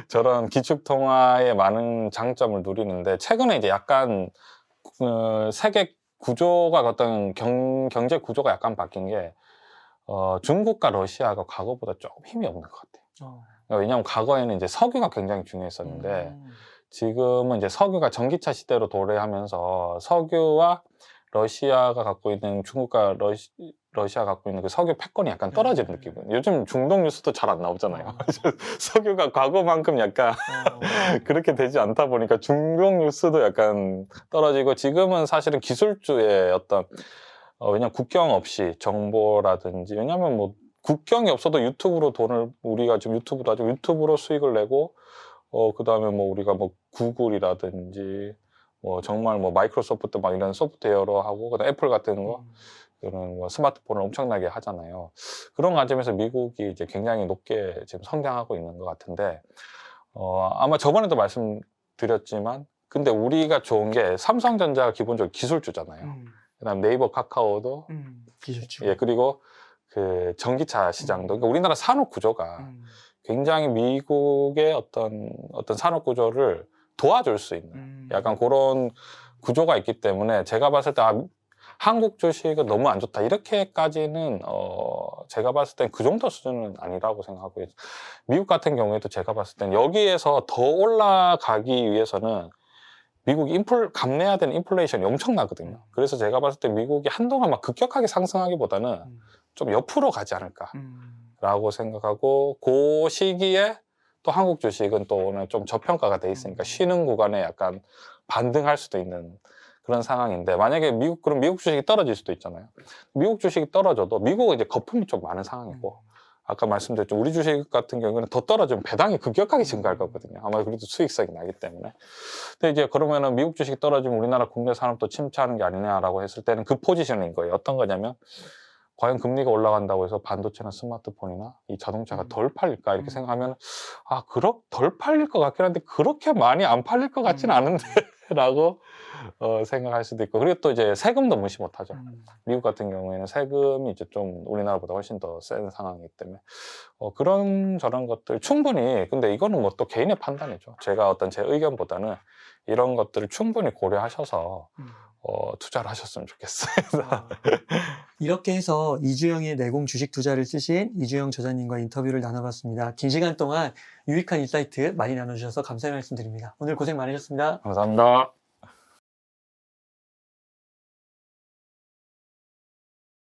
저런 기축통화의 많은 장점을 누리는데 최근에 이제 약간 세계 구조가 어떤 경제 구조가 약간 바뀐 게 중국과 러시아가 과거보다 조금 힘이 없는 것 같아요. 왜냐하면 과거에는 이제 석유가 굉장히 중요했었는데 지금은 이제 석유가 전기차 시대로 도래하면서 석유와 러시아가 갖고 있는 중국과 러시아가 갖고 있는 그 석유 패권이 약간 떨어지는 느낌이에요. 요즘 중동 뉴스도 잘 안 나오잖아요. 석유가 과거만큼 약간 그렇게 되지 않다 보니까 중동 뉴스도 약간 떨어지고 지금은 사실은 기술주의 어떤 왜냐면 국경 없이 정보라든지 왜냐면 뭐 국경이 없어도 유튜브로 우리가 지금 유튜브도 하죠. 유튜브로 수익을 내고 그 다음에 뭐 우리가 뭐 구글이라든지 뭐 정말 뭐 마이크로소프트 막 이런 소프트웨어로 하고 그다음 애플 같은 거 이런 뭐 스마트폰을 엄청나게 하잖아요. 그런 관점에서 미국이 이제 굉장히 높게 지금 성장하고 있는 것 같은데 아마 저번에도 말씀드렸지만 근데 우리가 좋은 게 삼성전자가 기본적으로 기술주잖아요. 그다음 네이버, 카카오도 기술주. 예 그리고 그 전기차 시장도 그러니까 우리나라 산업 구조가 굉장히 미국의 어떤 산업 구조를 도와줄 수 있는 약간 그런 구조가 있기 때문에 제가 봤을 때 한국 주식은 너무 안 좋다 이렇게까지는 제가 봤을 땐 그 정도 수준은 아니라고 생각하고요. 미국 같은 경우에도 제가 봤을 땐 여기에서 더 올라가기 위해서는 미국이 감내해야 되는 인플레이션이 엄청나거든요. 그래서 제가 봤을 때 미국이 한동안 막 급격하게 상승하기보다는 좀 옆으로 가지 않을까라고 생각하고, 그 시기에 또 한국 주식은 또 오늘 좀 저평가가 돼 있으니까 쉬는 구간에 약간 반등할 수도 있는 그런 상황인데, 만약에 그럼 미국 주식이 떨어질 수도 있잖아요. 미국 주식이 떨어져도 미국은 이제 거품이 좀 많은 상황이고, 아까 말씀드렸죠. 우리 주식 같은 경우는 더 떨어지면 배당이 급격하게 증가할 거거든요. 아마 그래도 수익성이 나기 때문에. 근데 이제 그러면은 미국 주식이 떨어지면 우리나라 국내 산업도 침체하는 게 아니냐라고 했을 때는 그 포지션인 거예요. 어떤 거냐면, 과연 금리가 올라간다고 해서 반도체나 스마트폰이나 이 자동차가 덜 팔릴까 이렇게 생각하면, 덜 팔릴 것 같긴 한데 그렇게 많이 안 팔릴 것 같지는 않은데 라고 생각할 수도 있고, 그리고 또 이제 세금도 무시 못하죠. 미국 같은 경우에는 세금이 이제 좀 우리나라보다 훨씬 더 센 상황이기 때문에 그런 저런 것들 충분히, 근데 이거는 뭐 또 개인의 판단이죠. 제가 어떤 제 의견보다는 이런 것들을 충분히 고려하셔서 투자를 하셨으면 좋겠어요. 이렇게 해서 이주영의 내공 주식 투자를 쓰신 이주영 저자님과 인터뷰를 나눠봤습니다. 긴 시간 동안 유익한 인사이트 많이 나눠주셔서 감사의 말씀드립니다. 오늘 고생 많으셨습니다. 감사합니다.